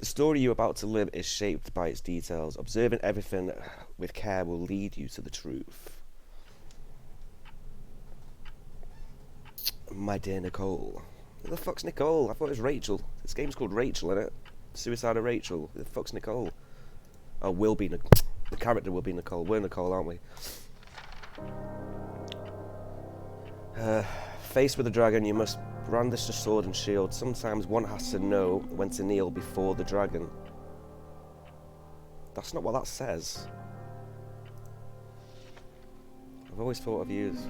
The story you're about to live is shaped by its details. Observing everything with care will lead you to the truth. My dear Nicole. Who the fuck's Nicole? I thought it was Rachel. This game's called Rachel, isn't it? Suicide of Rachel. Who the fuck's Nicole? Oh, will be Nicole. The character will be Nicole. We're Nicole, aren't we? Faced with a dragon, you must brandish the sword and shield. Sometimes one has to know when to kneel before the dragon. That's not what that says. I've always thought of you as...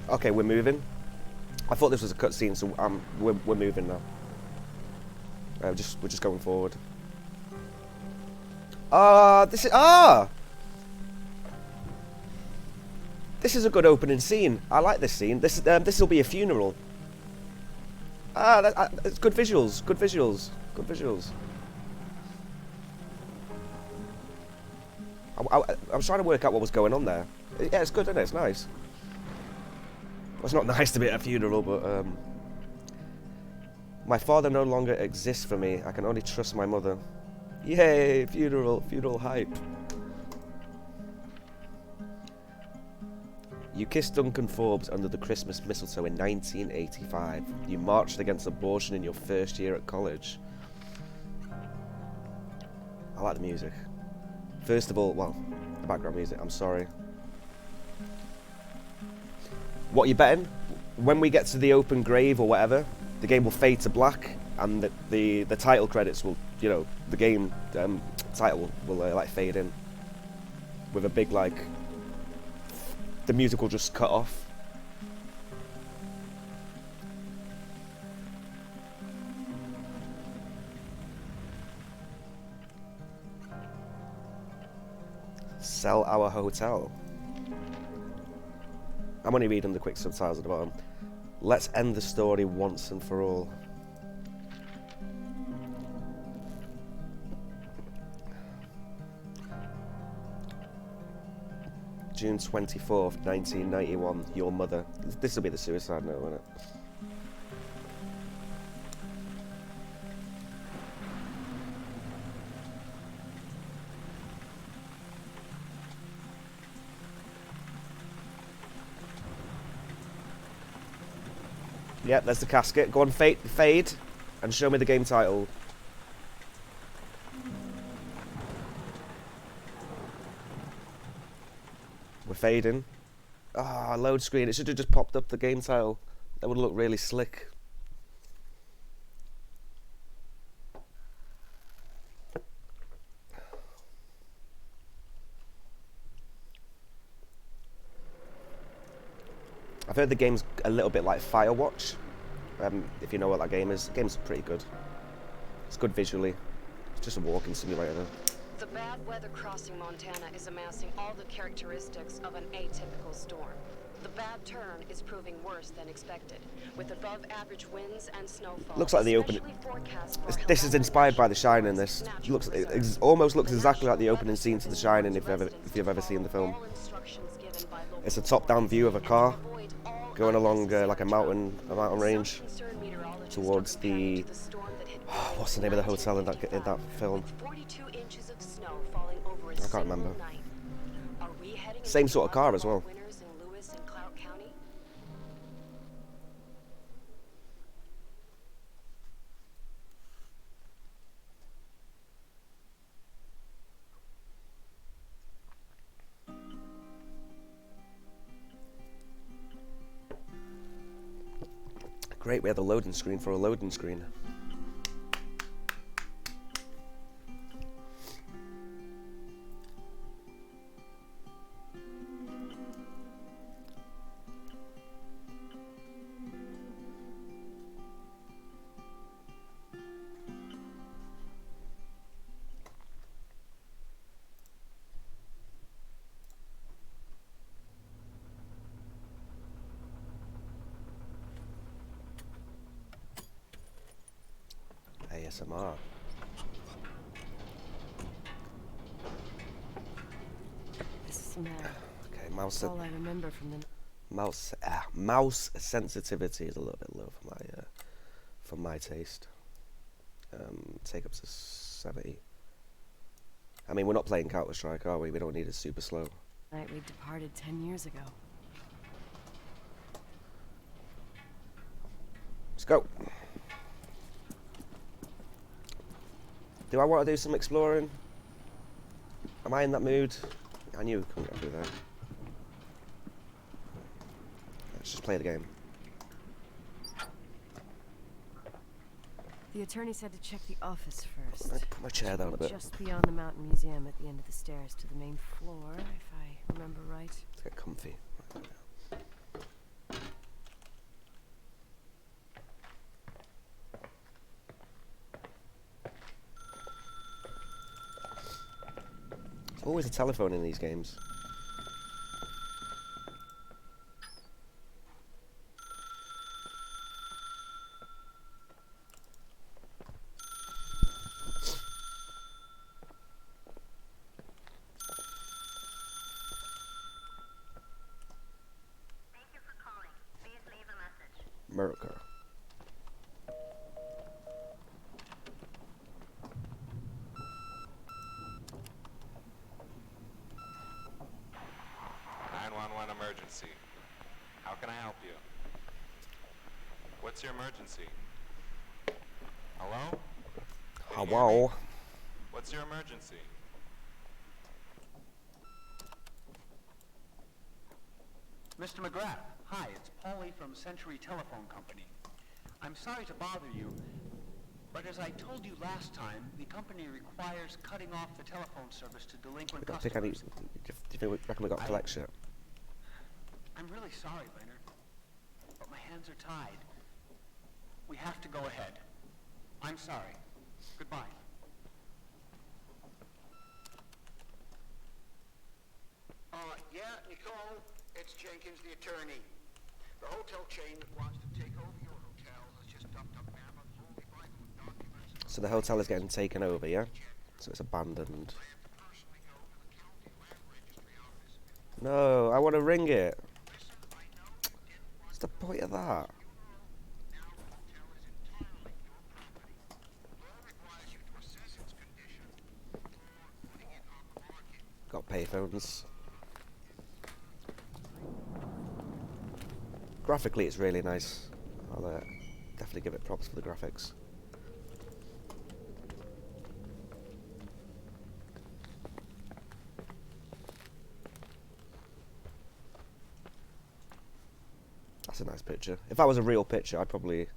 Okay, we're moving. I thought this was a cutscene, so we're moving now. We're just going forward. This is a good opening scene. I like this scene. This will be a funeral. It's good visuals. Good visuals. Good visuals. I was trying to work out what was going on there. Yeah, it's good, isn't it? It's nice. Well, it's not nice to be at a funeral, but my father no longer exists for me. I can only trust my mother. Yay, funeral hype. You kissed Duncan Forbes under the Christmas mistletoe in 1985. You marched against abortion in your first year at college. I like the music. First of all, well, the background music, I'm sorry. What are you betting? When we get to the open grave or whatever, the game will fade to black, and the title credits will, you know, the game title will like fade in with a big like. The music will just cut off. Sell our hotel. I'm only reading the quick subtitles at the bottom. Let's end the story once and for all. June 24th, 1991. Your mother. This will be the suicide note, won't it? Yep, there's the casket. Go on, fade, and show me the game title. We're fading. Load screen. It should have just popped up the game title. That would look really slick. I've heard the game's a little bit like Firewatch. If you know what that game is. The game's pretty good. It's good visually. It's just a walking simulator. The bad weather crossing Montana is amassing all the characteristics of an atypical storm. The bad turn is proving worse than expected, with above average winds and snowfall. Looks like the opening. This is inspired by The Shining. This it almost looks exactly like the opening scene to The Shining. If you've ever seen the film, it's a top-down view of a car going along like a mountain range towards the. What's the name of the hotel in that film? I can't remember. Same sort of car as well. Great, we had a loading screen for a loading screen. ASMR. mad. Okay, That's all I remember from the... mouse sensitivity is a little bit low for my taste. Take up to 70. I mean, we're not playing Counter-Strike, are we? We don't need it super slow. Night we departed 10 years ago. Let's go. Do I want to do some exploring? Am I in that mood? I knew we couldn't get through there. Let's just play the game. The attorney said to check the office first. I can put my chair down a bit. Just beyond the Mountain Museum at the end of the stairs to the main floor, if I remember right. Let's get comfy. There's always a telephone in these games. America. Emergency. How can I help you? What's your emergency? Hello? Can you hear me? Hello? What's your emergency? Mr. McGrath, hi, it's Paulie from Century Telephone Company. I'm sorry to bother you, but as I told you last time, the company requires cutting off the telephone service to delinquent I think I need. customers. Do you think we reckon we got a collection? I'm really sorry, Leonard, but my hands are tied. We have to go ahead. I'm sorry. Goodbye. Yeah, Nicole, it's Jenkins, the attorney. The hotel chain that wants to take over your hotel has just dumped a mammoth holy Bible of documents. So the hotel is getting taken over, yeah? So it's abandoned. I have to personally go to the county land registry office. No, I want to ring it. Listen, I know you didn't want What's the point of that? now the hotel is entirely your property. Law requires you to assess its condition before putting it on the market. Got payphones. Graphically, it's really nice. I'll definitely give it props for the graphics. That's a nice picture. If that was a real picture, I'd probably...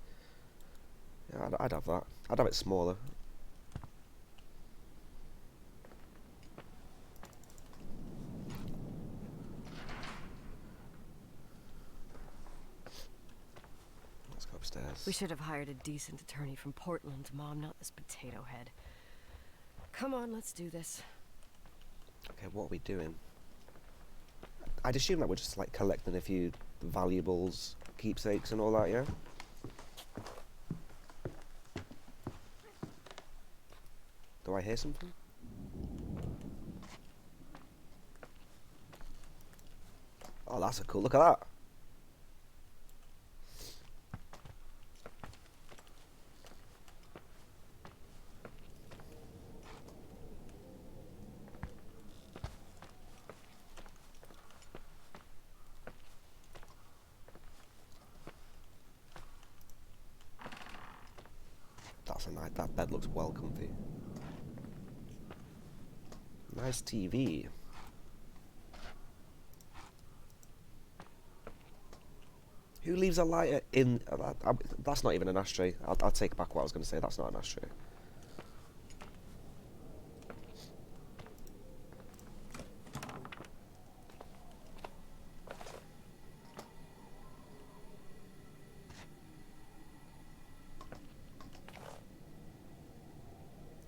Yeah, I'd have that. I'd have it smaller. Let's go upstairs. We should have hired a decent attorney from Portland, Mom, not this potato head. Come on, let's do this. Okay, what are we doing? I'd assume that we're just like collecting a few valuables, keepsakes and all that, yeah? Do I hear something? Oh, that's a cool, look at that! That's a nice, that bed looks well comfy. Nice TV. Who leaves a lighter in... that's not even an ashtray. I'll take back what I was going to say. That's not an ashtray.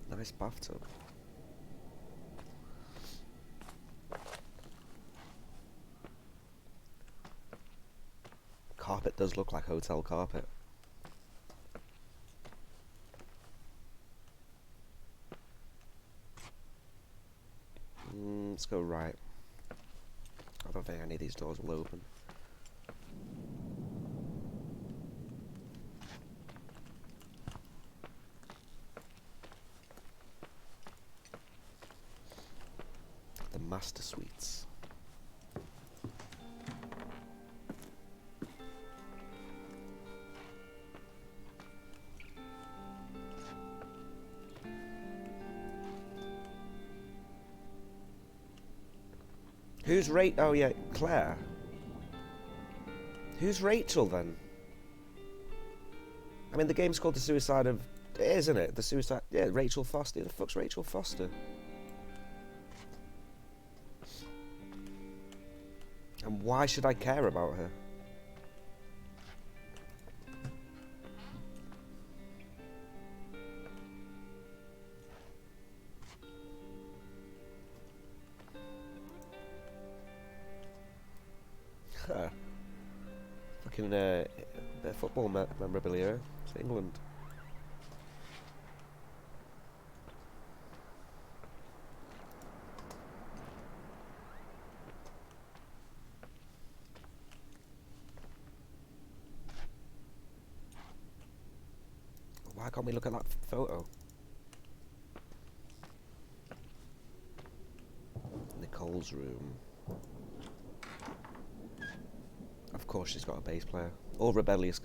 Nice bathtub. Carpet does look like hotel carpet. Let's go right. don't think any of these doors will open. The master suites. Who's Oh yeah, Claire. Who's Rachel then? I mean, the game's called The Suicide of... It is, isn't it? The Suicide... Yeah, Rachel Foster. Who the fuck's Rachel Foster? And why should I care about her? Fucking bit of football memorabilia. It's England. Why can't we look at that photo? Nicole's room. Of course, she's got a bass player. All rebellious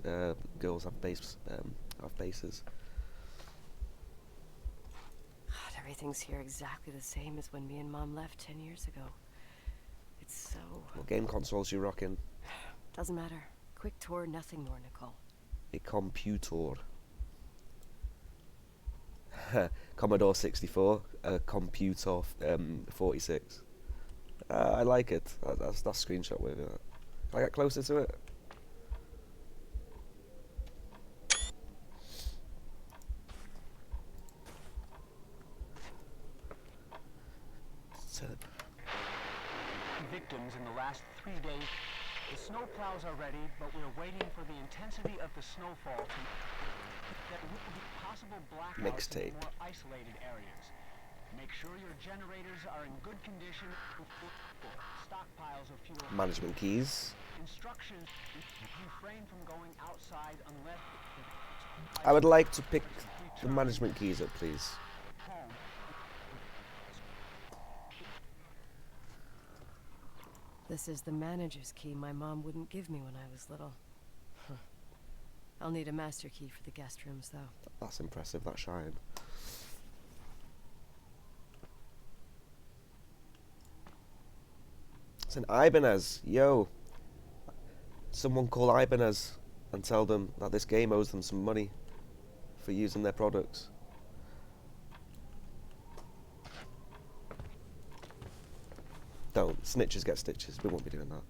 girls have bases. God, everything's here exactly the same as when me and Mom left 10 years ago. It's so... What game consoles you rocking? Doesn't matter. Quick tour, nothing more, Nicole. A computer. Commodore 64, a computer 46. I like it. That's screenshot with it. Can I get closer to it? Victims in the last 3 days. The snow plows are ready, but we're waiting for the intensity of the snowfall to... There will be possible blackouts Mixtape. in more isolated areas. Make sure your generators are in good condition. Stockpiles of fuel. Management keys. Instructions: refrain from going outside unless... I would like to pick the management keys up, please. This is the manager's key my mom wouldn't give me when I was little. I'll need a master key for the guest rooms, though. That's impressive, that shine. It's an Ibanez. Yo. Someone call Ibanez and tell them that this game owes them some money for using their products. Don't. Snitches get stitches. We won't be doing that.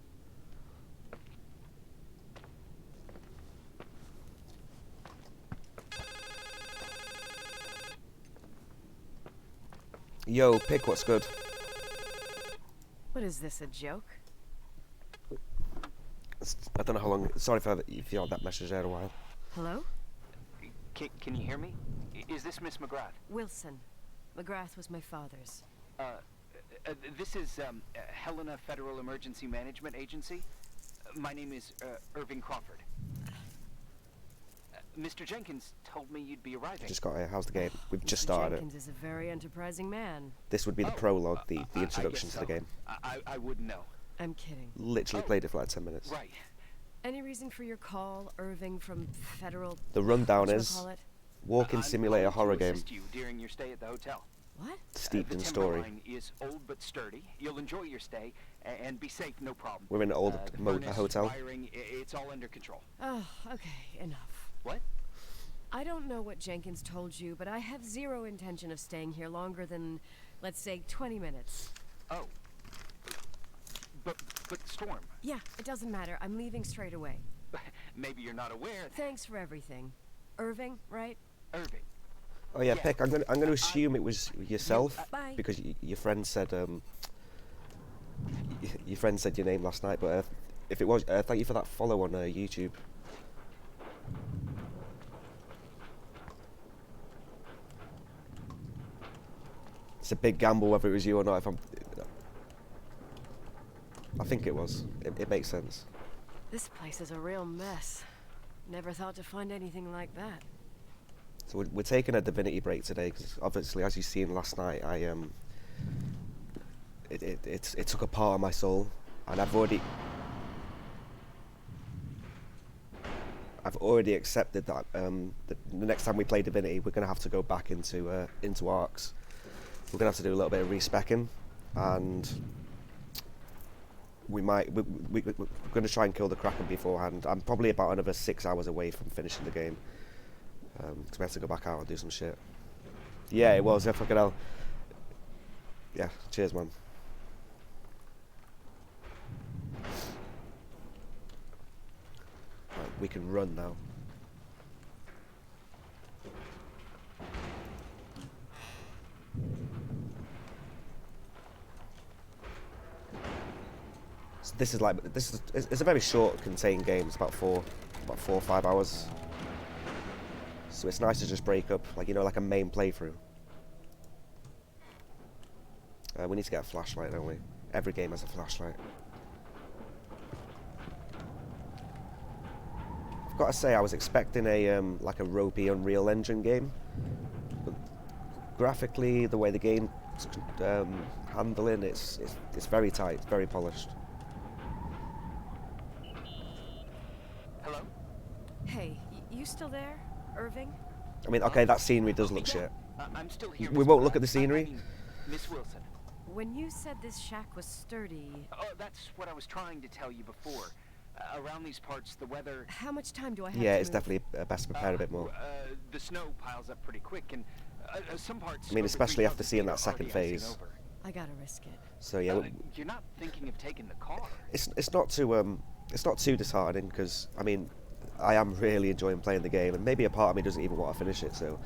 Yo, pick what's good. What is this, a joke? I don't know how long. Sorry if you had that message there a while. Hello? Can you hear me? Is this Miss McGrath? Wilson. McGrath was my father's. This is Helena Federal Emergency Management Agency. My name is Irving Crawford. Mr. Jenkins told me you'd be arriving. Just got here. How's the game? We've just Mr. started Jenkins is a very enterprising man. This would be the prologue, the introduction guess to the so. game. I wouldn't know. I'm kidding. Literally played it for like 10 minutes. Right. Any reason for your call, Irving from Federal... The rundown whatchamacallit? is walking simulator I'm calling horror to game, assist you during your stay at the hotel. What? steeped The in timber story. line is old but sturdy. You'll enjoy your stay and be safe, no problem. We're in an old The a hotel. Wiring, it's all under control. Oh, okay, enough. What? I don't know what Jenkins told you, but I have zero intention of staying here longer than, let's say, 20 minutes. Oh. But Storm, Yeah, it doesn't matter. I'm leaving straight away. maybe you're not aware that Thanks for everything. Irving, right? Irving. Oh yeah, Yeah. Pick. I'm gonna assume it was yourself Bye. because your friend said your friend said your name last night. But if it was, thank you for that follow on YouTube. It's a big gamble whether it was you or not. If I'm, think it was. It makes sense. This place is a real mess. Never thought to find anything like that. So we're taking a divinity break today because obviously, as you seen last night, it took a part of my soul, and I've already accepted that the next time we play Divinity, we're gonna have to go back into Arcs. We're gonna have to do a little bit of respecking, and we're gonna try and kill the Kraken beforehand. I'm probably about another 6 hours away from finishing the game, because we have to go back out and do some shit. Yeah, it was. Yeah, fucking hell. Yeah, cheers, man. Right, we can run now. So it's a very short, contained game. It's about 4 or 5 hours. So it's nice to just break up, like, you know, like a main playthrough. We need to get a flashlight, don't we? Every game has a flashlight. I've got to say, I was expecting a like a ropey Unreal Engine game, but graphically, the way the game's handling, it's very tight, it's very polished. Hello? Hey, you still there, Irving? I mean, okay, that scenery does look shit. I'm still here. We Miss won't look at the McGrath. scenery? I mean, Miss Wilson. When you said this shack was sturdy, Oh, that's what I was trying to tell you before. Around these parts, the weather... how much time do I have Yeah, to it's move? definitely best to prepare a bit more. The snow piles up pretty quick, and some parts... I mean, over especially 3,000 after seeing feet that are second already icing phase. over. I gotta risk it. So yeah, You're not thinking of taking the car? it's not too disheartening, because I mean, I am really enjoying playing the game, and maybe a part of me doesn't even want to finish it. So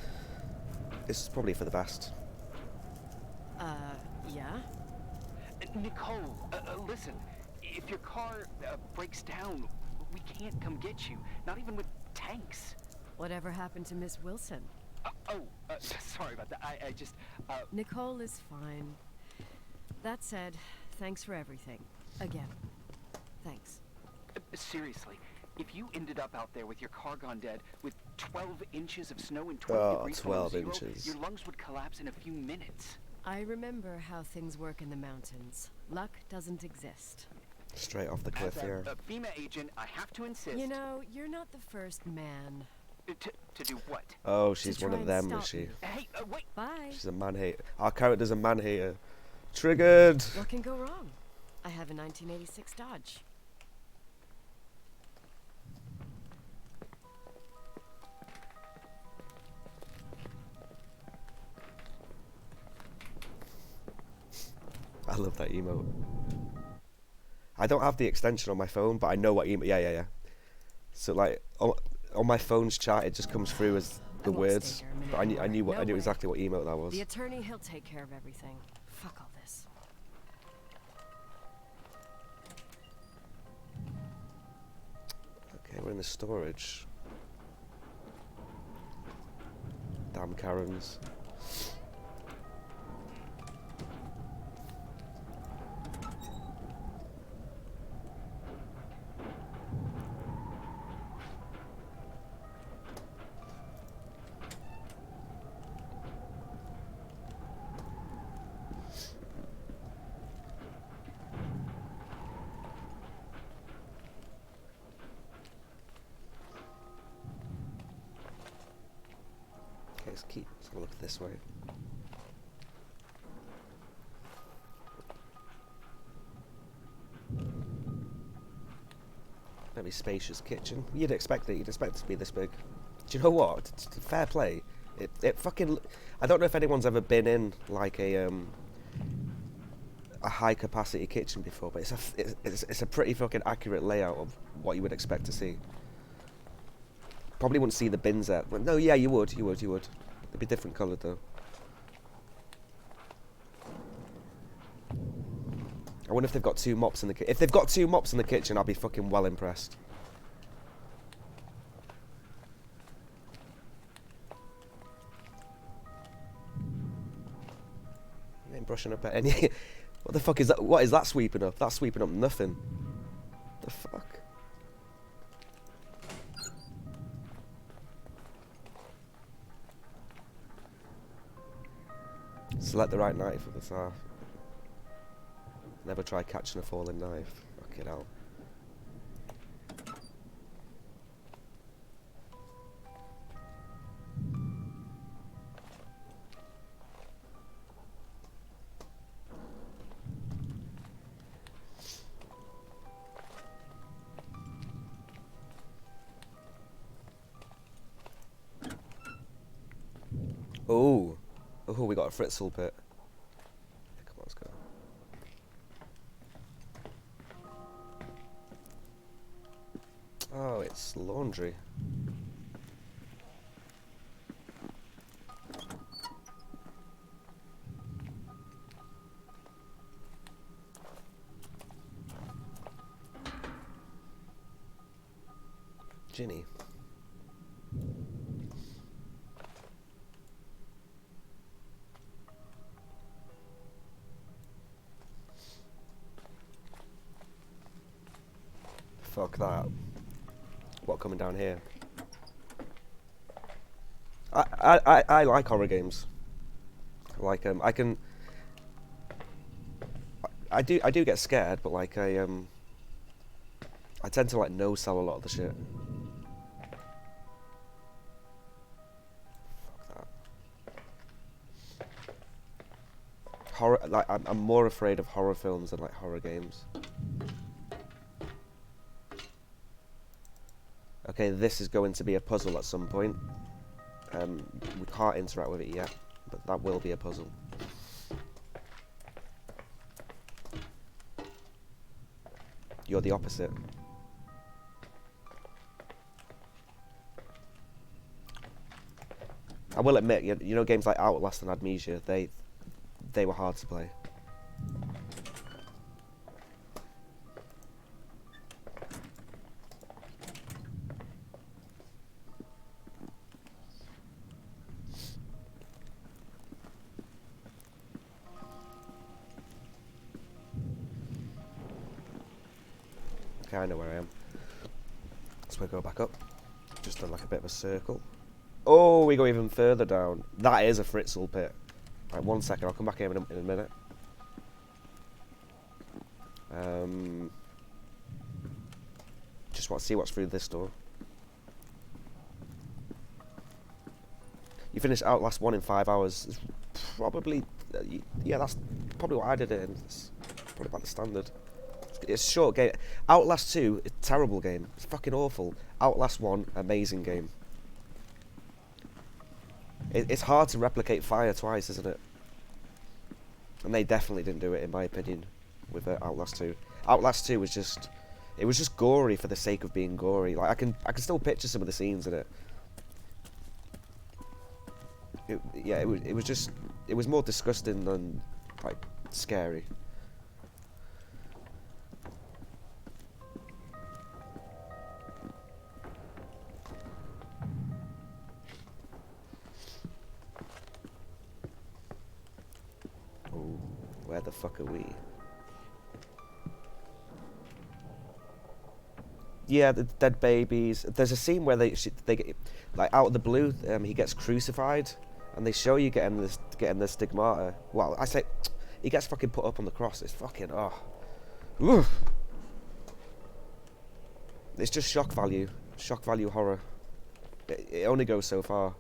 it's probably for the best. Yeah? Nicole, listen. If your car breaks down, we can't come get you. Not even with tanks. Whatever happened to Miss Wilson? Sorry about that. I just... Nicole is fine. That said, thanks for everything. Again. Thanks. Seriously, if you ended up out there with your car gone dead, with 12 inches of snow and 20 degrees below 12 zero, inches. your lungs would collapse in a few minutes. I remember how things work in the mountains. Luck doesn't exist. Straight off the cliff As here. a FEMA agent, I have to insist... You know, you're not the first man. To do what? Oh, she's to one try of and them, is stop she? me. Hey, wait! Bye. She's a man hater. Our character's a man hater. Triggered. What can go wrong? I have a 1986 Dodge. I love that emote. I don't have the extension on my phone, but I know what emote. Yeah. So like on my phone's chat, it just comes through as the won't words. stay here a minute But I knew more. No way. exactly what emote that was. The attorney, he'll take care of everything. Fuck all this. Okay, we're in the storage. Damn Karens. Let's have a look this way. Very spacious kitchen. You'd expect it. You'd expect it to be this big. Do you know what? Fair play. It fucking. I don't know if anyone's ever been in like a high capacity kitchen before, but it's a pretty fucking accurate layout of what you would expect to see. Probably wouldn't see the bins there. Well, no, yeah, you would. They'd be different coloured though. I wonder if they've got 2 mops in the kitchen. If they've got 2 mops in the kitchen, I'll be fucking well impressed. You ain't brushing up at any What the fuck is that? What is that sweeping up? That's sweeping up nothing. The fuck? Select the right knife at the top. Never try catching a falling knife. Fucking hell. Oh. Oh, we got a Fritzl pit. Come on, let's go. Oh, it's laundry. Ginny. Fuck that. What, coming down here? I like horror games. Like I do get scared, but like I tend to like no sell a lot of the shit. Fuck that. Horror, like I'm more afraid of horror films than like horror games. Okay, this is going to be a puzzle at some point. We can't interact with it yet, but that will be a puzzle. You're the opposite. I will admit, you know, games like Outlast and Amnesia, they were hard to play. Okay, I know where I am. So we go back up. Just done like a bit of a circle. Oh, we go even further down. That is a Fritzl pit. Right, 1 second, I'll come back here in a minute. Just want to see what's through this door. You finished Outlast 1 in 5 hours. It's probably, yeah, that's probably what I did it in. It's probably about the standard. It's a short game. Outlast 2, a terrible game. It's fucking awful. Outlast 1, amazing game. It's hard to replicate fire twice, isn't it? And they definitely didn't do it, in my opinion, with Outlast 2. Outlast 2 was just, it was just gory for the sake of being gory. Like I can still picture some of the scenes in it. Yeah, it was just, it was more disgusting than like scary. Oh, where the fuck are we? Yeah, the dead babies. There's a scene where they get, like, out of the blue, he gets crucified, and they show you getting the stigmata. Well, I say, he gets fucking put up on the cross. It's fucking Oof. It's just shock value horror. It only goes so far.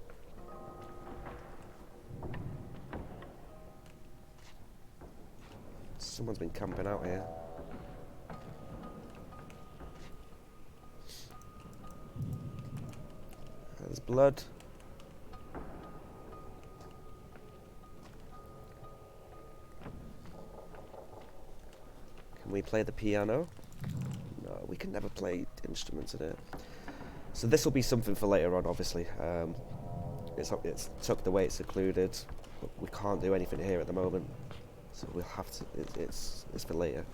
Someone's been camping out here. There's blood. Can we play the piano? No, we can never play instruments in it. So this will be something for later on, obviously. It's tucked away, it's secluded. But we can't do anything here at the moment. So we'll have to, it's for later.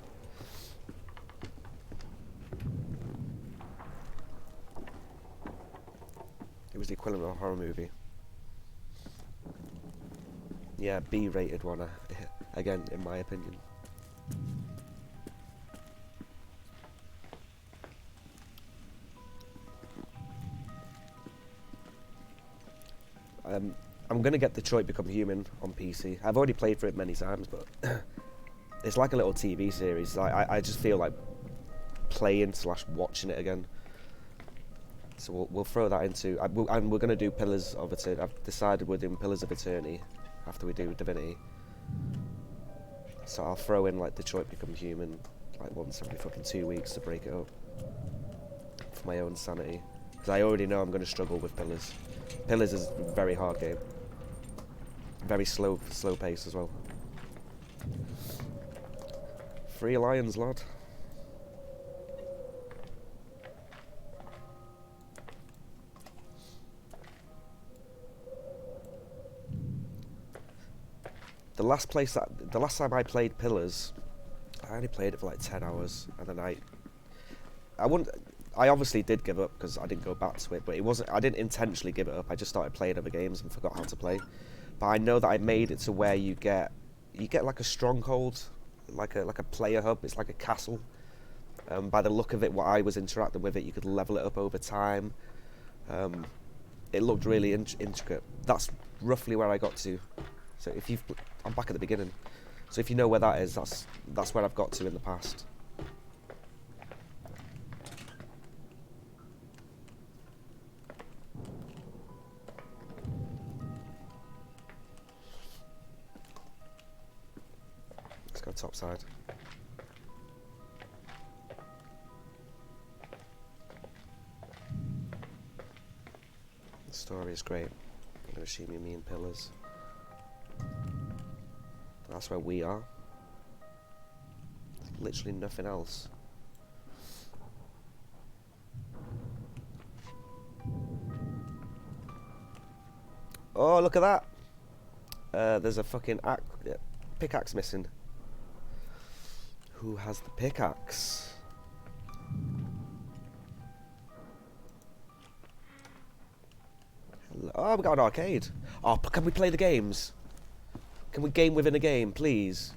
It was the equivalent of a horror movie. Yeah, B-rated one, again, in my opinion. I'm gonna get Detroit Become Human on PC. I've already played for it many times, but it's like a little TV series. I just feel like playing / watching it again. So we'll throw that into, and we're gonna do Pillars of Eternity. I've decided we're doing Pillars of Eternity after we do Divinity. So I'll throw in like Detroit Become Human like once every fucking 2 weeks to break it up for my own sanity, because I already know I'm gonna struggle with Pillars. Pillars is a very hard game, very slow pace as well. Free lions, lad. The last time I played Pillars, I only played it for like 10 hours, and then I obviously did give up because I didn't go back to it, but I didn't intentionally give it up. I just started playing other games and forgot how to play. But I know that I made it to where you get like a stronghold, like a player hub. It's like a castle. By the look of it, what I was interacting with it, you could level it up over time. It looked really intricate. That's roughly where I got to. So I'm back at the beginning. So if you know where that is, that's where I've got to in the past. Let's go top side. The story is great. I'm gonna assume you mean Pillars. That's where we are. There's literally nothing else. Oh, look at that! There's a fucking pickaxe missing. Who has the pickaxe? Hello. Oh, we got an arcade. Oh, can we play the games? Can we game within a game, please?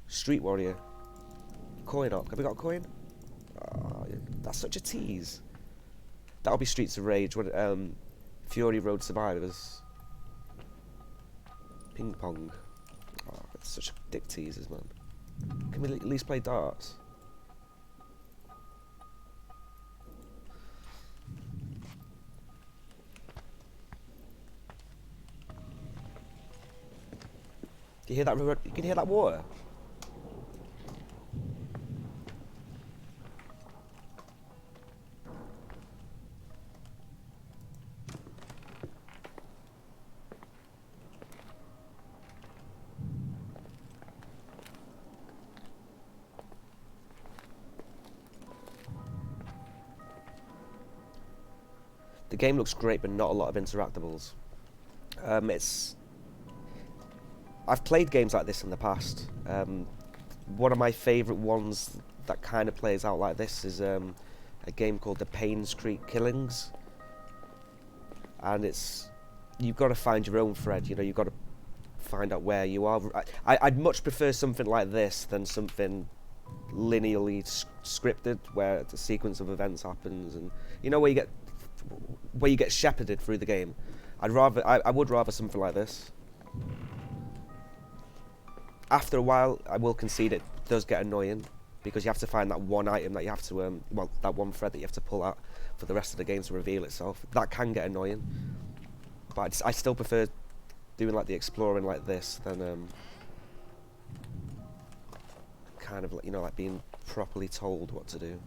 Street Warrior. Coin up. Have we got a coin? Oh, that's such a tease. That'll be Streets of Rage. Fury Road Survivors. Ping pong. Oh, that's such dick teasers, man. Can we at least play darts? Do you hear that? You can hear that water. The game looks great, but not a lot of interactables. I've played games like this in the past. One of my favourite ones that kind of plays out like this is a game called The Paynes Creek Killings, and you've got to find your own thread. You know, you've got to find out where you are. I'd much prefer something like this than something linearly scripted, where the sequence of events happens, and you know, where you get shepherded through the game. I would rather something like this. After a while, I will concede it does get annoying, because you have to find that one item that you have to, that one thread that you have to pull out for the rest of the game to reveal itself. That can get annoying, but I still prefer doing like the exploring like this than kind of, you know, like being properly told what to do.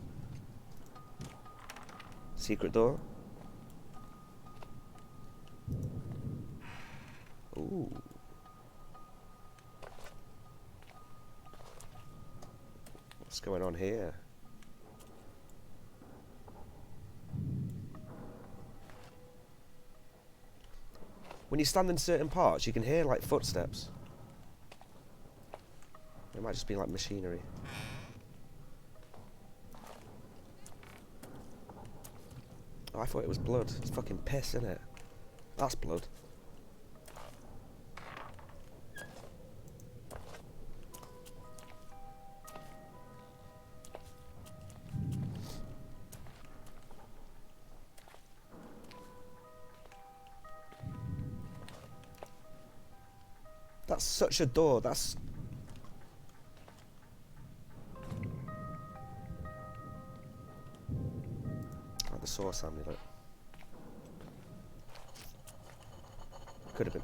Secret door. Ooh. What's going on here? When you stand in certain parts, you can hear like footsteps. It might just be like machinery. Oh, I thought it was blood. It's fucking piss, isn't it? That's blood. That's such a door. That's... Like the source amulet. Could have been.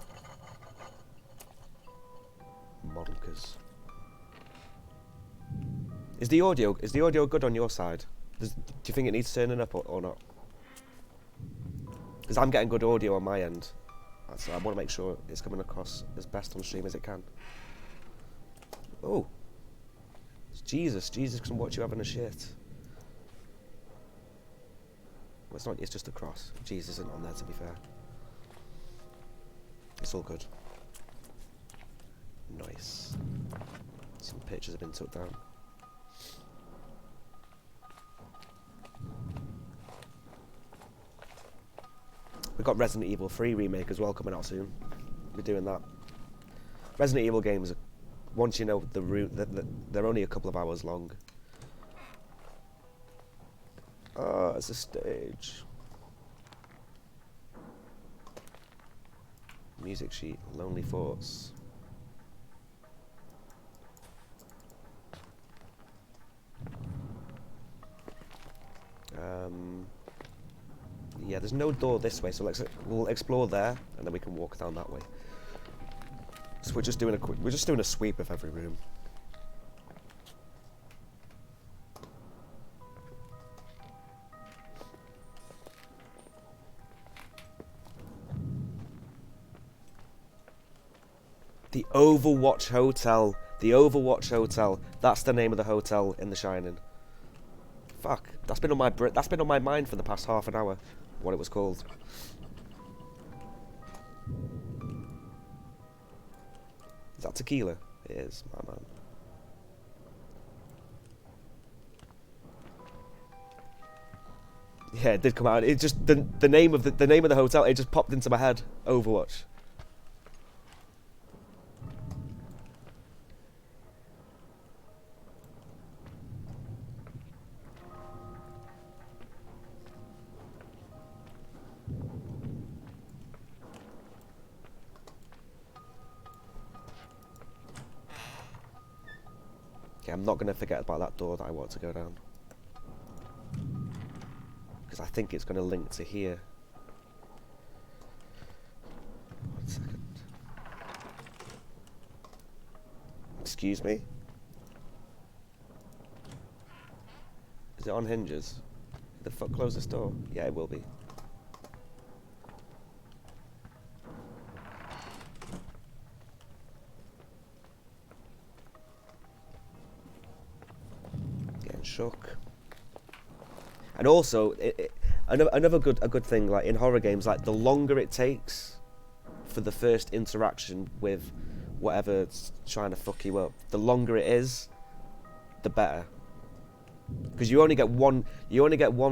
Modelkers. Is the audio good on your side? Do you think it needs turning up or not? Because I'm getting good audio on my end. So I want to make sure it's coming across as best on stream as it can. Oh. Jesus can watch you having a shit. Well, it's not, it's just a cross. Jesus isn't on there, to be fair. It's all good. Nice. Some pictures have been took down. We've got Resident Evil 3 remake as well coming out soon. We're doing that. Resident Evil games, once you know the route, they're only a couple of hours long. Oh, it's a stage. Music sheet, Lonely Thoughts. Yeah, there's no door this way, so we'll explore there, and then we can walk down that way. So we're just doing a sweep of every room. The Overwatch Hotel. The Overwatch Hotel. That's the name of the hotel in The Shining. Fuck, that's been on my mind for the past half an hour. What it was called. Is that tequila? It is, my man. Yeah, it did come out. It just the name of the hotel. It just popped into my head. Overwatch. Okay, I'm not going to forget about that door that I want to go down. Because I think it's going to link to here. 1 second. Excuse me? Is it on hinges? The fuck close this door? Yeah, it will be. Shook. And also, another good thing, like in horror games, like the longer it takes for the first interaction with whatever's trying to fuck you up, the longer it is, the better. Because you only get one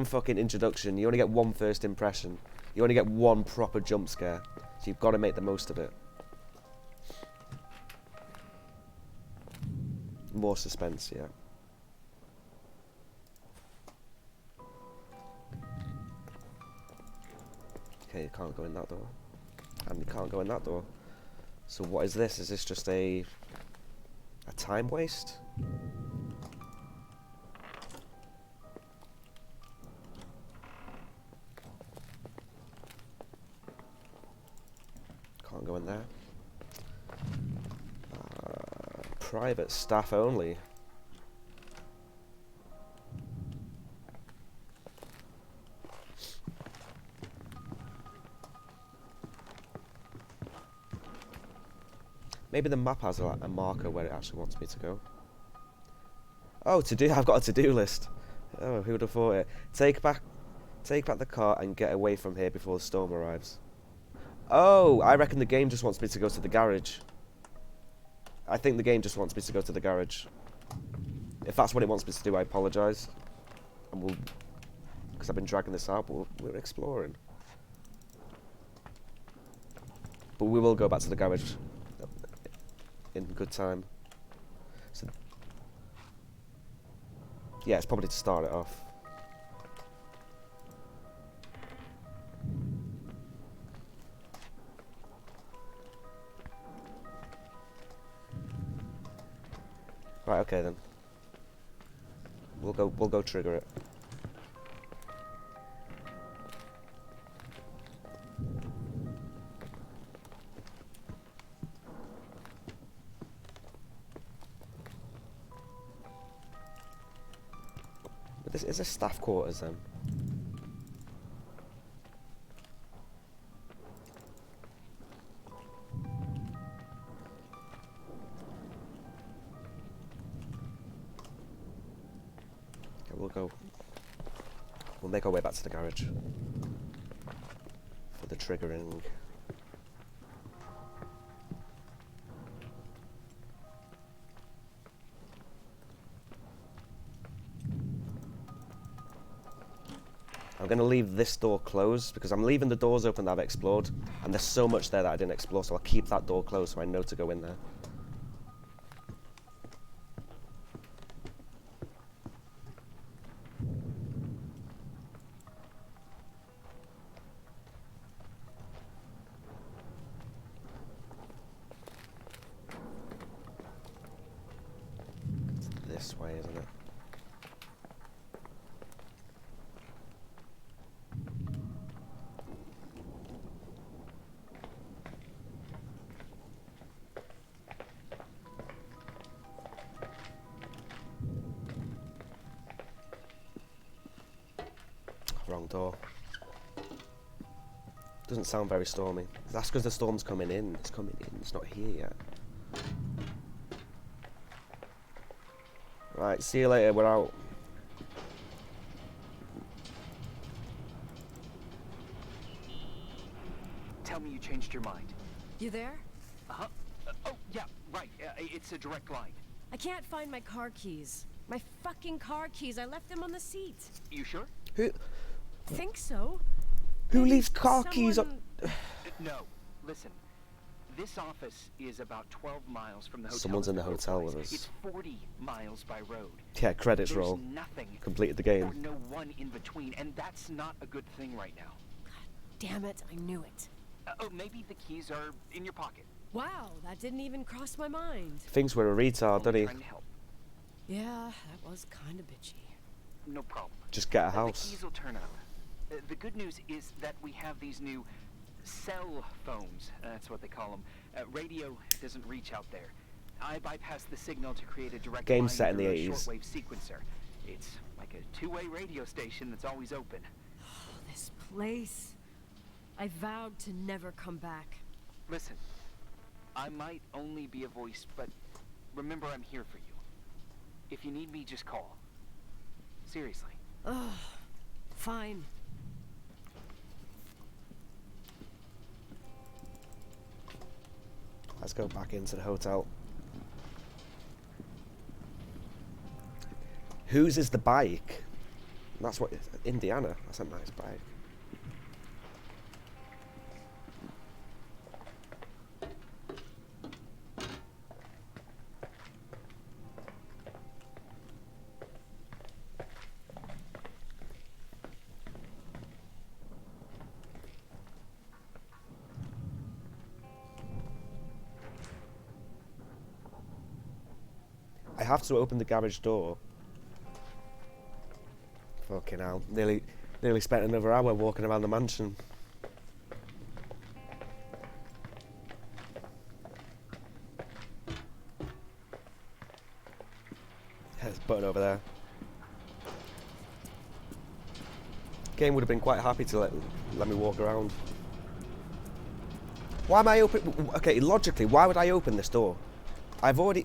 fucking introduction. You only get one first impression. You only get one proper jump scare. So you've got to make the most of it. More suspense, yeah. Okay, you can't go in that door. And you can't go in that door. So what is this? Is this just a time waste? Can't go in there. Private staff only. Maybe the map has a marker where it actually wants me to go. Oh, I've got a to-do list. Oh, who would have thought it? Take back the car and get away from here before the storm arrives. Oh, I reckon the game just wants me to go to the garage. I think the game just wants me to go to the garage. If that's what it wants me to do, I apologise. And because I've been dragging this out, but we're exploring. But we will go back to the garage in good time. So, yeah, it's probably to start it off. Right, okay then. We'll go trigger it. But this is a staff quarters then. Okay, we'll make our way back to the garage for the triggering. I'm going to leave this door closed because I'm leaving the doors open that I've explored, and there's so much there that I didn't explore, so I'll keep that door closed so I know to go in there. It's this way, isn't it? Wrong door. Doesn't sound very stormy. That's because the storm's coming in. It's coming in. It's not here yet. Right, see you later. We're out. Tell me you changed your mind. You there? Uh-huh. Oh, yeah, right. It's a direct line. I can't find my car keys. My fucking car keys. I left them on the seat. You sure? Who Think so? who Maybe leaves car keys on? someone- No. Listen. This office is about 12 miles from the hotel. Someone's in the hotel with It's us. 40 miles by road. Yeah, credits There's roll. nothing Completed the or game. no one in between, and that's not a good thing right now. Damn it, I knew it. Oh, maybe the keys are in your pocket. Wow, that didn't even cross my mind. Thinks we're a retard, doesn't Only he? trying to help. Yeah, that was kind of bitchy. No problem. Just get a The house. keys will turn up. The good news is that we have these new cell phones. That's what they call them. Radio doesn't reach out there. I bypassed the signal to create a direct Game line set in the through a 80s. shortwave sequencer. It's like a two-way radio station that's always open. Oh, this place. I vowed to never come back. Listen, I might only be a voice, but remember I'm here for you. If you need me, just call. Seriously. Ugh, fine. Let's go back into the hotel. Whose is the bike? That's what Indiana. That's a nice bike. I have to open the garage door. Fucking hell. Nearly spent another hour walking around the mansion. There's a button over there. Game would have been quite happy to let me walk around. Why am I open? Okay, logically, why would I open this door? I've already,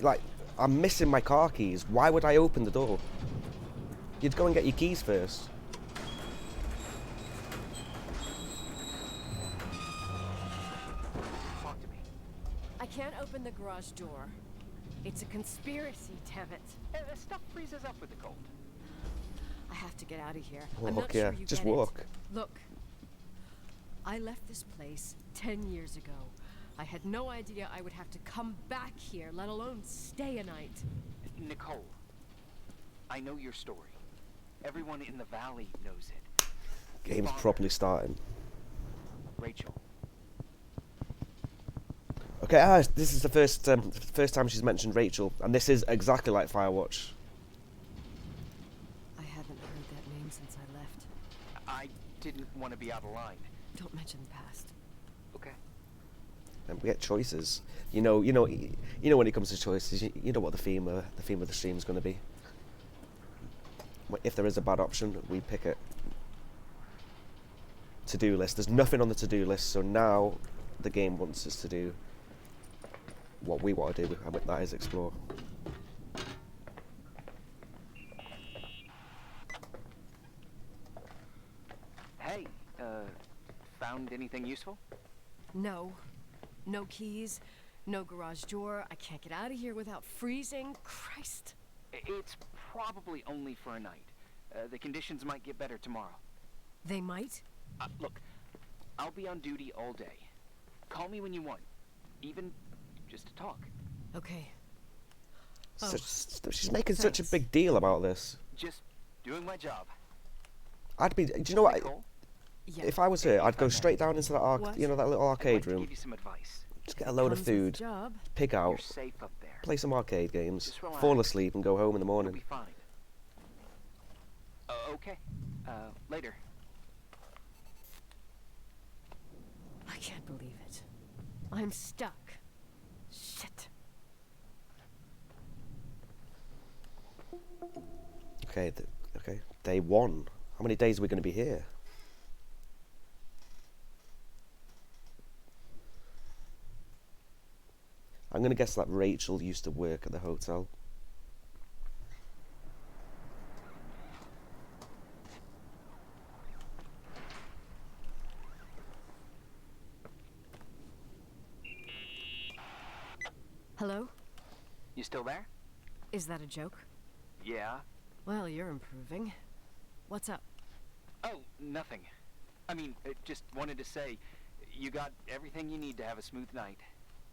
I'm missing my car keys. Why would I open the door? You'd go and get your keys first. Talk to me. I can't open the garage door. It's a conspiracy, damn it. Stuff freezes up with the cold. I have to get out of here. I'm Walk, not yeah. sure you Just get it. walk. Look, I left this place 10 years ago. I had no idea I would have to come back here, let alone stay a night. Nicole, I know your story. Everyone in the valley knows it. Game's Father, properly starting. Rachel. Okay, this is the first time she's mentioned Rachel, and this is exactly like Firewatch. I haven't heard that name since I left. I didn't want to be out of line. Don't mention the past. Okay. And we get choices. You know when it comes to choices, you know what the theme of the stream is going to be. If there is a bad option, we pick it. To-do list. There's nothing on the to-do list, so now the game wants us to do what we want to do, and that is explore. Hey, found anything useful? No. No keys. No garage door. I can't get out of here without freezing. Christ. It's probably only for a night. The conditions might get better tomorrow. They might? Look, I'll be on duty all day. Call me when you want. Even just to talk. Okay. She's making such a Thanks. big deal about this. Just doing my job. Do you know what? Nicole, Yeah. If I was her, I'd go If I straight may. down into that What? that little I'd arcade like to room, give you some advice. just get a load of Comes with the food, job. pig You're out, safe up there. play some arcade games, Just relax. fall asleep, and go home in the You'll morning. be fine. Okay. Later. I can't believe it. I'm stuck. Shit. Okay, okay. Day 1. How many days are we going to be here? I'm going to guess that Rachel used to work at the hotel. Hello? You still there? Is that a joke? Yeah. Well, you're improving. What's up? Oh, nothing. I mean, just wanted to say, you got everything you need to have a smooth night.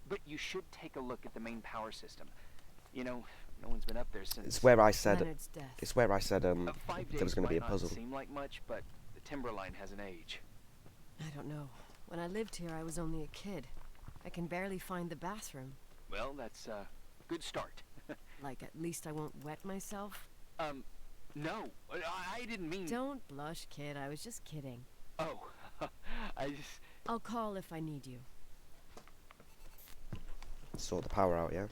But you should take a look at the main power system. You know, no one's been up there since... It's where I said Leonard's death. It's where I said 5 days there was going to be a might puzzle. not seem like much, but the Timberline has an age. I don't know. When I lived here, I was only a kid. I can barely find the bathroom. Well, that's a good start. Like, at least I won't wet myself. No, I didn't mean... Don't blush, kid. I was just kidding. Oh, I just... I'll call if I need you. Sort the power out, yeah.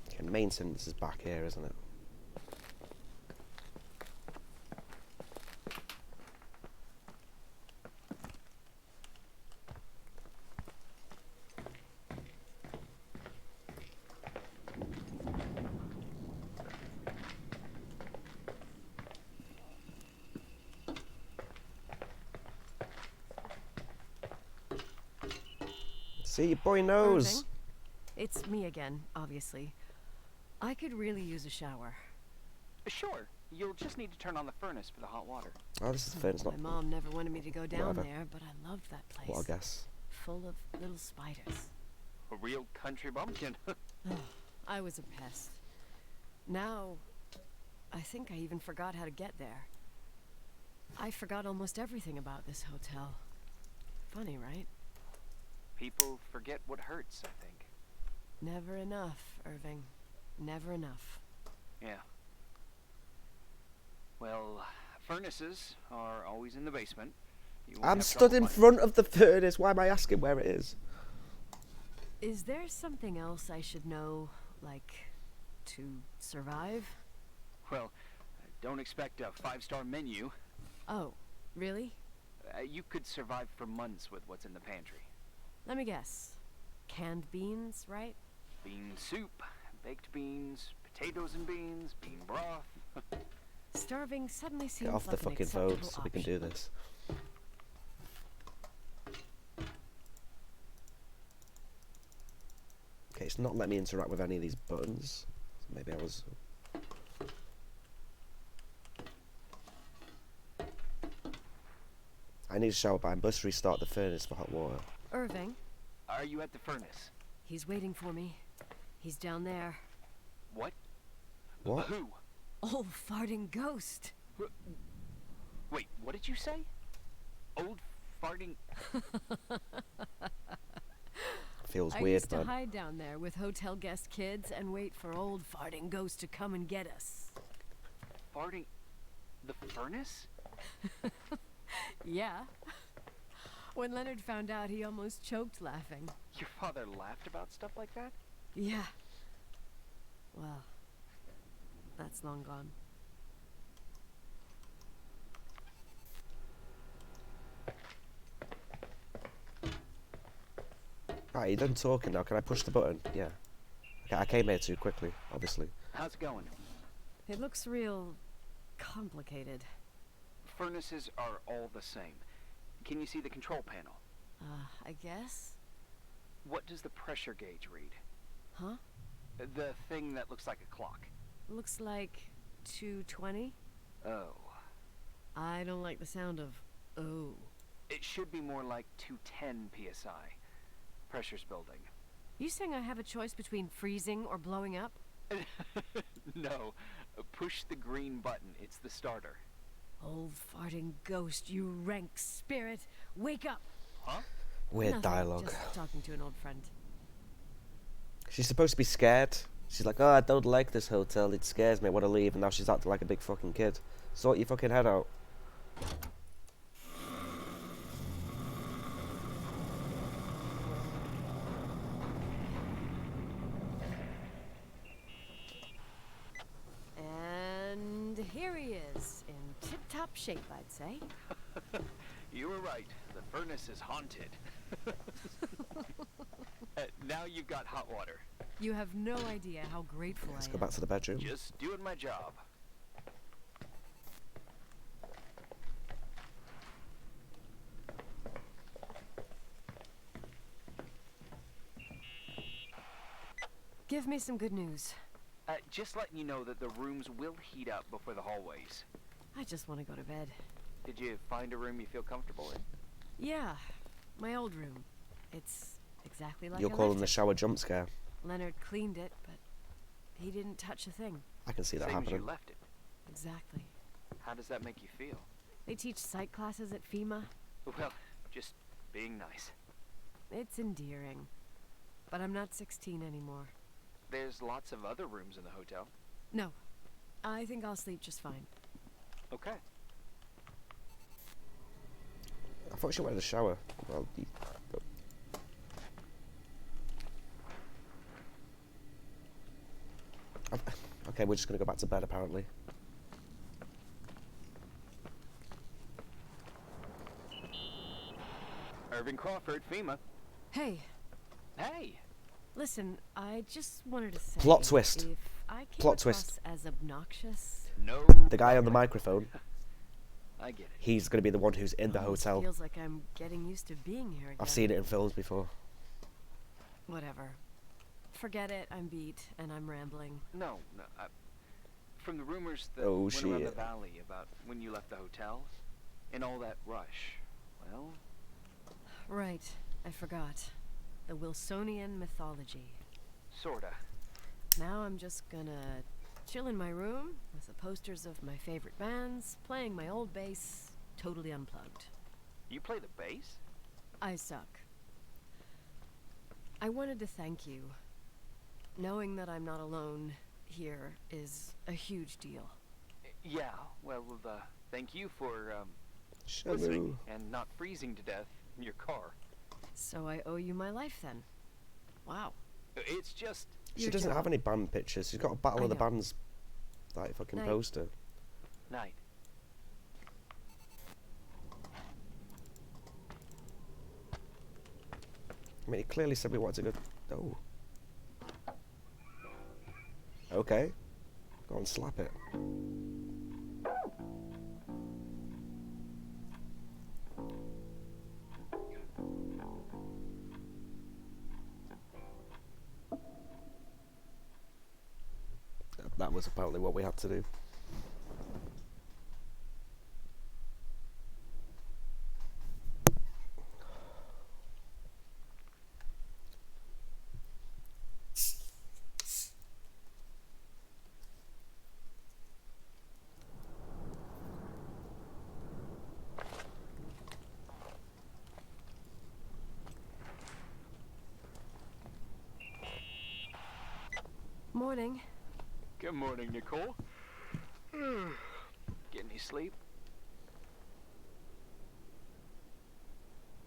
Okay, maintenance is back here, isn't it? See, boy knows. Irving? It's me again, obviously. I could really use a shower. Sure, you'll just need to turn on the furnace for the hot water. Oh, this is the furnace, not My mom never wanted me to go down Whatever. there, but I loved that place. what I guess. Full of little spiders. A real country bumpkin. I was a pest. Now, I think I even forgot how to get there. I forgot almost everything about this hotel. Funny, right? People forget what hurts, I think. Never enough, Irving. Never enough. Yeah. Well, furnaces are always in the basement. You won't I'm have stood trouble in finding front of the furnace. Why am I asking where it is? Is there something else I should know, like, to survive? Well, don't expect a 5-star menu. Oh, really? You could survive for months with what's in the pantry. Let me guess. Canned beans, right? Bean soup, baked beans, potatoes and beans, bean broth. Starving suddenly seems Get off like the an fucking phone acceptable so we can option. do this. Okay, it's not letting me interact with any of these buttons. So maybe I was... I need a shower, but I must restart the furnace for hot water. Irving, Are you at the furnace? he's waiting for me. He's down there. What? What? Who? Old farting ghost. Wait, what did you say? Old farting... Feels I weird, used to man. hide down there with hotel guest kids and wait for old farting ghost to come and get us. Farting... the furnace? Yeah. When Leonard found out, he almost choked laughing. Your father laughed about stuff like that? Yeah. Well, that's long gone. Right, you're done talking now. Can I push the button? Yeah. Okay, I came here too quickly, obviously. How's it going? It looks real complicated. Furnaces are all the same. Can you see the control panel? I guess? What does the pressure gauge read? Huh? The thing that looks like a clock. Looks like 220. Oh. I don't like the sound of oh. It should be more like 210 psi. Pressure's building. You saying I have a choice between freezing or blowing up? No. Push the green button. It's the starter. Old farting ghost, you rank spirit. Wake up! Huh? Weird Nothing, dialogue. Just talking to an old friend. She's supposed to be scared. She's like, oh, I don't like this hotel. It scares me. I want to leave. And now she's acting like a big fucking kid. Sort your fucking head out. And here he is, in tip-top shape, I'd say. You were right. The furnace is haunted. Now you've got hot water. You have no idea how grateful Let's I go am. back to the bedroom. Just doing my job. Give me some good news. Just letting you know that the rooms will heat up before the hallways. I just want to go to bed. Did you find a room you feel comfortable in? Yeah, my old room. It's exactly like You're I calling left the it. shower jump scare. Leonard cleaned it, but he didn't touch a thing. I can see that Same as happening. you left it. Exactly. How does that make you feel? They teach psych classes at FEMA. Well, just being nice. It's endearing. But I'm not 16 anymore. There's lots of other rooms in the hotel. No, I think I'll sleep just fine. Okay. I thought she wanted a shower. Well, okay, we're just gonna go back to bed apparently. Irving Crawford, FEMA. Hey, Hey! listen, I just wanted to say... Plot twist. If I came Plot across twist. as obnoxious... No. The guy on the microphone, I get it. he's gonna be the one who's in the almost hotel. feels like I'm getting used to being here again. I've seen it in films before. Whatever. Forget it, I'm beat, and I'm rambling. No. From the rumors that Oh, went around the shit. valley about when you left the hotel, and all that rush, well, Right, I forgot. The Wilsonian mythology. sorta. Now I'm just gonna chill in my room with the posters of my favorite bands, playing my old bass, totally unplugged. You play the bass? I suck. I wanted to thank you. Knowing that I'm not alone here is a huge deal. Yeah, well, thank you for, listening Shamu. and not freezing to death in your car. So I owe you my life then. Wow. It's just... She Your doesn't job. have any band pictures. She's got a Battle I of the know. Bands like fucking Night. poster. night. I mean, he clearly said we wanted to go. Oh. Okay. Go on, slap it. That was apparently what we had to do. morning. Good morning, Nicole. Get any sleep?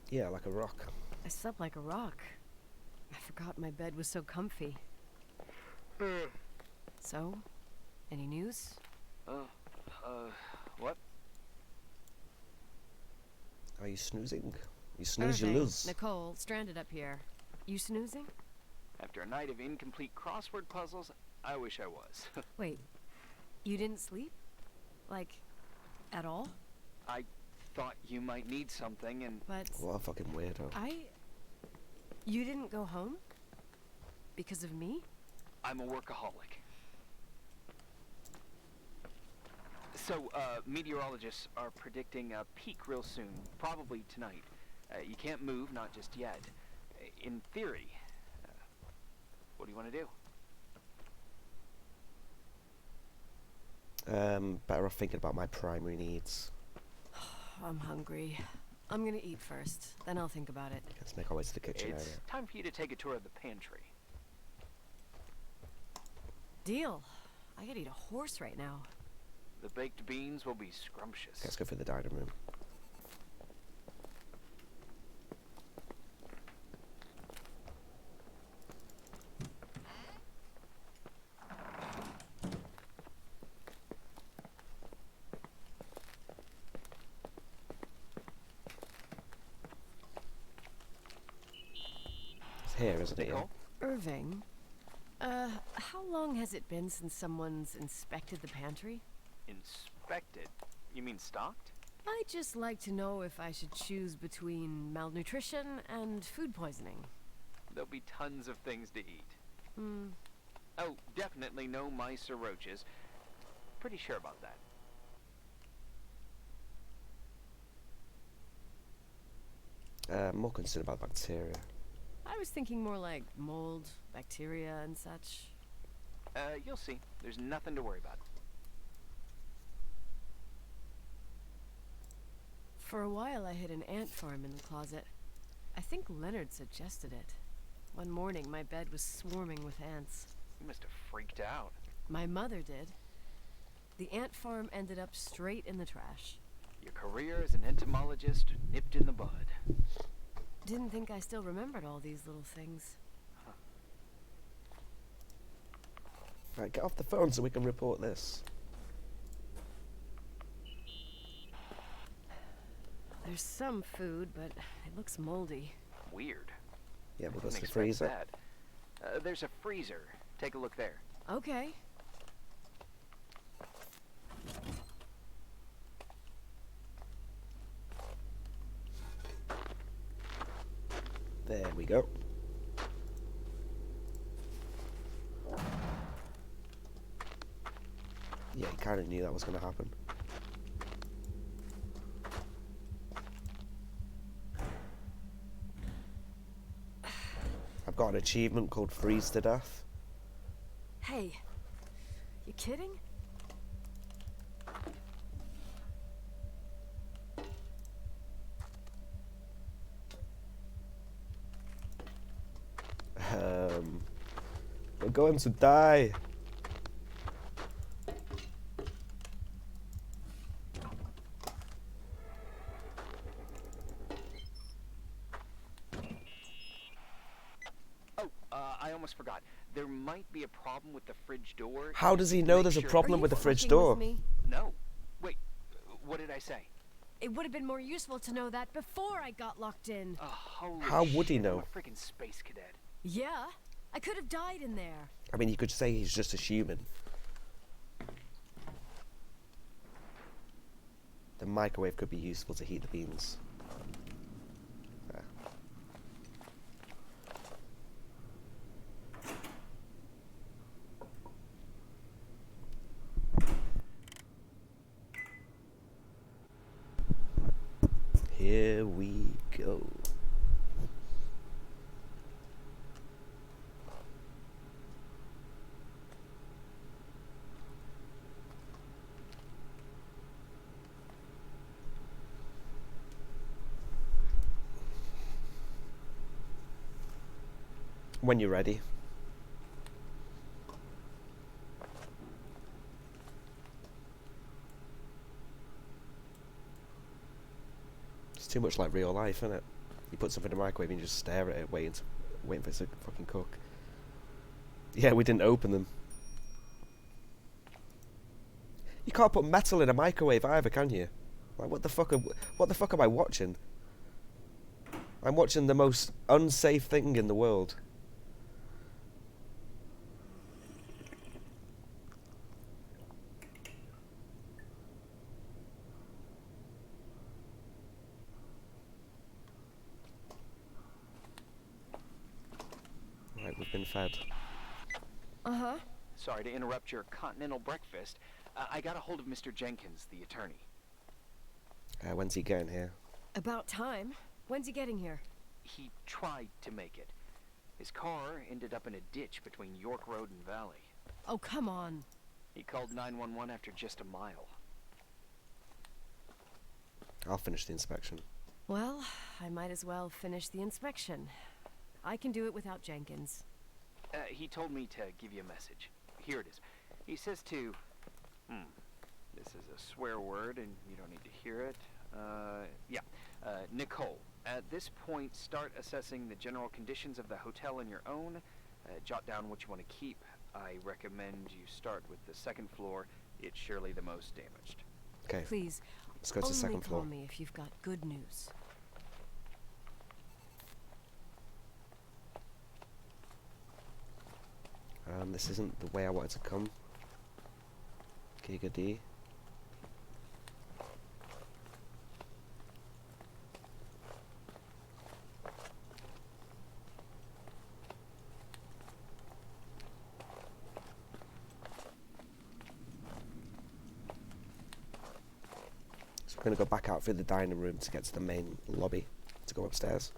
Yeah, like a rock. I slept like a rock. I forgot my bed was so comfy. So, any news? What? Are you snoozing? You snooze, you Irving, lose. Nicole, stranded up here. You snoozing? After a night of incomplete crossword puzzles, I wish I was. Wait, you didn't sleep? Like, at all? I thought you might need something, and But What a fucking weirdo. You didn't go home? Because of me? I'm a workaholic. So, meteorologists are predicting a peak real soon, probably tonight. You can't move, not just yet. In theory. What do you want to do? Better off thinking about my primary needs. I'm hungry. I'm gonna eat first, then I'll think about it. Let's make our way to the kitchen It's area. time for you to take a tour of the pantry. Deal. I could eat a horse right now. The baked beans will be scrumptious. Let's go through the dining room. It's here, isn't it? Yeah? Nicole? Irving, how long has it been since someone's inspected the pantry? Inspected? You mean stocked? I'd just like to know if I should choose between malnutrition and food poisoning. There'll be tons of things to eat. Hmm. Oh, definitely no mice or roaches. Pretty sure about that. More concerned about bacteria. I was thinking more like mold, bacteria, and such. You'll see. There's nothing to worry about. For a while, I hid an ant farm in the closet. I think Leonard suggested it. One morning, my bed was swarming with ants. You must have freaked out. My mother did. The ant farm ended up straight in the trash. Your career as an entomologist nipped in the bud. Didn't think I still remembered all these little things. Right, get off the phone so we can report this. There's some food, but it looks moldy. Weird. Yeah, we'll go to Didn't the expect freezer. that. There's a freezer. Take a look there. Okay. There we go. Yeah, you kind of knew that was going to happen. I've got an achievement called Freeze to Death. Hey, you kidding? We're going to die. Oh, I almost forgot. There might be a problem with the fridge door. How does he know Make there's a sure- problem Are with you the fridge fucking door? with me? No. Wait, what did I say? It would have been more useful to know that before I got locked in. Oh, holy How would he shit, know? I'm a freaking space cadet. Yeah, I could have died in there. I mean, you could say he's just a human. The microwave could be useful to heat the beans. There. Here we go. When you're ready. Too much like real life, isn't it? You put something in the microwave and you just stare at it, waiting for it to fucking cook. Yeah, we didn't open them. You can't put metal in a microwave either, can you? Like, what the fuck am I watching? I'm watching the most unsafe thing in the world. Right, we've been fed. Uh-huh. Sorry to interrupt your continental breakfast. I got a hold of Mr. Jenkins, the attorney. When's he getting here? About time. When's he getting here? He tried to make it. His car ended up in a ditch between York Road and Valley. Oh, come on. He called 911 after just a mile. I'll finish the inspection. Well, I might as well finish the inspection. I can do it without Jenkins. He told me to give you a message. Here it is. He says to... This is a swear word, and you don't need to hear it. Nicole. At this point, start assessing the general conditions of the hotel on your own. Jot down what you want to keep. I recommend you start with the second floor. It's surely the most damaged. Okay. Please, Let's go to the second floor. call me if you've got good news. This isn't the way I wanted to come. Giga D. So we're going to go back out through the dining room to get to the main lobby to go upstairs.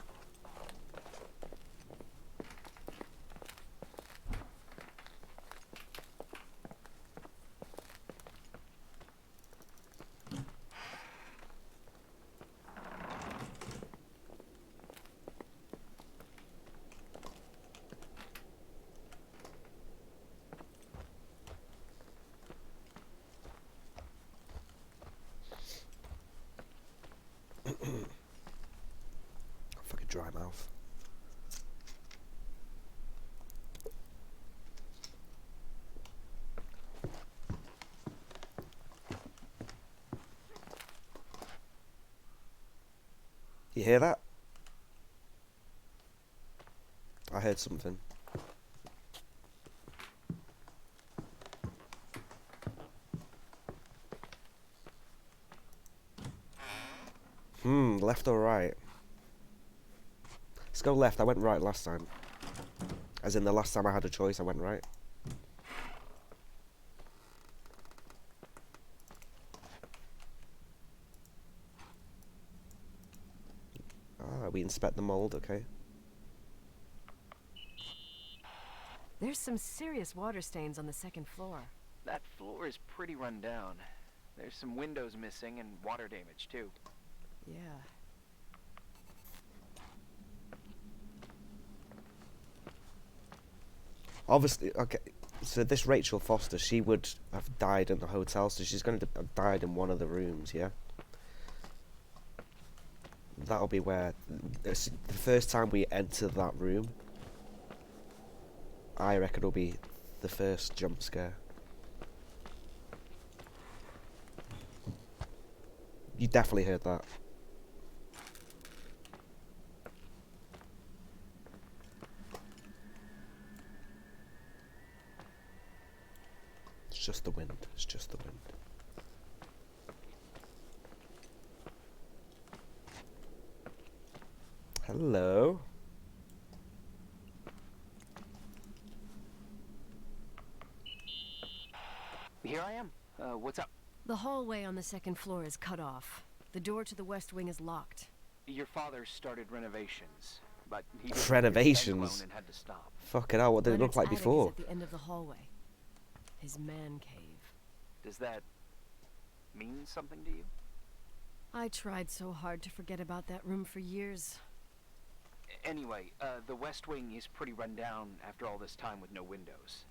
Fucking dry mouth. You hear that? I heard something. Left or right? Let's go left. I went right last time. As in the last time I had a choice, I went right. Ah, we inspect the mold, okay. There's some serious water stains on the second floor. That floor is pretty run down. There's some windows missing and water damage, too. Yeah. Obviously, okay, so this Rachel Foster, she would have died in the hotel, so she's going to have died in one of the rooms, yeah? That'll be where, the first time we enter that room, I reckon it'll be the first jump scare. You definitely heard that. It's just the wind. It's just the wind. Hello. Here I am. What's up? The hallway on the second floor is cut off. The door to the west wing is locked. Your father started renovations, but he didn't Renovations? and had to stop. Fucking hell, what did it look Leonard's like attic before? is at the end of the hallway. His man cave. Does that mean something to you? I tried so hard to forget about that room for years. Anyway, the west wing is pretty run down after all this time with no windows.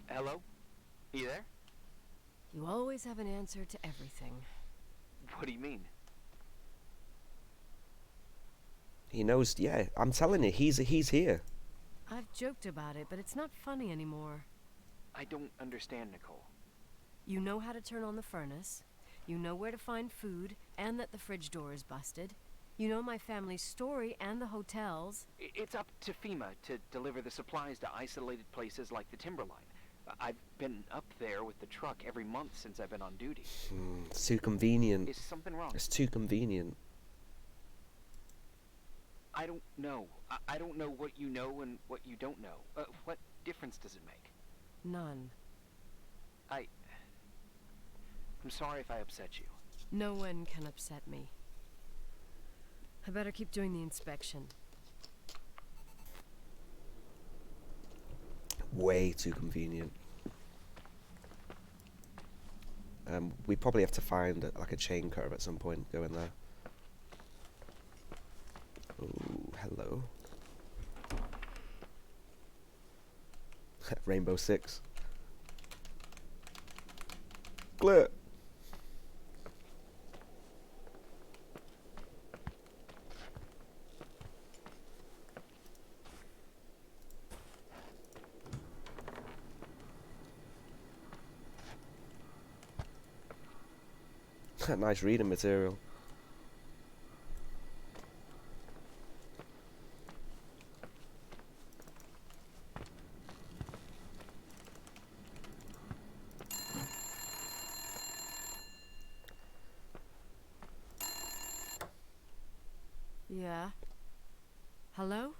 Hello? You there? You always have an answer to everything. What do you mean? He knows, yeah, I'm telling you, he's here. I've joked about it, but it's not funny anymore. I don't understand, Nicole. You know how to turn on the furnace. You know where to find food, and that the fridge door is busted. You know my family's story and the hotel's. It's up to FEMA to deliver the supplies to isolated places like the Timberline. I've been up there with the truck every month since I've been on duty. It's too convenient. Is something wrong? It's too convenient. I don't know. I don't know what you know and what you don't know. What difference does it make? None. I'm sorry if I upset you. No one can upset me. I better keep doing the inspection. Way too convenient. We probably have to find like a chain curve at some point. Go in there. Oh, hello. Rainbow Six. Glare. Nice reading material. Yeah? Hello?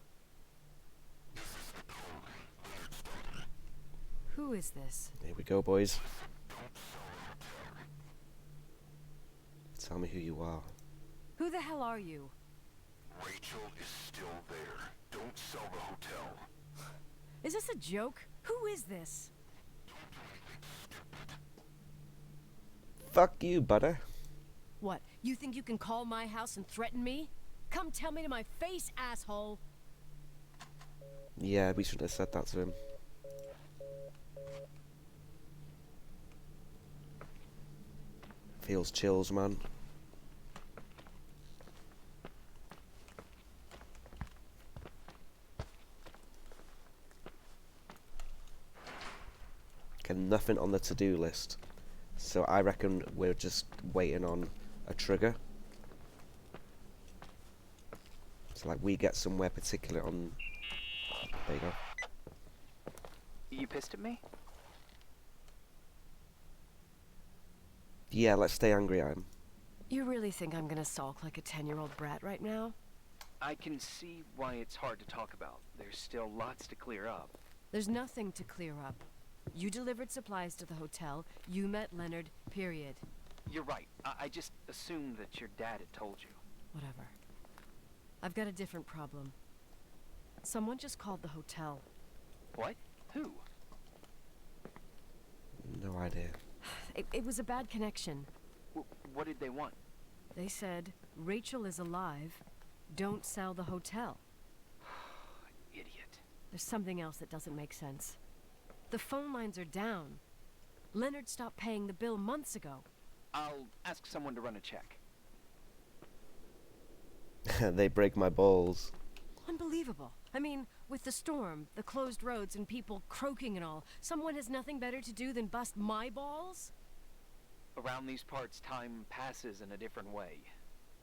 Who is this? Here we go, boys. Tell me who you are. Who the hell are you? Rachel is still there. Don't sell the hotel. Is this a joke? Who is this? Fuck you, butter. What, you think you can call my house and threaten me? Come tell me to my face, asshole! Yeah, we shouldn't have said that to him. Feels chills, man. Okay, nothing on the to-do list. So I reckon we're just waiting on a trigger. So like we get somewhere particular on... There you go. You pissed at me? Yeah, let's stay angry at him. You really think I'm gonna sulk like a 10-year-old brat right now? I can see why it's hard to talk about. There's still lots to clear up. There's nothing to clear up. You delivered supplies to the hotel, you met Leonard, period. You're right. I just assumed that your dad had told you. Whatever. I've got a different problem. Someone just called the hotel. What? Who? No idea. It was a bad connection. What did they want? They said, Rachel is alive, don't sell the hotel. Idiot. There's something else that doesn't make sense. The phone lines are down. Leonard stopped paying the bill months ago. I'll ask someone to run a check. They break my balls. Unbelievable. I mean, with the storm, the closed roads, and people croaking and all, someone has nothing better to do than bust my balls? Around these parts, time passes in a different way.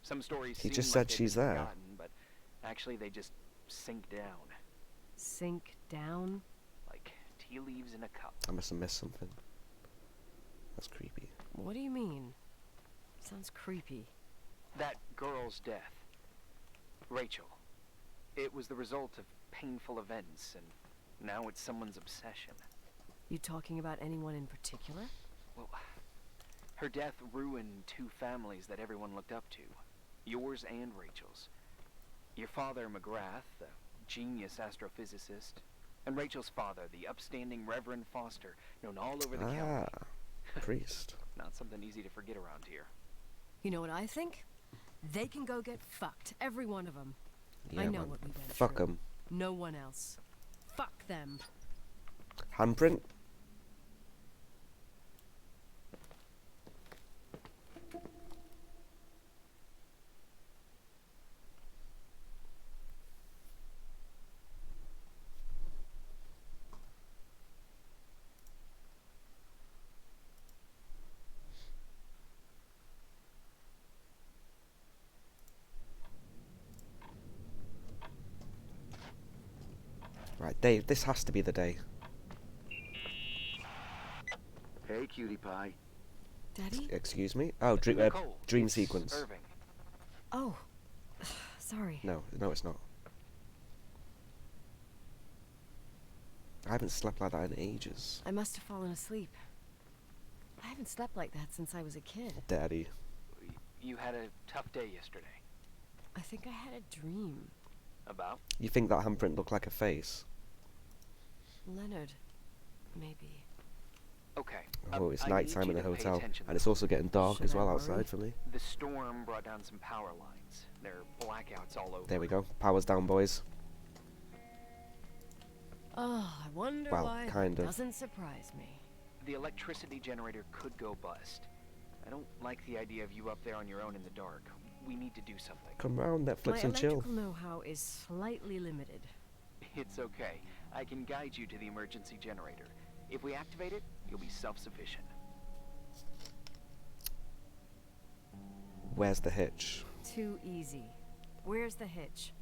Some stories He seem just like said they've she's been there. forgotten, but actually they just sink down. Sink down? Like tea leaves in a cup. I must have missed something. That's creepy. What do you mean? Sounds creepy. That girl's death. Rachel. It was the result of painful events, and now it's someone's obsession. You talking about anyone in particular? Well, her death ruined two families that everyone looked up to. Yours and Rachel's. Your father, McGrath, the genius astrophysicist, and Rachel's father, the upstanding Reverend Foster, known all over the county. Priest. Not something easy to forget around here. You know what I think? They can go get fucked, every one of them. Yeah, I know man. what we went Fuck through. them. No one else. Fuck them. Handprint? Right, Dave, this has to be the day. Hey, cutie pie. Daddy? Excuse me? Oh, Nicole, dream it's sequence. Irving. Oh, sorry. No, it's not. I haven't slept like that in ages. I must have fallen asleep. I haven't slept like that since I was a kid. Daddy. You had a tough day yesterday. I think I had a dream. About? You think that handprint looked like a face? Leonard, maybe. Okay. Oh, it's I night need time you in the to pay hotel. attention, And it's though. also getting dark Should as I well worry? outside for me. The storm brought down some power lines. There are blackouts all over. There we go. Power's down, boys. Oh, I wonder Well, why kind that of. doesn't surprise me. The electricity generator could go bust. I don't like the idea of you up there on your own in the dark. We need to do something. Come round, My Netflix and chill. electrical know-how is slightly limited. It's okay. I can guide you to the emergency generator. If we activate it, you'll be self-sufficient. Where's the hitch? Too easy. Where's the hitch?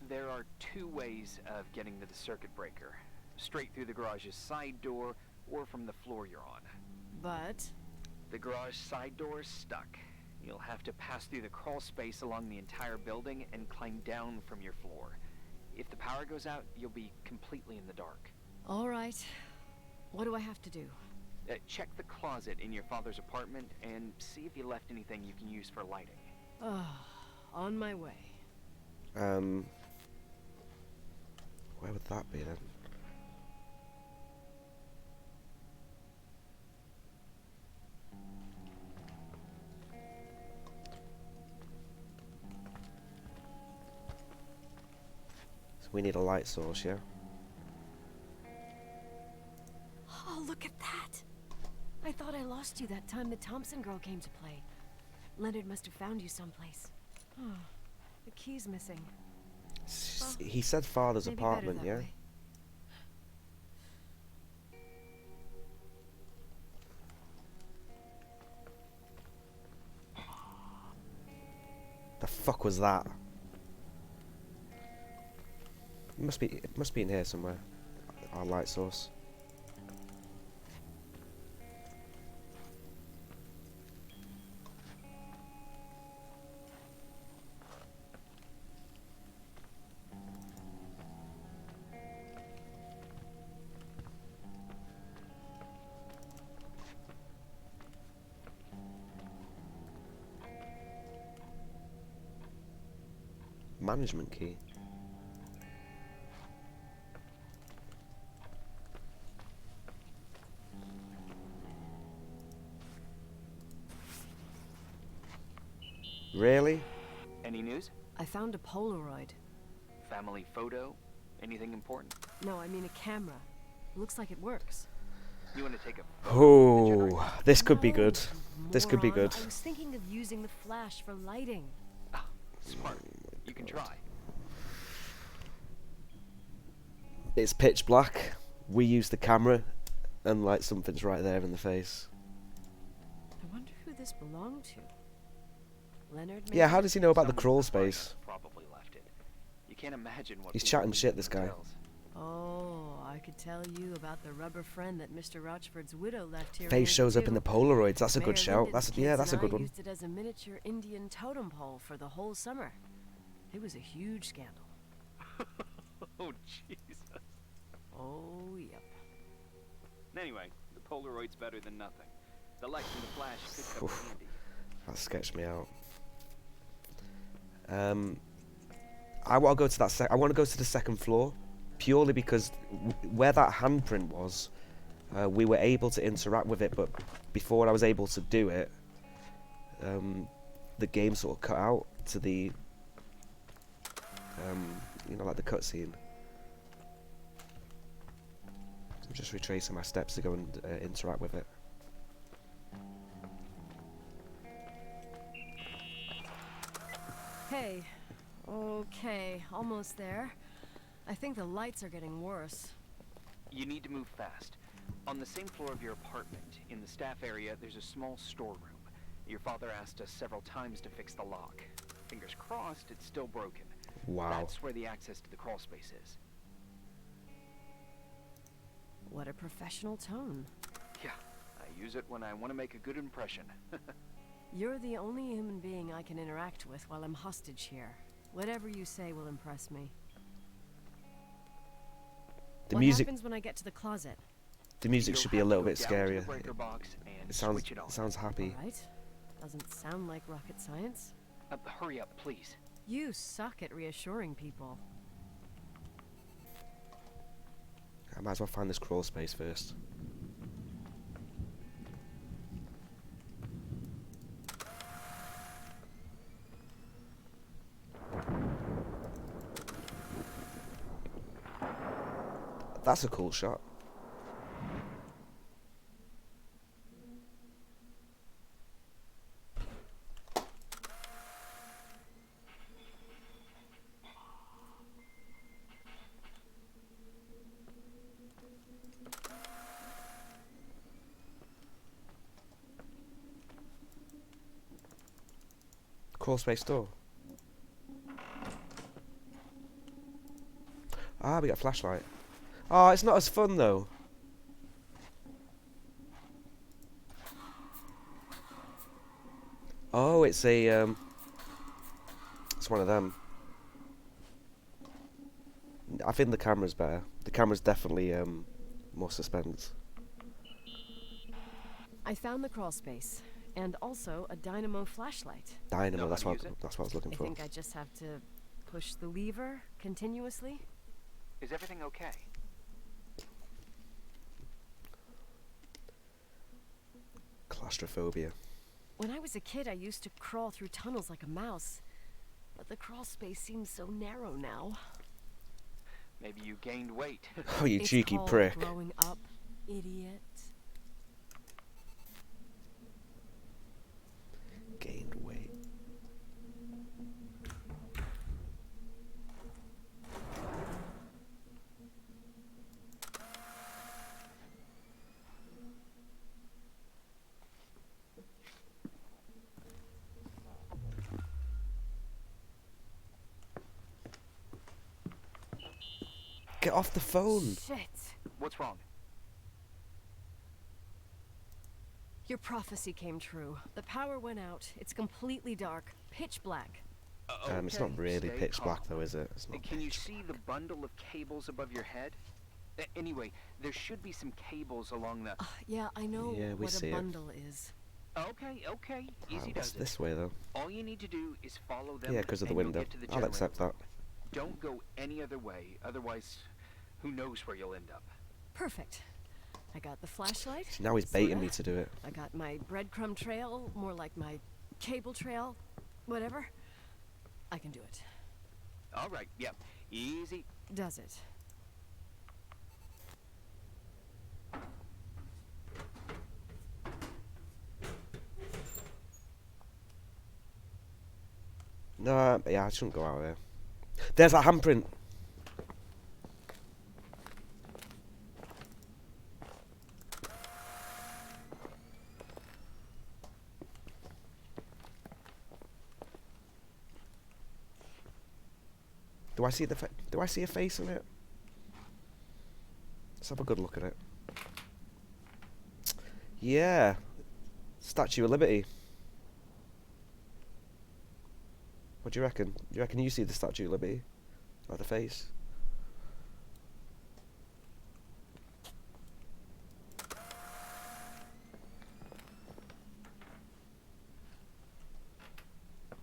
There are two ways of getting to the circuit breaker. Straight through the garage's side door, or from the floor you're on. But The garage side door is stuck. You'll have to pass through the crawl space along the entire building and climb down from your floor. If the power goes out, you'll be completely in the dark. all right. What do I have to do? Check the closet in your father's apartment and see if you left anything you can use for lighting. On my way. Where would that be then? So we need a light source, yeah? Oh, look at that! I thought I lost you that time the Thompson girl came to play. Leonard must have found you someplace. Oh, the key's missing. He said father's Maybe better apartment, that yeah? way. The fuck was that? It must be in here somewhere. Our light source. Management key. Really? Any news? I found a Polaroid. Family photo? Anything important? No, I mean a camera. Looks like it works. You want to take a Oh, this could be No, good. This could be moron. good. I was thinking of using the flash for lighting. Smart. You can try. It's pitch black. We use the camera, and like something's right there in the face. I wonder who this belonged to. Leonard, Yeah, maybe? how does he know about the Someone crawl in the front space? Probably left it. You can't imagine what He's people chatting leave shit, in this guy. hotels. Oh, I could tell you about the rubber friend that Mr. Rochford's widow left here. Face shows up in the Polaroids. That's a good Mayor shout. Linden's That's kids that's a and good I one. used it as a miniature Indian totem pole for the whole summer. It was a huge scandal. Oh, Jesus. Oh, yep. Anyway, the Polaroid's better than nothing. The light from the flash could come in handy. That sketched me out. I want to go to that. I want to go to the second floor, purely because where that handprint was, we were able to interact with it. But before I was able to do it, the game sort of cut out to the, you know, like the cutscene. I'm just retracing my steps to go and interact with it. Hey. Okay, almost there. I think the lights are getting worse. You need to move fast. On the same floor of your apartment, in the staff area, there's a small storeroom. Your father asked us several times to fix the lock. Fingers crossed, it's still broken. Wow. That's where the access to the crawl space is. What a professional tone. Yeah, I use it when I want to make a good impression. You're the only human being I can interact with while I'm hostage here. Whatever you say will impress me. The What music, happens when I get to the closet? the music You'll should be a have to little go bit down to the scarier. breaker box and It sounds, switch it on. sounds happy. All right. Doesn't sound like rocket science. Hurry up, please. You suck at reassuring people. I might as well find this crawl space first. That's a cool shot. Crawl space door. Ah, we got a flashlight. Oh, it's not as fun though. Oh, it's a it's one of them. I think the camera's better. The camera's definitely more suspense. I found the crawl space, and also a dynamo flashlight. Dynamo, Know that's how to what use it? that's what I was looking I for. think I just have to push the lever continuously. Is everything okay? Claustrophobia. When I was a kid, I used to crawl through tunnels like a mouse. But the crawl space seems so narrow now. Maybe you gained weight. Oh, you It's cheeky called prick. growing up, idiot. Gained weight. Get off the phone. Shit. What's wrong? Your prophecy came true. The power went out. It's completely dark. Pitch black. It's not Okay, really stay pitch black calm. though, is it? It's not Can you pitch see the bundle of cables above your head? Anyway, there should be some cables along the... Yeah, I know Yeah, we what see a it. bundle is. Okay, easy What's does it. this way though? All you need to do is follow them. Yeah, because of the and you'll window. get to the I'll generator accept that. room. Don't go any other way, otherwise, who knows where you'll end up. Perfect. I got the flashlight. See, now he's baiting sorta. me to do it. I got my breadcrumb trail, more like my cable trail, whatever. I can do it. All right, yeah, easy. Does it? No, yeah, I shouldn't go out there. There's that handprint. Do I see the do I see a face on it? Let's have a good look at it. Yeah, Statue of Liberty. What do you reckon? Do you reckon you see the Statue of Liberty? Like the face?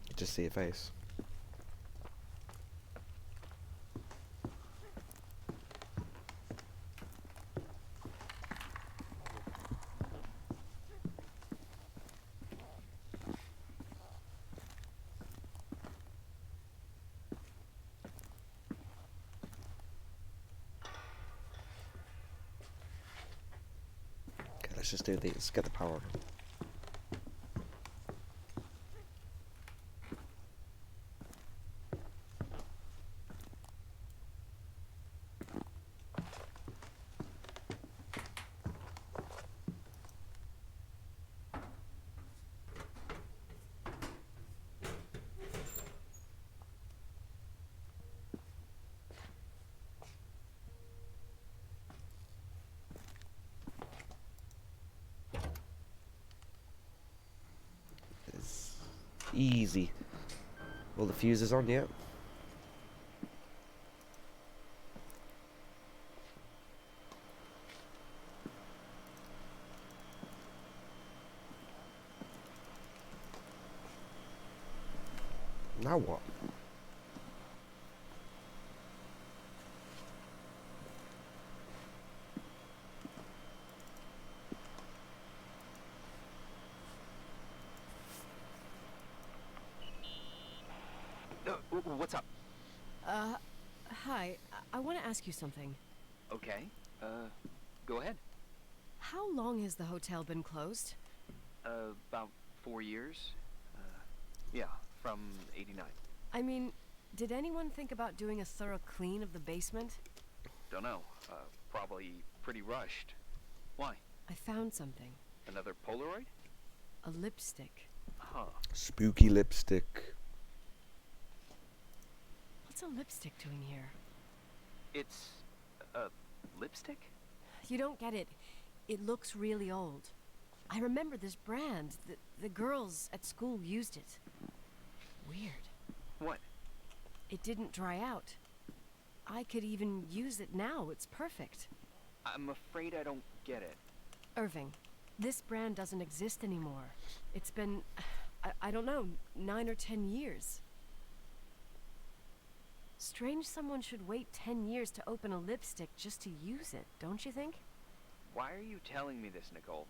You just see a face. Okay, let's just do these. Let's get the power on. Easy. All the fuses on, yeah. Now what? What's up? Hi. I want to ask you something. Okay. Go ahead. How long has the hotel been closed? About 4 years. Yeah, from '89. I mean, did anyone think about doing a thorough clean of the basement? Don't know. Probably pretty rushed. Why? I found something. Another Polaroid? A lipstick. Huh. Spooky lipstick. What's a lipstick doing here? It's a lipstick? You don't get it. It looks really old. I remember this brand. The girls at school used it. Weird. What? It didn't dry out. I could even use it now. It's perfect. I'm afraid I don't get it. Irving, this brand doesn't exist anymore. It's been, I don't know, 9 or 10 years. Strange someone should wait 10 years to open a lipstick just to use it, don't you think? Why are you telling me this, Nicole?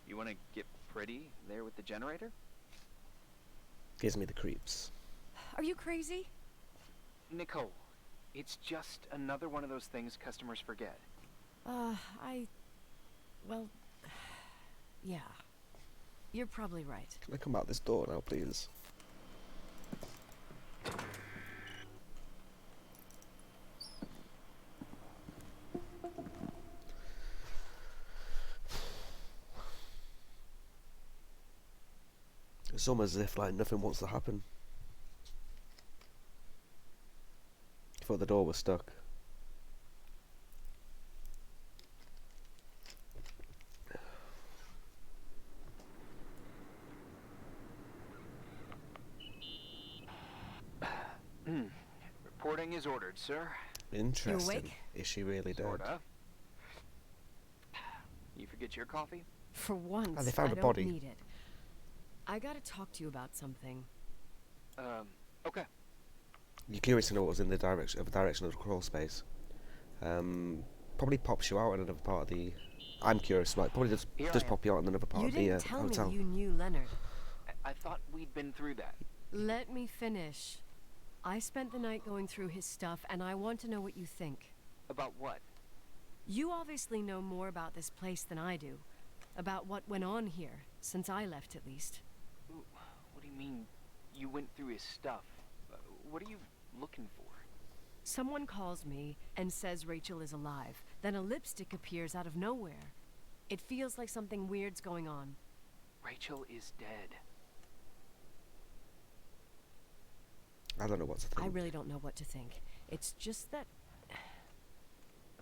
You want to get pretty there with the generator? Gives me the creeps. Are you crazy? Nicole, it's just another one of those things customers forget. Well, yeah. You're probably right. Can I come out this door now, please? It's almost as if like nothing wants to happen. I thought the door was stuck. Reporting is ordered, sir. Interesting. awake? Is she really dead? Sorta. You forget your coffee? For once, they found I a don't body. need it. I gotta talk to you about something. Okay. You're curious to know what was in the direction of the crawl space. Probably pops you out in another part of the. I'm curious, right? Probably just Here I does am. pop you out in another part You of the didn't tell hotel. me you knew Leonard. I thought we'd been through that. Let me finish. I spent the night going through his stuff, and I want to know what you think. About what? You obviously know more about this place than I do. About what went on here, since I left at least. What do you mean, you went through his stuff? What are you looking for? Someone calls me and says Rachel is alive. Then a lipstick appears out of nowhere. It feels like something weird's going on. Rachel is dead. I don't know what to think. I really don't know what to think. It's just that...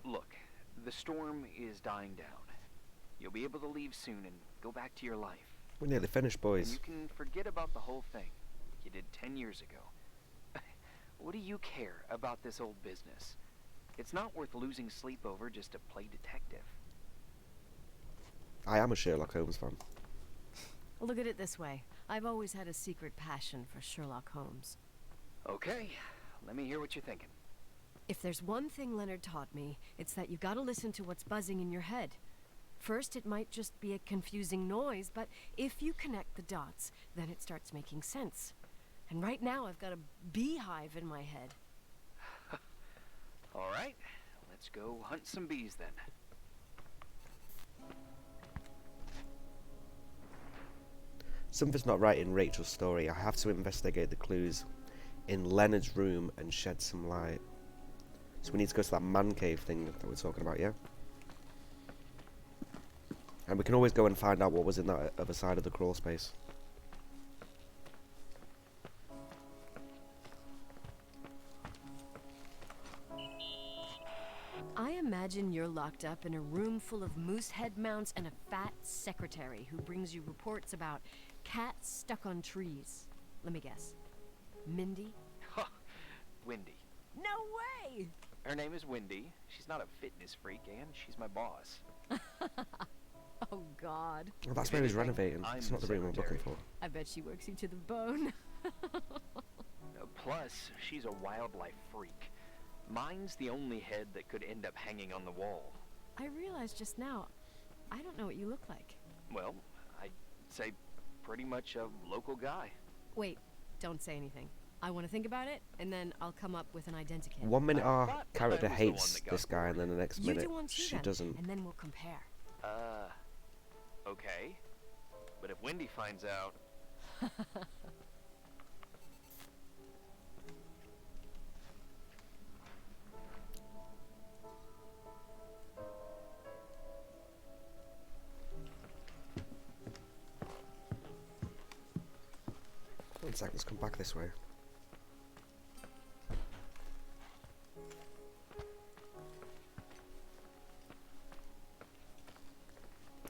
Look, the storm is dying down. You'll be able to leave soon and go back to your life. We're nearly finished, And boys. you can forget about the whole thing, like you did 10 years ago. What do you care about this old business? It's not worth losing sleep over just to play detective. I am a Sherlock Holmes fan. Look at it this way. I've always had a secret passion for Sherlock Holmes. Okay, let me hear what you're thinking. If there's one thing Leonard taught me, it's that you've got to listen to what's buzzing in your head. First, it might just be a confusing noise, but if you connect the dots, then it starts making sense. And right now, I've got a beehive in my head. All right, let's go hunt some bees then. Something's not right in Rachel's story. I have to investigate the clues in Leonard's room and shed some light. So we need to go to that man cave thing that we're talking about, yeah? And we can always go and find out what was in that other side of the crawl space. I imagine you're locked up in a room full of moose head mounts and a fat secretary who brings you reports about cats stuck on trees. Let me guess. Mindy? Wendy. No way! Her name is Wendy. She's not a fitness freak, and she's my boss. Oh, God. Well, that's If where he's anything, renovating. I'm It's not the the room I'm looking secretary. for. I bet she works you to the bone. Plus, she's a wildlife freak. Mine's the only head that could end up hanging on the wall. I realized just now, I don't know what you look like. Well, I'd say pretty much a local guy. Wait, don't say anything. I want to think about it, and then I'll come up with an identikit. 1 minute I our thought I character was the one hates that got this guy, and bored. then the next You minute do one too, she then, doesn't. and then we'll compare. Okay. But if Wendy finds out... One sec, let's come back this way.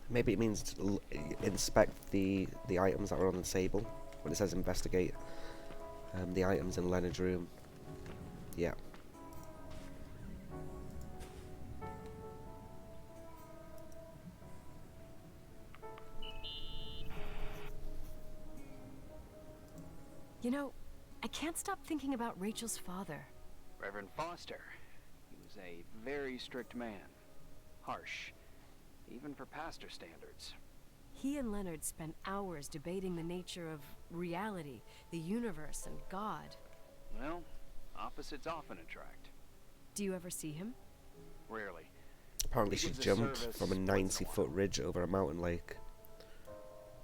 Maybe it means to inspect the items that are on the table when it says investigate. The items in Leonard's room. Yeah. You know, I can't stop thinking about Rachel's father. Reverend Foster. He was a very strict man. Harsh. Even for pastor standards. He and Leonard spent hours debating the nature of reality, the universe, and God. Well, opposites often attract. Do you ever see him? Rarely. Apparently He she gives a jumped service from a once in a 90-foot while. ridge over a mountain lake.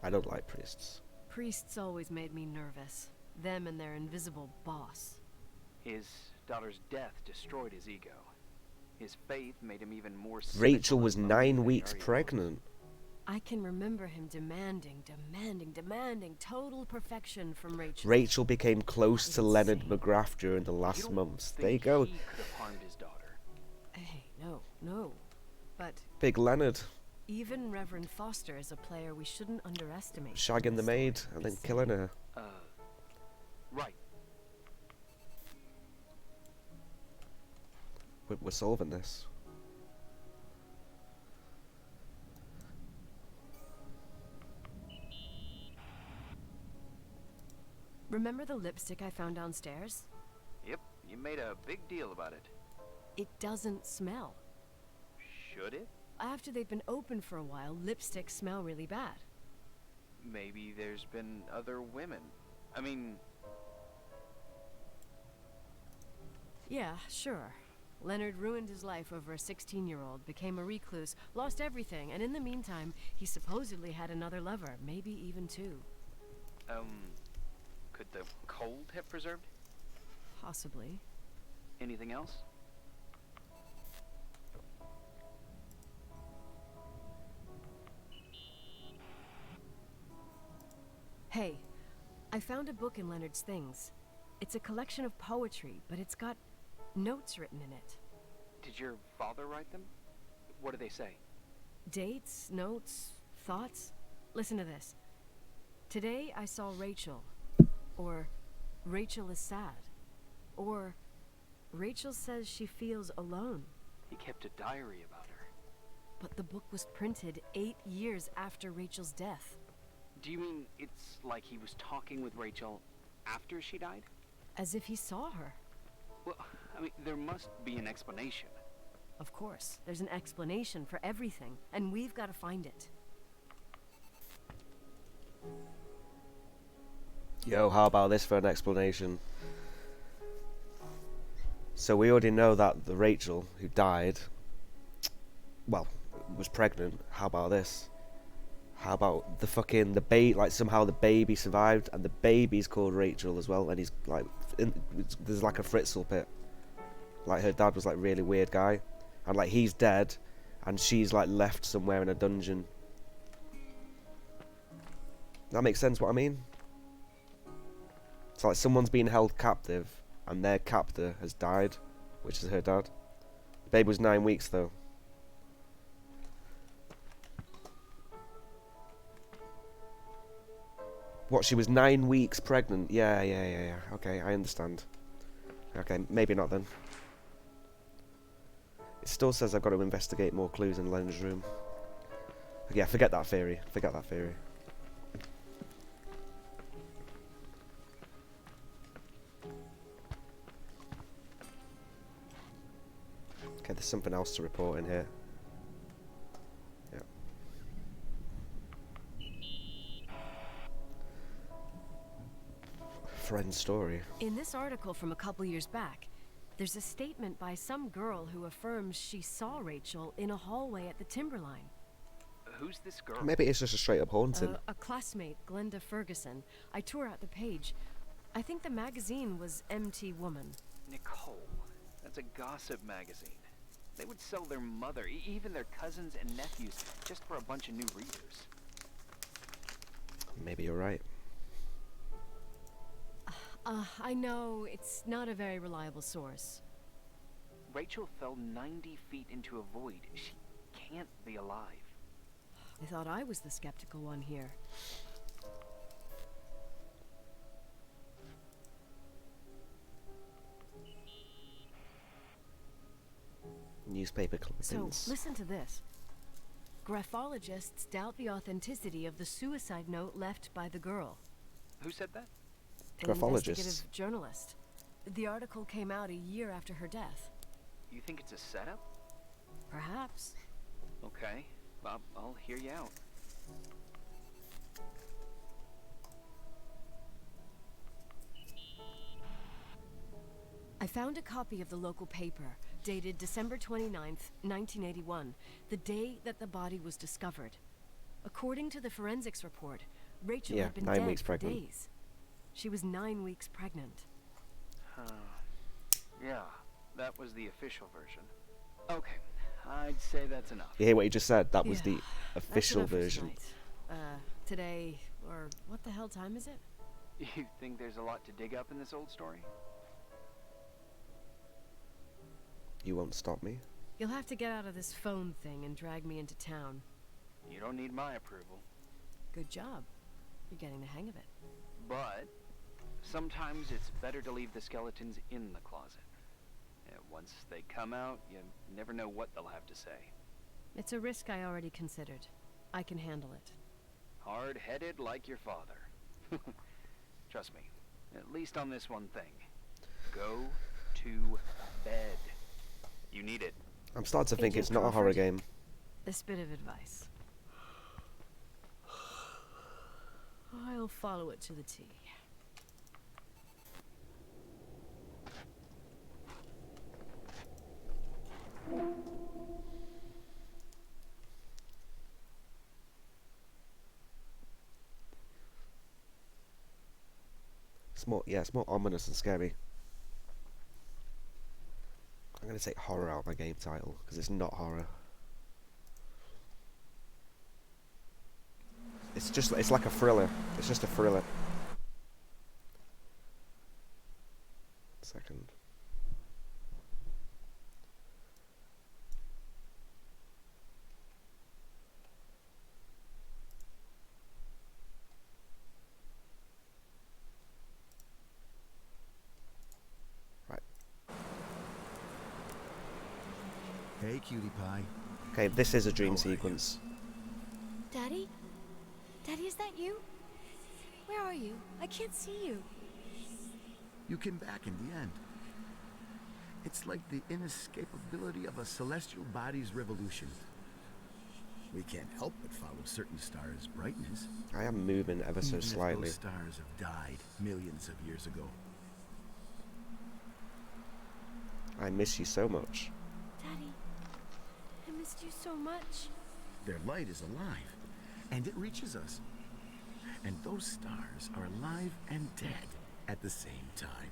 I don't like priests. Priests always made me nervous. Them and their invisible boss. His daughter's death destroyed his ego. His faith made him even more cynical Rachel and was lonely 9 than weeks Mary pregnant. I can remember him demanding total perfection from Rachel. Rachel became close to Leonard Insane. McGrath during the was. last You don't months. think There you go. He could have harmed his daughter. Hey, no. But Big Leonard even Reverend Foster is a player we shouldn't underestimate. shagging the maid and then killing her. Right. We're solving this. Remember the lipstick I found downstairs? Yep, you made a big deal about it. It doesn't smell. Should it? After they've been open for a while, lipsticks smell really bad. Maybe there's been other women. I mean, Yeah, sure. Leonard ruined his life over a 16-year-old, became a recluse, lost everything, and in the meantime, he supposedly had another lover, maybe even two. could the cold have preserved? Possibly. Anything else? Hey, I found a book in Leonard's things. It's a collection of poetry, but it's got notes written in it. Did your father write them? What do they say? Dates, notes, thoughts. Listen to this. Today I saw Rachel. Or Rachel is sad. Or Rachel says she feels alone. He kept a diary about her. But the book was printed 8 years after Rachel's death. Do you mean it's like he was talking with Rachel after she died? As if he saw her. Well, I mean, there must be an explanation. Of course, there's an explanation for everything, and we've got to find it. Yo, how about this for an explanation? So we already know that the Rachel who died, well, was pregnant. How about this? How about the baby? Like somehow the baby survived, and the baby's called Rachel as well. And he's like, there's like a Fritzl pit. Like her dad was like really weird guy, and like he's dead, and she's like left somewhere in a dungeon. That makes sense. What I mean? It's like someone's been held captive, and their captor has died, which is her dad. The baby was 9 weeks though. What, she was 9 weeks pregnant? Yeah. Okay, I understand. Okay, maybe not then. It still says I've got to investigate more clues in Len's room. Yeah, forget that theory. Forget that theory. Okay, there's something else to report in here. Yeah. Friend's story. In this article from a couple years back, there's a statement by some girl who affirms she saw Rachel in a hallway at the Timberline. Who's this girl? Maybe it's just a straight up haunting. A classmate, Glenda Ferguson. I tore out the page. I think the magazine was MT Woman. Nicole. That's a gossip magazine. They would sell their mother, even their cousins and nephews, just for a bunch of new readers. Maybe you're right. I know it's not a very reliable source. Rachel fell 90 feet into a void. She can't be alive. I thought I was the skeptical one here. Newspaper clippings. So, listen to this. Graphologists doubt the authenticity of the suicide note left by the girl. Who said that? An Graphologists. investigative journalist. The article came out a year after her death. You think it's a setup? Perhaps. Okay, I'll hear you out. I found a copy of the local paper, dated December 29th, 1981, the day that the body was discovered. According to the forensics report, Rachel had been 9 dead weeks for pregnant. days. She was 9 weeks pregnant. Yeah, that was the official version. Okay, I'd say that's enough. You hear what he just said? That was Yeah, the official that's enough for version. tonight. Today, or what the hell time is it? You think there's a lot to dig up in this old story? You won't stop me? You'll have to get out of this phone thing and drag me into town. You don't need my approval. Good job. You're getting the hang of it. But sometimes it's better to leave the skeletons in the closet. Once they come out, you never know what they'll have to say. It's a risk I already considered. I can handle it. Hard-headed like your father. Trust me, at least on this one thing. Go to bed. You need it. I'm starting to think Agent it's not a horror Crawford? game. This bit of advice. I'll follow it to the T. It's more ominous and scary. I'm going to take horror out of my game title, because it's not horror. It's like a thriller. It's just a thriller. Second. Right. Hey, cutie pie. Okay, this is a dream How are you? sequence. Daddy? Daddy, is that you? Where are you? I can't see you. You came back in the end. It's like the inescapability of a celestial body's revolution. We can't help but follow certain stars' brightness. I am moving ever so Even if slightly. those stars have died millions of years ago. I miss you so much. Daddy, I missed you so much. Their light is alive, and it reaches us. And those stars are alive and dead at the same time.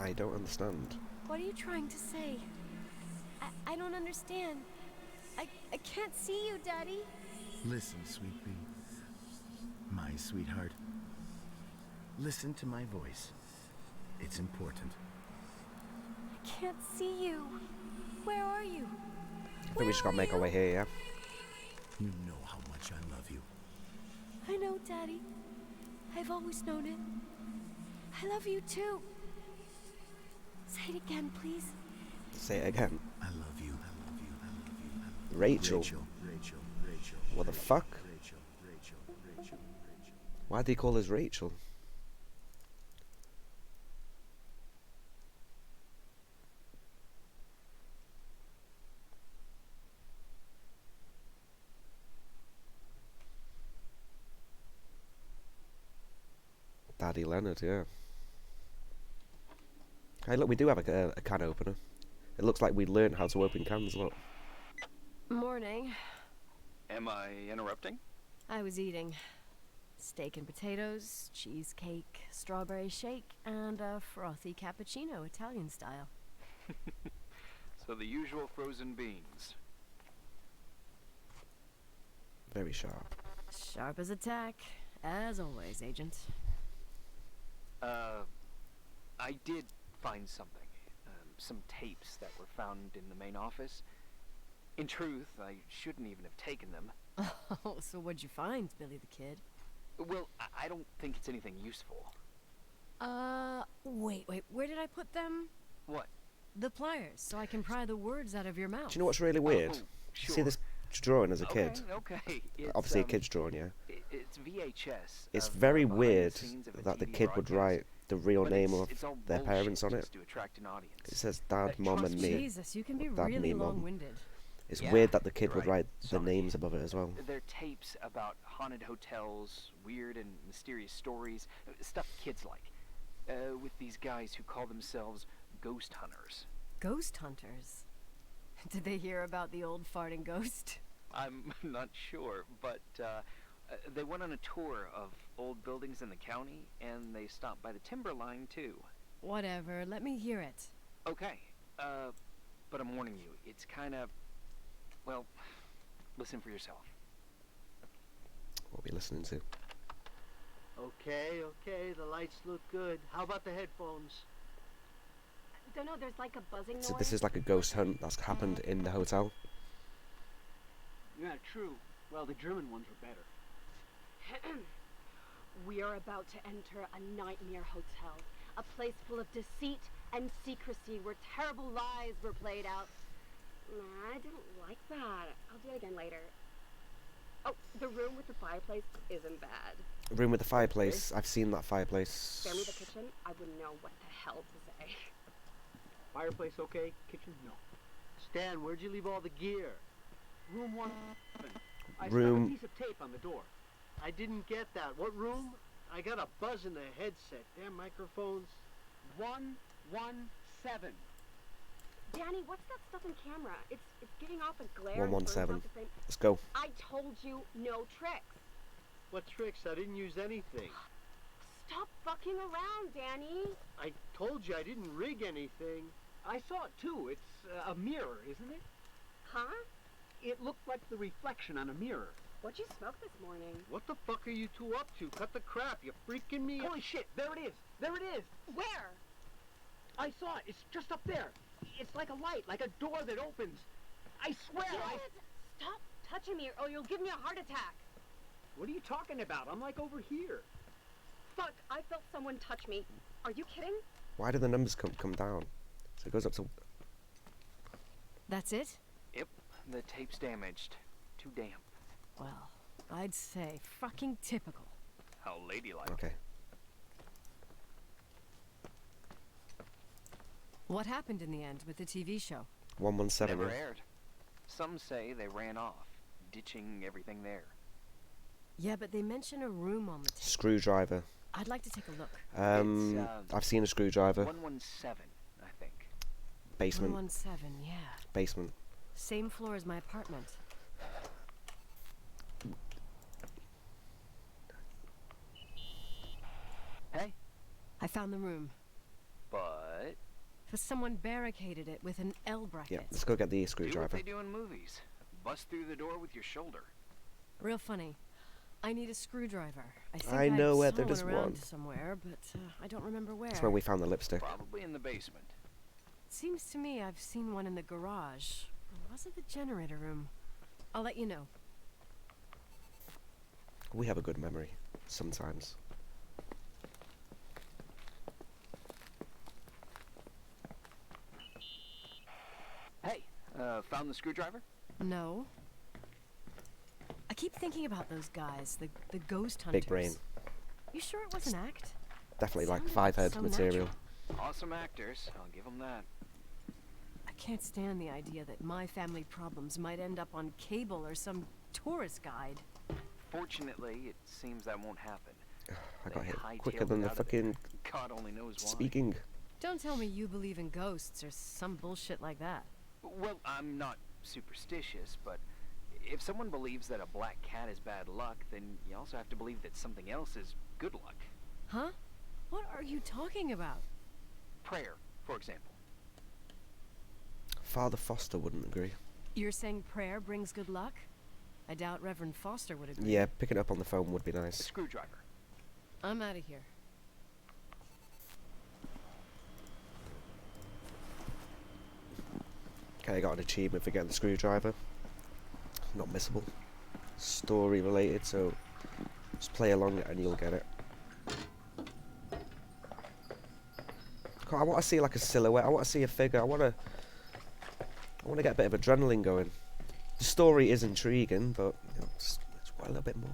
I don't understand. What are you trying to say? I don't understand. I can't see you, Daddy. Listen, sweet pea. My sweetheart. Listen to my voice. It's important. I can't see you. Where are you? I think we just gotta make our way here, yeah? You know how much I love you. I know, Daddy. I've always known it. I love you too. Say it again, please. Say it again. I love you. I love you. I love you. I love you. Rachel. Rachel. What the fuck? Rachel. Why do he call us Rachel? Daddy Leonard, yeah. Hey, look, we do have a can opener. It looks like we learned how to open cans, look. Morning. Am I interrupting? I was eating steak and potatoes, cheesecake, strawberry shake, and a frothy cappuccino, Italian style. So the usual frozen beans. Very sharp. Sharp as a tack, as always, Agent. I did find something. Some tapes that were found in the main office. In truth, I shouldn't even have taken them. Oh, so what'd you find, Billy the Kid? Well, I don't think it's anything useful. Wait, where did I put them? What? The pliers, so I can pry the words out of your mouth. Do you know what's really weird? Sure. See this drawing as a kid? Okay. It's, Obviously a kid's drawing, yeah. It's VHS. It's of very behind the weird scenes of a that the TV kid would broadcast. write the real But name it's of all their bullshit parents on it. just to attract an audience. It says Dad, Mom, trust and me. me. Jesus, you can be Dad, really me, Mum. long-winded. It's Yeah, weird that the kid you're would right. write the Sorry. names above it as well. They're tapes about haunted hotels, weird and mysterious stories, stuff kids like. With these guys who call themselves ghost hunters. Ghost hunters? Did they hear about the old farting ghost? I'm not sure, but they went on a tour of old buildings in the county, and they stopped by the timber line, too. Whatever, let me hear it. Okay, but I'm warning you, it's kind of, well, listen for yourself. What are we listening to? Okay, the lights look good. How about the headphones? Don't know, there's like a buzzing noise. So this is like a ghost hunt that's happened in the hotel. Yeah, true. Well, the German ones were better. We are about to enter a nightmare hotel. A place full of deceit and secrecy where terrible lies were played out. Nah, I didn't like that. I'll do it again later. Oh, the room with the fireplace isn't bad. Room with the fireplace. I've seen that fireplace. Spare me the kitchen. I wouldn't know what the hell to say. Fireplace okay? Kitchen no. Stan, where'd you leave all the gear? Room 1. I stuck Room- a piece of tape on the door. I didn't get that. What room? I got a buzz in the headset. Damn microphones. 117. Danny, what's that stuff in camera? It's giving off a glare. and burns 117. out the frame. Let's go. I told you no tricks. What tricks? I didn't use anything. Stop fucking around, Danny. I told you I didn't rig anything. I saw it too. It's a mirror, isn't it? Huh? It looked like the reflection on a mirror. What'd you smoke this morning? What the fuck are you two up to? Cut the crap. You freaking me. Holy shit. There it is. There it is. Where? I saw it. It's just up there. It's like a light, like a door that opens. I swear. Stop touching me or you'll give me a heart attack. What are you talking about? I'm like over here. Fuck, I felt someone touch me. Are you kidding? Why do the numbers come down? So it goes up to... That's it? Yep, the tape's damaged. Too damp. Well, I'd say fucking typical. How ladylike. Okay. What happened in the end with the TV show? 117. Never Yeah. aired. Some say they ran off, ditching everything there. Yeah, but they mention a room on the tape. Screwdriver. I'd like to take a look. I've seen a screwdriver. 117, I think. Basement. 117, yeah. Basement. Same floor as my apartment. Hey, I found the room. but But someone barricaded it with an L bracket. Yeah, let's go get the do what screwdriver. they do in movies. Bust through the door with your shoulder. Real funny. I need a screwdriver. I think I know where saw there is around one. somewhere, but I don't remember where. That's where we found the lipstick. Probably in the basement. Seems to me I've seen one in the garage. Or was it the generator room? I'll let you know. We have a good memory, sometimes. Hey, found the screwdriver? No. I keep thinking about those guys, the ghost hunters. Big brain. You sure it was an act? Definitely like Sounded five-head so material. natural. Awesome actors, I'll give them that. I can't stand the idea that my family problems might end up on cable or some tourist guide. Fortunately, it seems that won't happen. I got They hit hightailed quicker than it the out of fucking there. God only knows why. speaking. Don't tell me you believe in ghosts or some bullshit like that. Well, I'm not superstitious, but if someone believes that a black cat is bad luck, then you also have to believe that something else is good luck. Huh? What are you talking about? Prayer, for example. Father Foster wouldn't agree. You're saying prayer brings good luck? I doubt Reverend Foster would agree. Yeah, picking up on the phone would be A nice. screwdriver. I'm out of here. Okay, I got an achievement for getting the screwdriver. Not missable. Story related, so just play along and you'll get it. I want to see like a silhouette. I want to see a figure. I want to get a bit of adrenaline going. The story is intriguing, but you know, just want a little bit more.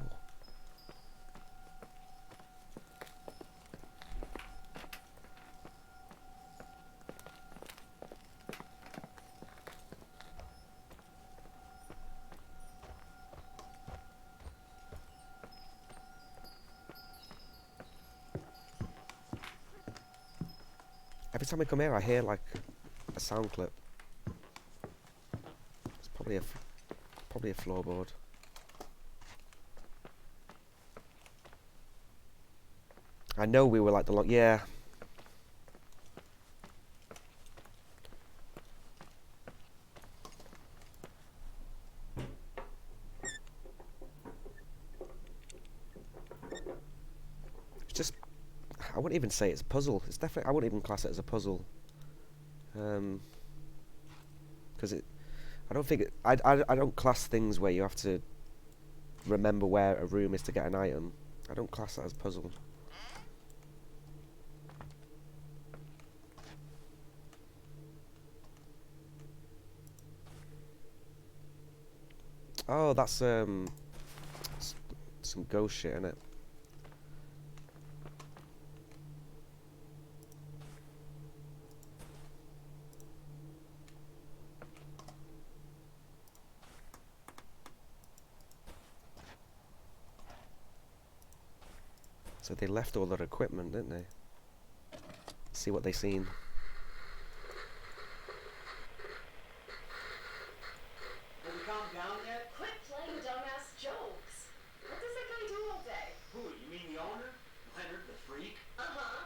Every time I come here, I hear like a sound clip. It's probably a floorboard. I know we were like the long, yeah. It's just, I wouldn't even say it's a puzzle. It's definitely, I wouldn't even class it as a puzzle. Because I don't think I don't class things where you have to remember where a room is to get an item. I don't class that as a puzzle. Oh, that's some ghost shit, innit? So they left all their equipment, didn't they? See what they seen. Have you calmed down yet? Quit playing dumbass jokes. What does that guy do all day? Who, you mean the owner? Leonard, the freak? Uh-huh.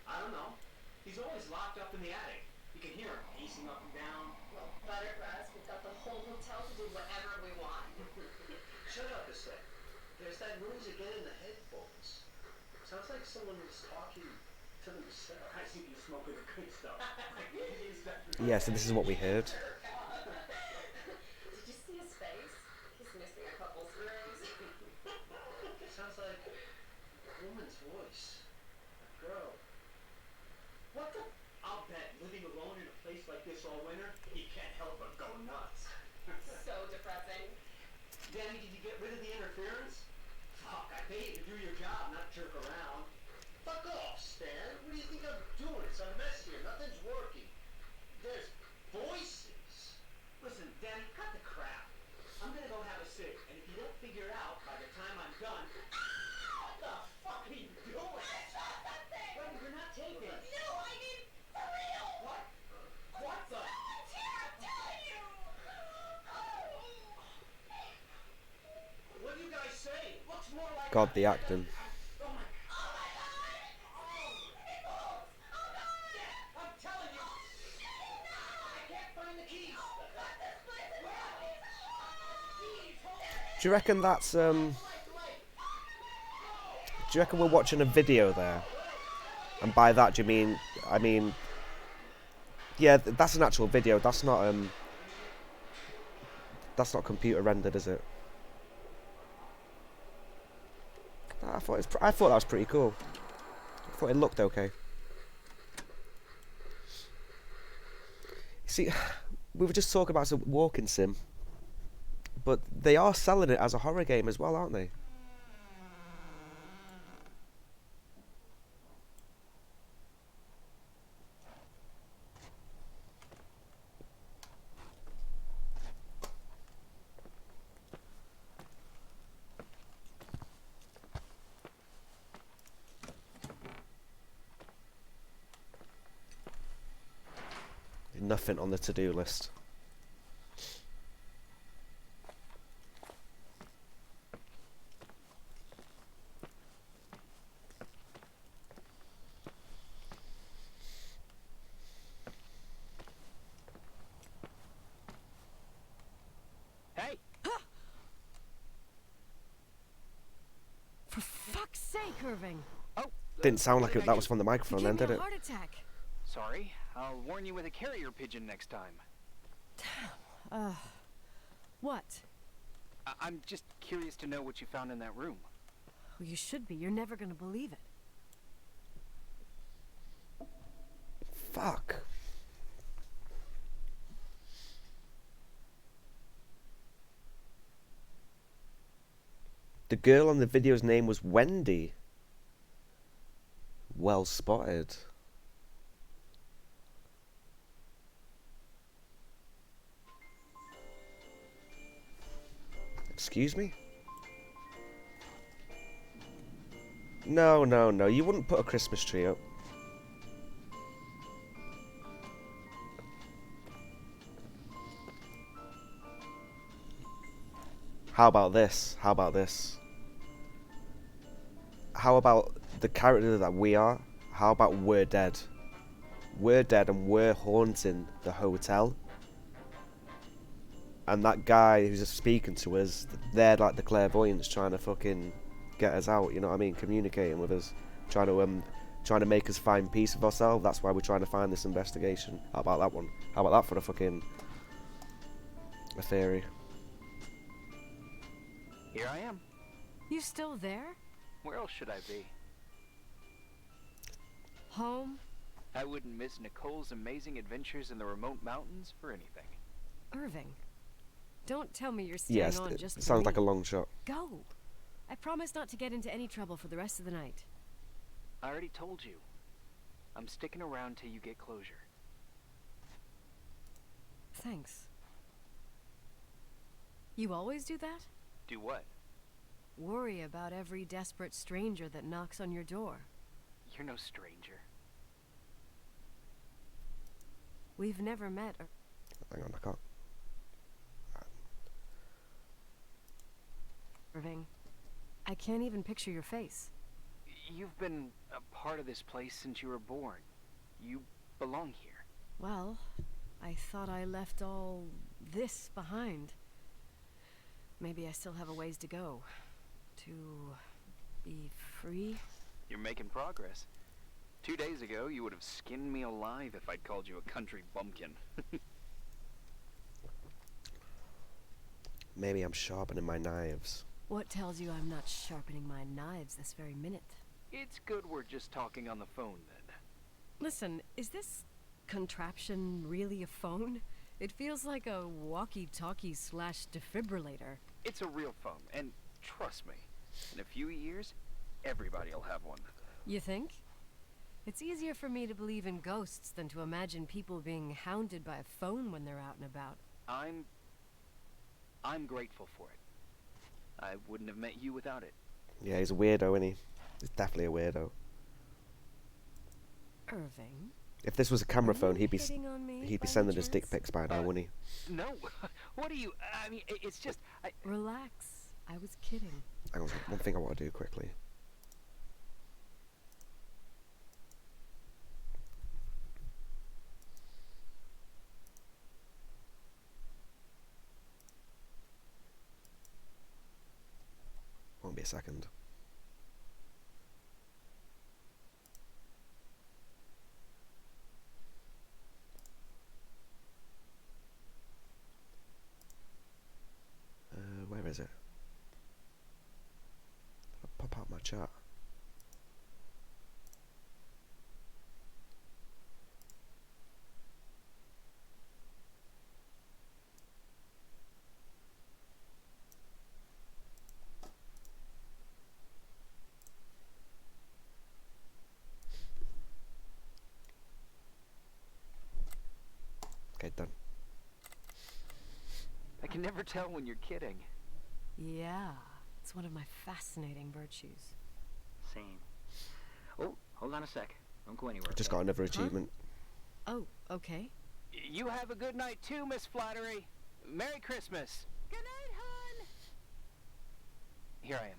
I don't know. He's always locked up in the attic. You can hear him pacing up and down. Well, Buttergrass, we've got the whole hotel to do whatever we want. Shut up a sec. There's that noise again in the headphones. Sounds like someone was talking to themselves. I think you're smoking the good stuff. Yeah, so this is what we heard. Did you see his face? He's missing a couple screws. Sounds like a woman's voice. A girl. What the? I'll bet living alone in a place like this all winter, he can't help but go nuts. So depressing. Danny, did you get rid of the interference? Fuck, I pay you to do your job, not jerk around. Fuck off, Stan. What do you think I'm doing? It's a mess here. Nothing's working. There's voices. Listen, Danny, cut the crap. I'm gonna go have a cig, and if you don't figure it out by the time I'm done... What the fuck are you doing? Stop that thing! Wait, you're not taking it. No, I mean, for real! What? What the? Someone's here, I'm telling you! What do you guys say? Looks more like... God, the acting. Oh my... Oh my god! It moves! Oh god! I'm telling you! I can't find the keys! Oh god, this place is heavy! Do you reckon that's do you reckon we're watching a video there? And by that do you mean yeah, that's an actual video. That's not computer rendered, is it? I thought that was pretty cool. I thought it looked okay. See, we were just talking about a walking sim, but they are selling it as a horror game as well, aren't they? Nothing on the to-do list. Hey! For fuck's sake, Irving! Oh! Didn't sound like what did I that do? was from the microphone You then, gave did me it? a heart attack. Sorry. I'll warn you with a carrier pigeon next time. What? I'm just curious to know what you found in that room. Well, you should be. You're never gonna believe it. Fuck. The girl on the video's name was Wendy. Well spotted. Excuse me? No, no, no. You wouldn't put a Christmas tree up. How about this? How about this? How about the character that we are? How about we're dead? We're dead and we're haunting the hotel. And that guy who's speaking to us, they're like the clairvoyants trying to fucking get us out, you know what I mean? Communicating with us. Trying to make us find peace with ourselves. That's why we're trying to find this investigation. How about that one? How about that for a theory? Here I am. You still there? Where else should I be? Home? I wouldn't miss Nicole's amazing adventures in the remote mountains for anything. Irving. Don't tell me you're staying Yes, on it just for sounds me. like a long shot. Go. I promise not to get into any trouble for the rest of the night. I already told you. I'm sticking around till you get closure. Thanks. You always do that? Do what? Worry about every desperate stranger that knocks on your door. You're no stranger. We've never met or... Hang on, I can't. Irving. I can't even picture your face. You've been a part of this place since you were born. You belong here. Well, I thought I left all this behind. Maybe I still have a ways to go. To be free? You're making progress. 2 days ago, you would have skinned me alive if I'd called you a country bumpkin. Maybe I'm sharpening my knives. What tells you I'm not sharpening my knives this very minute? It's good we're just talking on the phone, then. Listen, is this contraption really a phone? It feels like a walkie-talkie slash defibrillator. It's a real phone, and trust me, in a few years, everybody'll have one. You think? It's easier for me to believe in ghosts than to imagine people being hounded by a phone when they're out and about. I'm grateful for it. I wouldn't have met you without it. Yeah, he's a weirdo, isn't he? He's definitely a weirdo. Irving? If this was a camera phone, he'd be by sending any us dick chance? pics by now, wouldn't he? No, what are you? I mean, it's just. Relax. I was kidding. Hang on, one thing I want to do quickly. Won't be a second. Where is it? pop out my chat? Okay, done. I can never tell when you're kidding. Yeah, it's one of my fascinating virtues. Same. Oh, hold on a sec. Don't go anywhere. I just okay? got another achievement. Oh, okay. You have a good night too, Miss Flattery. Merry Christmas. Good night, hon. Here I am.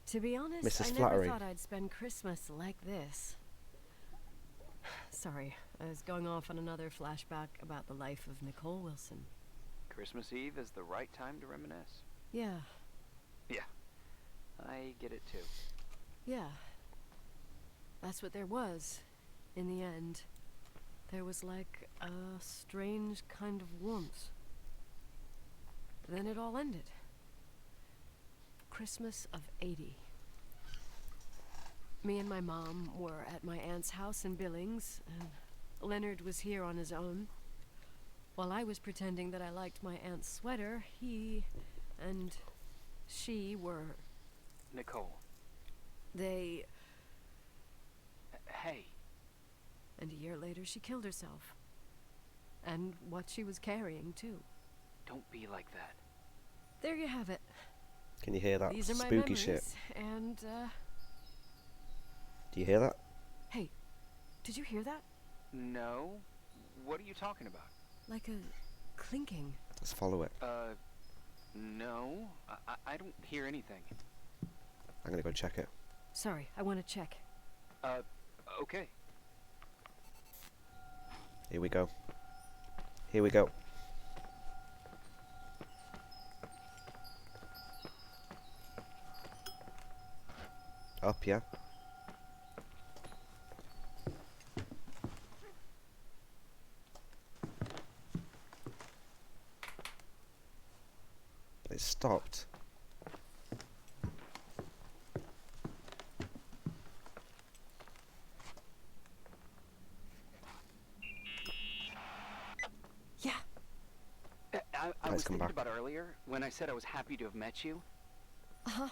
To be honest, Mrs. I never Flattery. thought I'd spend Christmas like this. Sorry, I was going off on another flashback about the life of Nicole Wilson. Christmas Eve is the right time to reminisce. Yeah, Yeah, I get it too. yeah. That's what there was, in the end. There was like a strange kind of warmth. Then it all ended. Christmas of '80. Me and my mom were at my aunt's house in Billings, and Leonard was here on his own. While I was pretending that I liked my aunt's sweater, he and she were... Nicole. They... Hey. And a year later, she killed herself. And what she was carrying, too. Don't be like that. There you have it. Can you hear that These are my spooky memories, shit? and, Do you hear that? Hey, did you hear that? No? What are you talking about? Like a clinking. Let's follow it. No. I don't hear anything. I'm gonna go check it. Sorry, I want to check. Okay. Here we go. Here we go. Up, yeah. It stopped. Yeah. I was come thinking back. about earlier when I said I was happy to have met you. Uh-huh.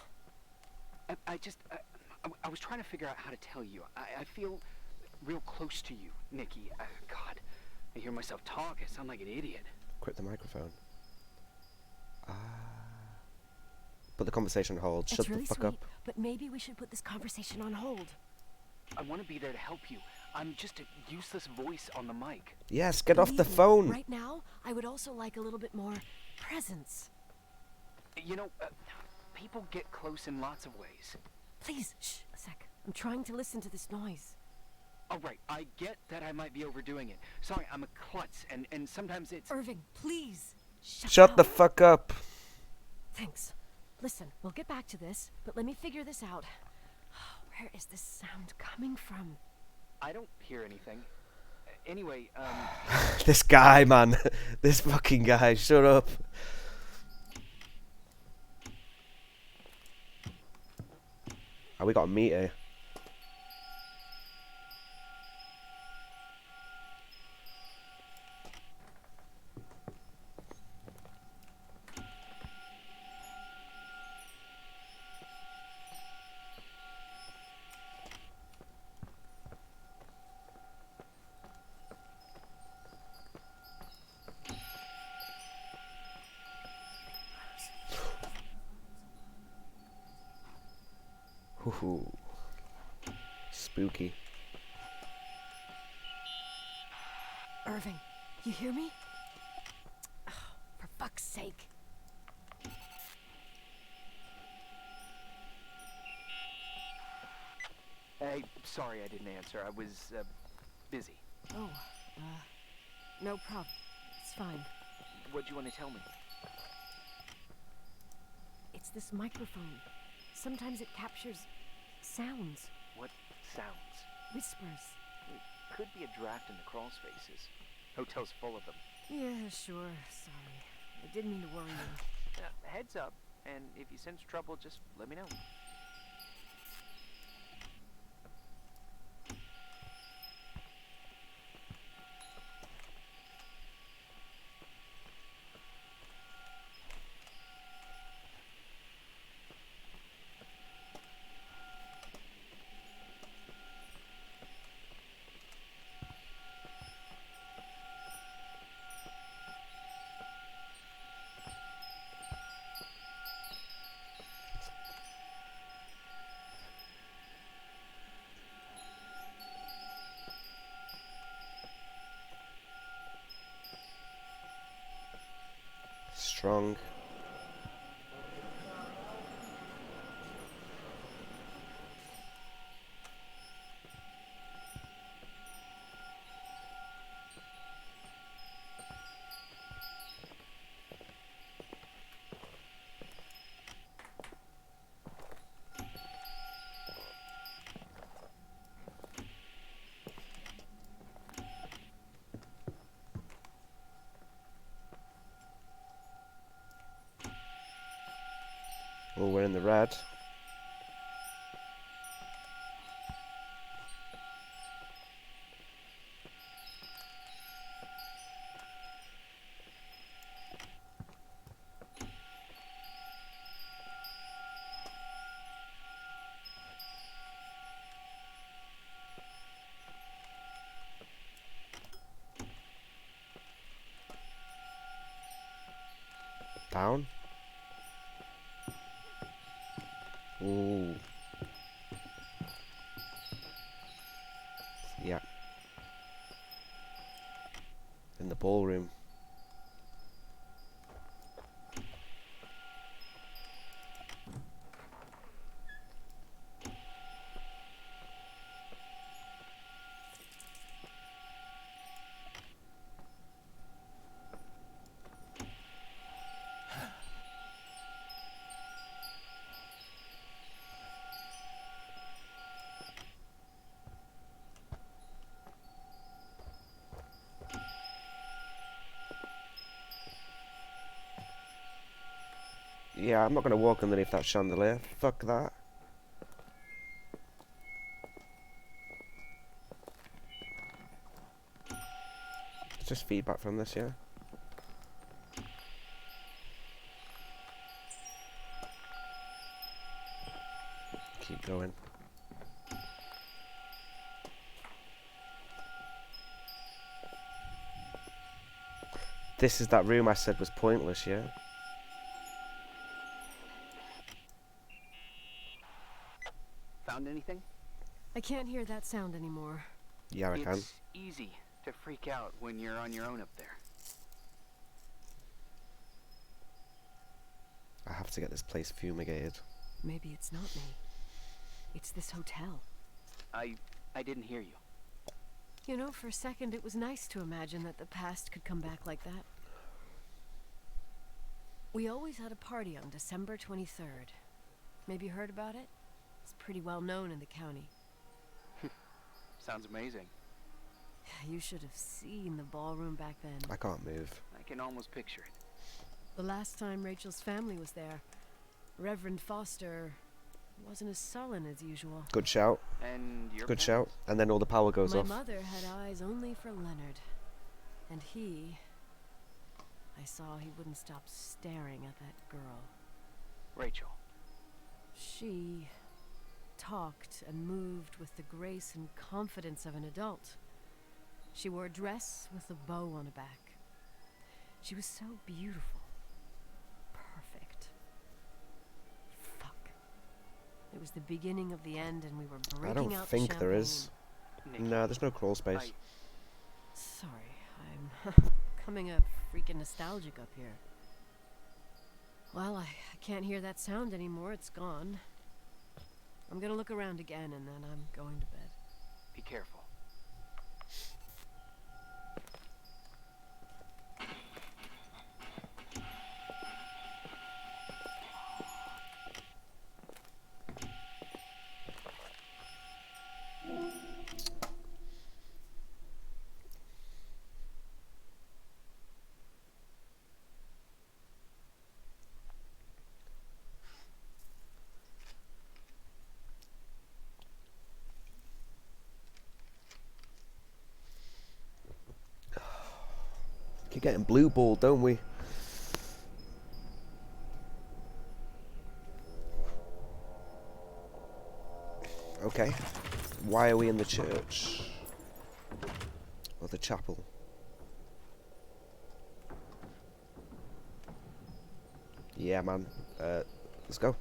I was trying to figure out how to tell you. I feel real close to you, Nikki. God, I hear myself talk. I sound like an idiot. Quit the microphone. Put the conversation on hold. Shut It's really the fuck sweet, up. but maybe we should put this conversation on hold. I want to be there to help you. I'm just a useless voice on the mic. Yes, get off the Believe me, phone. Right now, I would also like a little bit more presence. You know, people get close in lots of ways. Please, shh, a sec. I'm trying to listen to this noise. All right, I get that I might be overdoing it. Sorry, I'm a klutz, and sometimes it's... Irving, please, Shut the up. fuck up. Thanks. Listen, we'll get back to this, but let me figure this out. Where is this sound coming from? I don't hear anything. Anyway, This guy, man. This fucking guy. Shut up. Oh, we got a meet here. Ooh. Spooky. Irving, you hear me? Oh, for fuck's sake. hey, sorry I didn't answer. I was, busy. Oh, no problem. It's fine. What'd you want to tell me? It's this microphone. Sometimes it captures sounds, What sounds? whispers. It could be a draft in the crawl spaces. Hotel's full of them. Yeah, sure. Sorry. I didn't mean to worry you. Heads up, and if you sense trouble, just let me know. strong. Oh, we're in the red. Down. Ooh. Yeah. In the ballroom. Yeah, I'm not going to walk underneath that chandelier. Fuck that. It's just feedback from this, yeah? Keep going. This is that room I said was pointless, yeah? Found anything? I can't hear that sound anymore. Yeah, I can. It's easy to freak out when you're on your own up there. I have to get this place fumigated. Maybe it's not me. It's this hotel. I didn't hear you. You know, for a second it was nice to imagine that the past could come back like that. We always had a party on December 23rd. Maybe you heard about it? It's pretty well known in the county. Sounds amazing. You should have seen the ballroom back then. I can't move. I can almost picture it. The last time Rachel's family was there, Reverend Foster wasn't as sullen as usual. Good shout. And your Good parents? shout. And then all the power goes My off. mother had eyes only for Leonard. And I saw he wouldn't stop staring at that girl. Rachel. She talked and moved with the grace and confidence of an adult. She wore a dress with a bow on her back. She was so beautiful. Perfect. Fuck. It was the beginning of the end and we were I breaking don't out think the there champagne. is. Nikki, No, there's no crawl space. Sorry, I'm coming up freaking nostalgic up here. Well, I can't hear that sound anymore. It's gone. I'm gonna look around again and then I'm going to bed. Be careful. Keep getting blue balled, don't we? Okay. Why are we in the church? Or the chapel? Yeah, man. Let's go.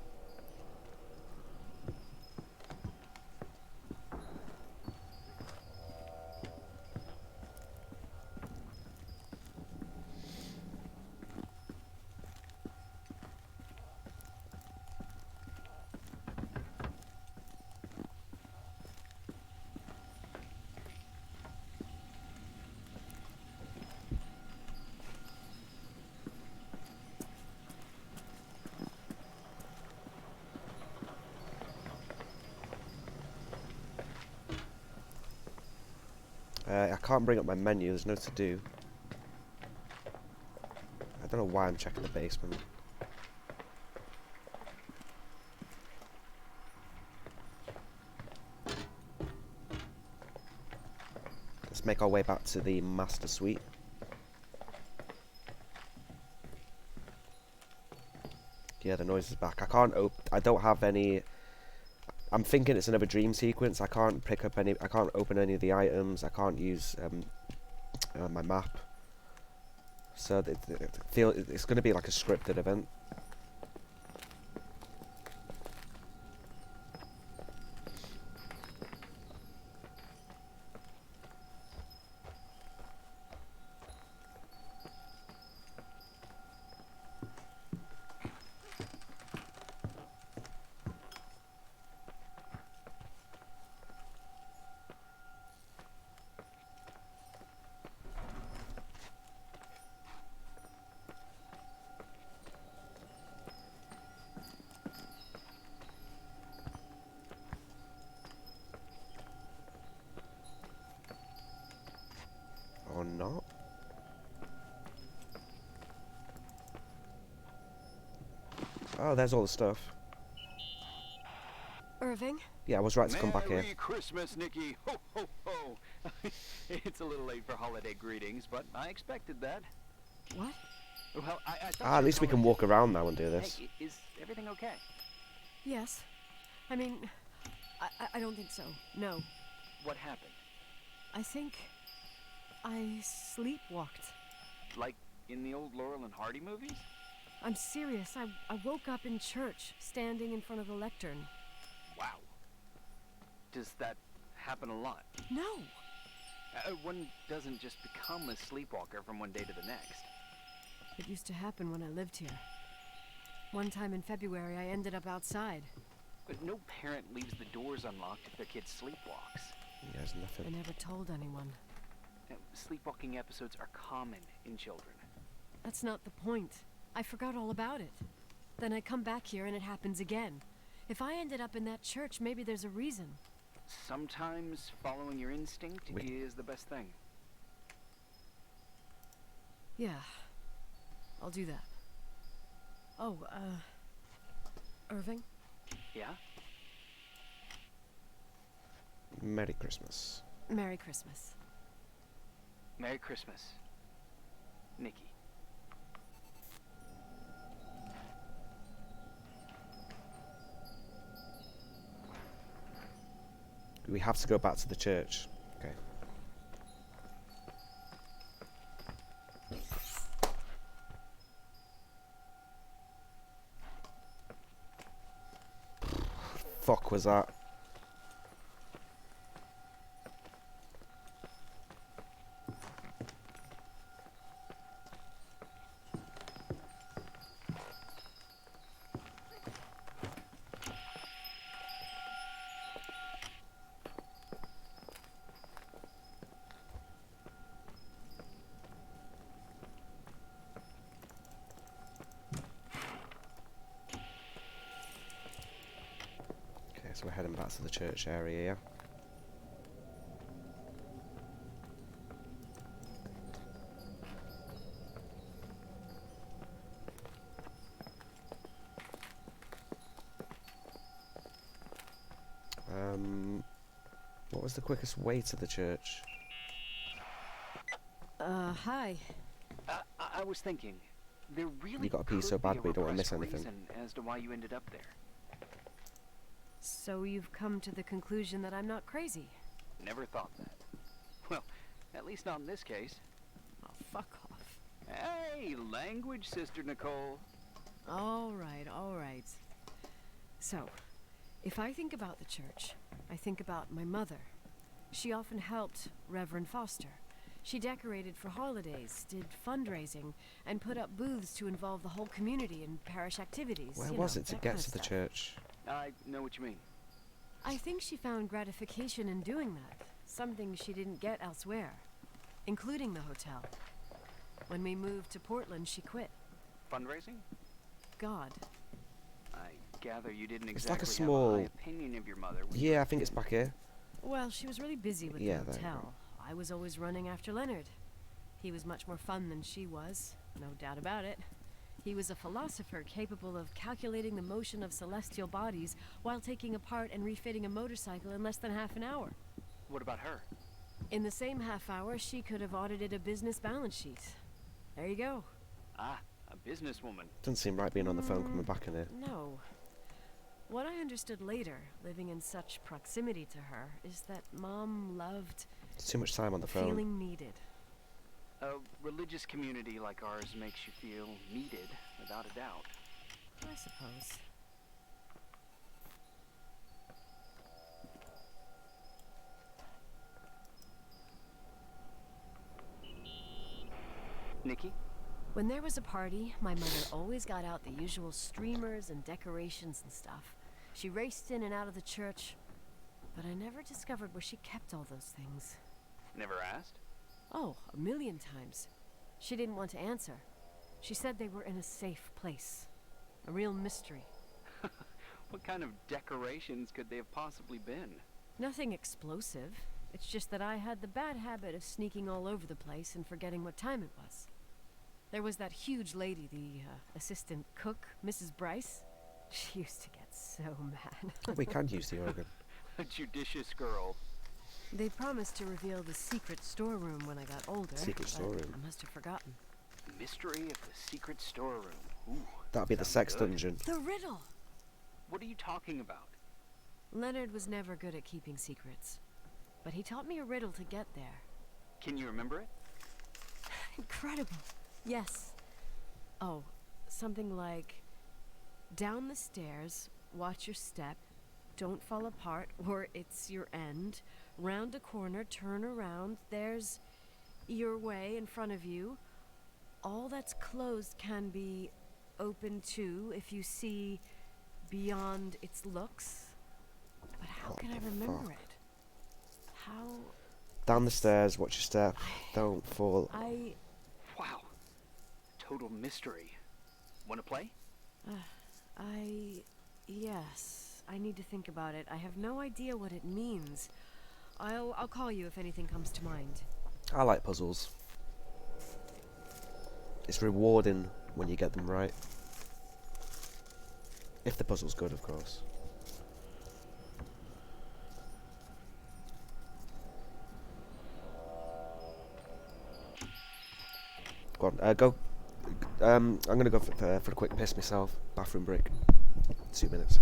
I can't bring up my menu, there's no to do. I don't know why I'm checking the basement. Let's make our way back to the master suite. Yeah, the noise is back. I don't have any... I'm thinking it's another dream sequence. I can't pick up any... I can't open any of the items. I can't use my map. So it's going to be like a scripted event. Or not. Oh, there's all the stuff. Irving? Yeah, I was right to come back here. Merry Christmas, Nikki. Ho, ho, ho. It's a little late for holiday greetings, but I expected that. What? Well, I thought At least we can walk around now and do this. Hey, is everything okay? Yes. I mean, I don't think so. No. What happened? I think I sleepwalked. Like in the old Laurel and Hardy movies? I'm serious. I woke up in church, standing in front of the lectern. Wow. Does that happen a lot? No. One doesn't just become a sleepwalker from one day to the next. It used to happen when I lived here. One time in February, I ended up outside. But no parent leaves the doors unlocked if their kid sleepwalks. Yeah, there's nothing. I never told anyone. Sleepwalking episodes are common in children. That's not the point. I forgot all about it. Then I come back here and it happens again. If I ended up in that church, maybe there's a reason. Sometimes following your instinct is the best thing. Yeah. I'll do that. Oh, Irving? Yeah? Merry Christmas. Merry Christmas. Merry Christmas, Nikki. We have to go back to the church. Okay. Fuck was that? So we're heading back to the church area, yeah? What was the quickest way to the church? Hi. I was thinking, there really You got a pee so could be bad a we don't want to miss repressed anything. reason as to why you ended up there. So you've come to the conclusion that I'm not crazy? Never thought that. Well, at least not in this case. Oh, fuck off. Hey, language, Sister Nicole. All right. So, if I think about the church, I think about my mother. She often helped Reverend Foster. She decorated for holidays, did fundraising, and put up booths to involve the whole community in parish activities. Where you was know, it to that get kind of to the stuff. church? I know what you mean. I think she found gratification in doing that, something she didn't get elsewhere, including the hotel. When we moved to Portland, she quit. Fundraising? God. I gather you didn't It's like exactly a small... have a high opinion of your mother. When you Yeah, were I a think it's kid. back here. Well, she was really busy with Yeah, the there you hotel. I was always running after Leonard. He was much more fun than she was, no doubt about it. He was a philosopher capable of calculating the motion of celestial bodies while taking apart and refitting a motorcycle in less than half an hour. What about her? In the same half hour, she could have audited a business balance sheet. There you go. Ah, a businesswoman. Doesn't seem right being on the phone coming back in it. No. What I understood later, living in such proximity to her, is that Mom loved It's too much time on the phone. feeling needed. A religious community like ours makes you feel needed, without a doubt. I suppose. Nikki? When there was a party, my mother always got out the usual streamers and decorations and stuff. She raced in and out of the church, but I never discovered where she kept all those things. Never asked? Oh, a million times. She didn't want to answer. She said they were in a safe place. A real mystery. What kind of decorations could they have possibly been? Nothing explosive. It's just that I had the bad habit of sneaking all over the place and forgetting what time it was. There was that huge lady, the assistant cook, Mrs. Bryce. She used to get so mad. We can use the organ. A judicious girl. They promised to reveal the secret storeroom when I got older. Secret but storeroom. I must have forgotten. Mystery of the secret storeroom. Ooh, That'd be the sex good. dungeon. The riddle! What are you talking about? Leonard was never good at keeping secrets. But he taught me a riddle to get there. Can you remember it? Incredible. Yes. Oh, something like, down the stairs, watch your step, don't fall apart or it's your end, round a corner, turn around, there's your way in front of you. All that's closed can be open too if you see beyond its looks. But how can I remember it? How... Down the stairs, watch your step, don't fall. Wow. Total mystery. Want to play? Yes. I need to think about it. I have no idea what it means. I'll call you if anything comes to mind. I like puzzles. It's rewarding when you get them right. If the puzzle's good, of course. Go on, go. I'm gonna go for a quick piss myself. Bathroom break. 2 minutes.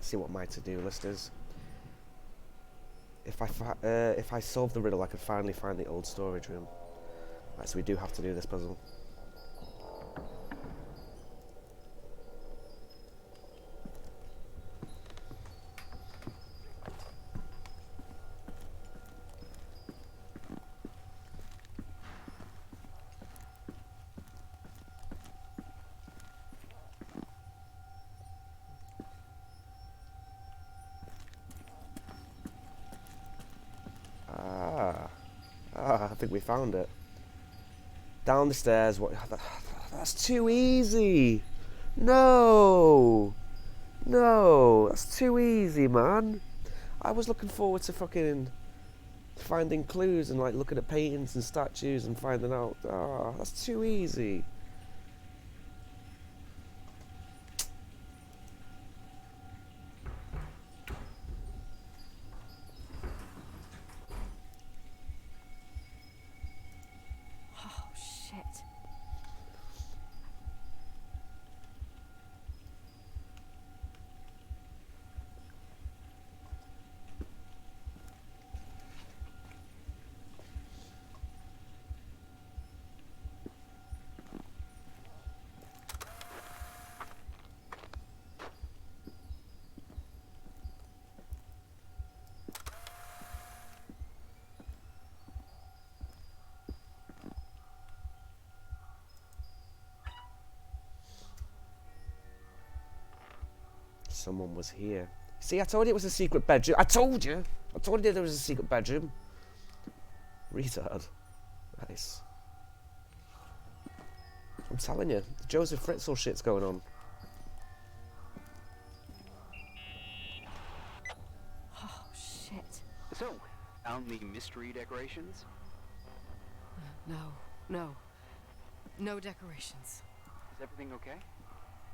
See what my to-do list is. If I solve the riddle, I can finally find the old storage room. Right, so we do have to do this puzzle. I think we found it. Down the stairs. What? That's too easy. No. No. That's too easy, man. I was looking forward to fucking finding clues and like looking at paintings and statues and finding out. Ah, that's too easy. Oh, shit. Someone was here. See, I told you it was a secret bedroom. I told you. I told you there was a secret bedroom. Retard. Nice. I'm telling you, the Joseph Fritzl shit's going on. Oh, shit. So, found the mystery decorations? No. No decorations. Is everything okay?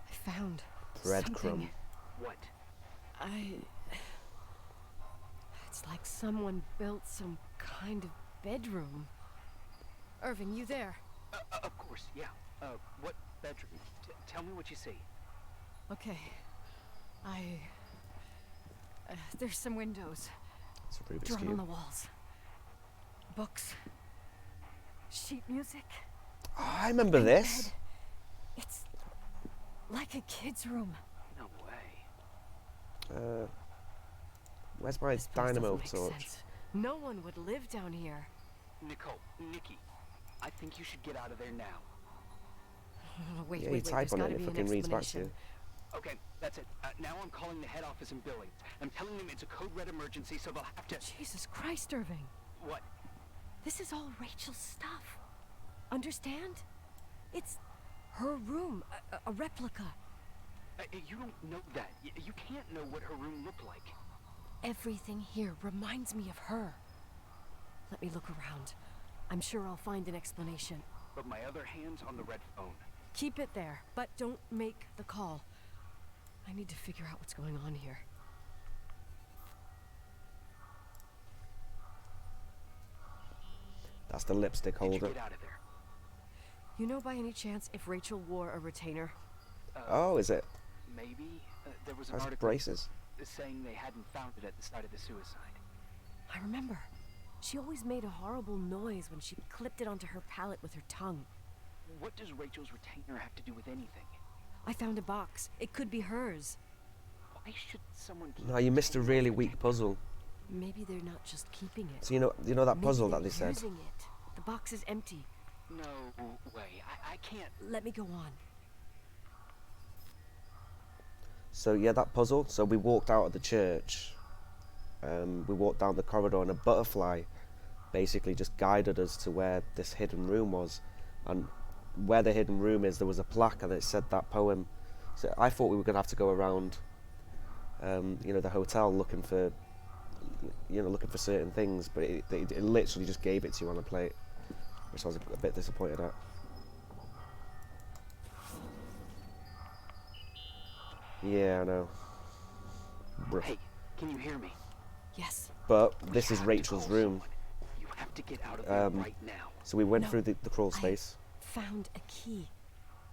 I found Breadcrumb. something. What? It's like someone built some kind of bedroom. Irving, you there? Of course, yeah. What bedroom? Tell me what you see. Okay. There's some windows. It's a Rubik's Drawn on Cube. the walls. Books. Sheet music. Oh, I remember this. Bed. It's like a kid's room. No way. Where's my This place dynamo doesn't make torch? sense. No one would live down here. Nikki, I think you should get out of there now. Wait, Yeah, you wait, type there's on it gotta and be it an fucking reads back to explanation. you. Okay, that's it. Now I'm calling the head office in Billings. I'm telling them it's a code red emergency, so they'll have to... Jesus Christ, Irving. What? This is all Rachel's stuff. Understand? It's her room, a replica. You don't know that. You can't know what her room looked like. Everything here reminds me of her. Let me look around. I'm sure I'll find an explanation. But my other hand's on the red phone. Keep it there, but don't make the call. I need to figure out what's going on here. That's the lipstick Did you holder. get out of there? You know by any chance if Rachel wore a retainer? Oh, is it? Maybe. There was an That's article braces. saying they hadn't found it at the site of the suicide. I remember. She always made a horrible noise when she clipped it onto her palate with her tongue. What does Rachel's retainer have to do with anything? I found a box. It could be hers. Why should someone keep No, you missed a really weak puzzle. Maybe they're not just keeping it. So you know that Maybe puzzle they're that they said? using it. The box is empty. No way. I can't. Let me go on. So yeah, that puzzle. So we walked out of the church. We walked down the corridor, and a butterfly basically just guided us to where this hidden room was. And where the hidden room is, there was a plaque, and it said that poem. So I thought we were gonna have to go around, the hotel looking for, looking for certain things. But it literally just gave it to you on a plate, which I was a bit disappointed at. Yeah, I know. Bruh. Hey, can you hear me? Yes. But We this is have to Rachel's call room. someone. You have to get out of there right now. So we went No, through the crawl space. I found a key.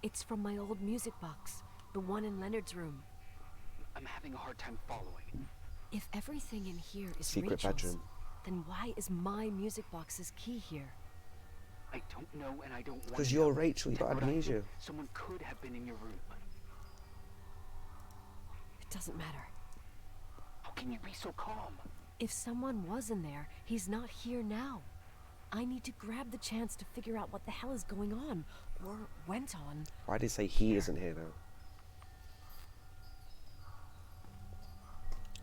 It's from my old music box, the one in Leonard's room. I'm having a hard time following. If everything in here is Secret Rachel's, bedroom. then why is my music box's key here? I don't know, and I don't want Because to you're know. Rachel, you got But I think amnesia. someone could have been in your room. It doesn't matter. How can you be so calm? If someone was in there, he's not here now. I need to grab the chance to figure out what the hell is going on, or went on. Why did he say he isn't here now?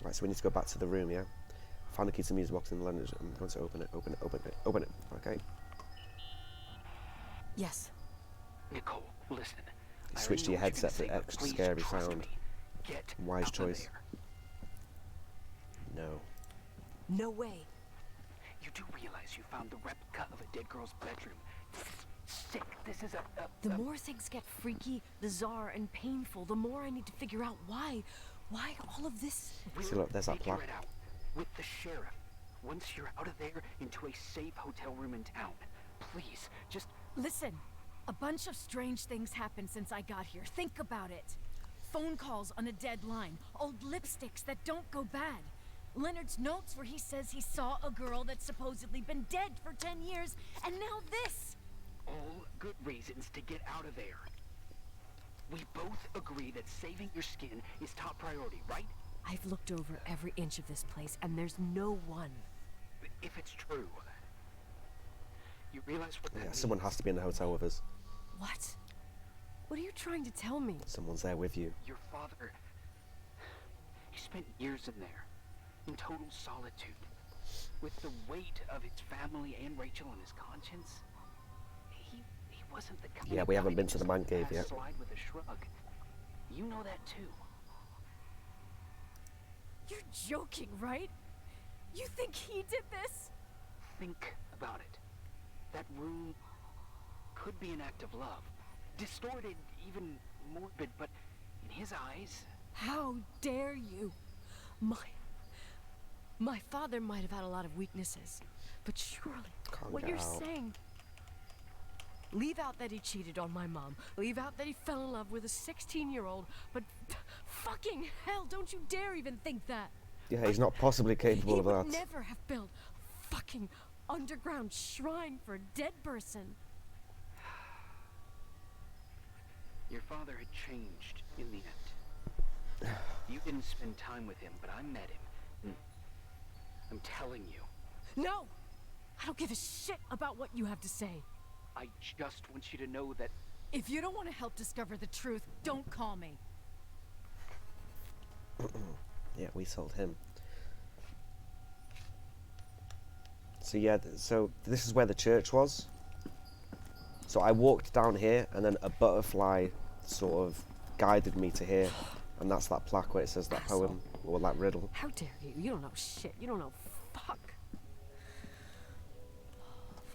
Right, so we need to go back to the room, yeah? Found the key to the music box in London. I'm going to open it. Okay. Yes. Nicole, listen. I Switch to already your know what you're headset gonna for say, but extra please scary trust sound. me. Get Wise out choice. of there. No. No way. You do realize you found the replica of a dead girl's bedroom. This is sick. This is The more things get freaky, bizarre, and painful, the more I need to figure out why. Why all of this? See, look, there's that Figure plaque. it out with the sheriff. Once you're out of there, into a safe hotel room in town. Please, just Listen, a bunch of strange things happened since I got here. Think about it. Phone calls on a dead line, old lipsticks that don't go bad. Leonard's notes where he says he saw a girl that's supposedly been dead for 10 years, and now this! all good reasons to get out of there. We both agree that saving your skin is top priority, right? I've looked over every inch of this place, and there's no one. If it's true, you realize what that Yeah, means? someone has to be in the hotel with us. What? What are you trying to tell me? Someone's there with you. Your father, he spent years in there, in total solitude, with the weight of his family and Rachel on his conscience. He wasn't the kind Yeah, of we guy haven't to been to just the man let cave past yet. slide with a shrug. You know that too. You're joking, right? You think he did this? Think about it. That room could be an act of love. Distorted, even morbid, but in his eyes... How dare you? My father might have had a lot of weaknesses, but surely Calm what you're down. saying... Leave out that he cheated on my mom. Leave out that he fell in love with a 16-year-old, but fucking hell, don't you dare even think that. Yeah, he's not possibly capable He of would that. never have built a fucking underground shrine for a dead person. Your father had changed in the end. You didn't spend time with him, but I met him. And I'm telling you, No! I don't give a shit about what you have to say. I just want you to know that If you don't want to help discover the truth, don't call me. Yeah, we sold him. So yeah, so this is where the church was. So I walked down here, and then a butterfly sort of guided me to here, and that's that plaque where it says that poem or that riddle. How dare you? You don't know shit. You don't know fuck.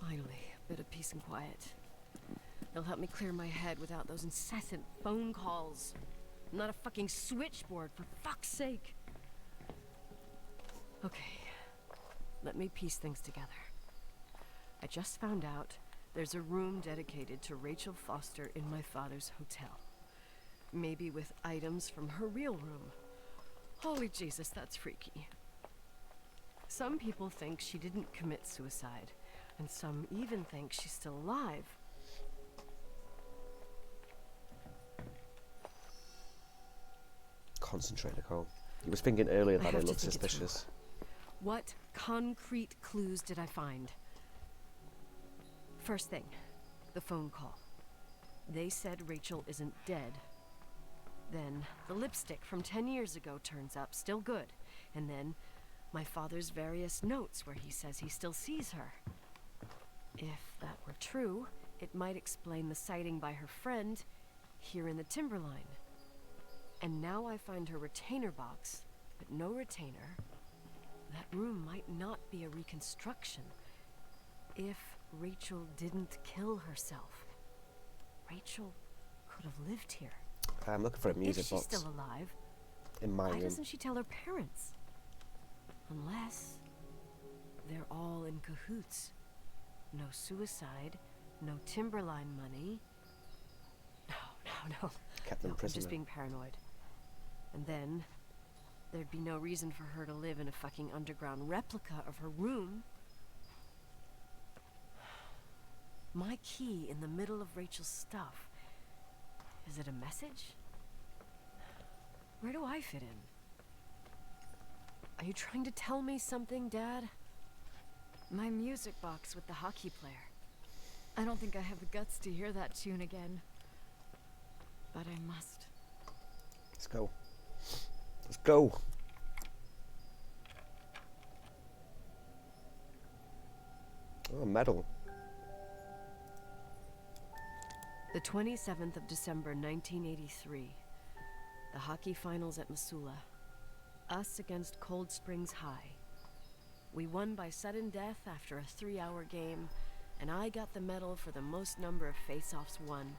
Finally, a bit of peace and quiet. They'll help me clear my head without those incessant phone calls. I'm not a fucking switchboard, for fuck's sake. Okay, let me piece things together. I just found out there's a room dedicated to Rachel Foster in my father's hotel. Maybe with items from her real room. Holy Jesus, that's freaky. Some people think she didn't commit suicide, and some even think she's still alive. Concentrate, Nicole. You was thinking earlier I that have it to looked think it through. suspicious. What concrete clues did I find? First thing, the phone call. They said Rachel isn't dead. Then the lipstick from 10 years ago turns up, still good. And then my father's various notes where he says he still sees her. If that were true, it might explain the sighting by her friend here in the Timberline. And now I find her retainer box, but no retainer. That room might not be a reconstruction. If Rachel didn't kill herself, Rachel could have lived here. I'm looking for a music If she's box still alive, in my why room. doesn't she tell her parents? Unless they're all in cahoots. No suicide, no Timberline money. No. Kept them No, I'm prisoner. just being paranoid. And then there'd be no reason for her to live in a fucking underground replica of her room. My key in the middle of Rachel's stuff. Is it a message? Where do I fit in? Are you trying to tell me something, Dad? My music box with the hockey player. I don't think I have the guts to hear that tune again. But I must. Let's go. Let's go. Oh, medal. The 27th of December, 1983. The hockey finals at Missoula. Us against Cold Springs High. We won by sudden death after a 3-hour game, and I got the medal for the most number of face-offs won.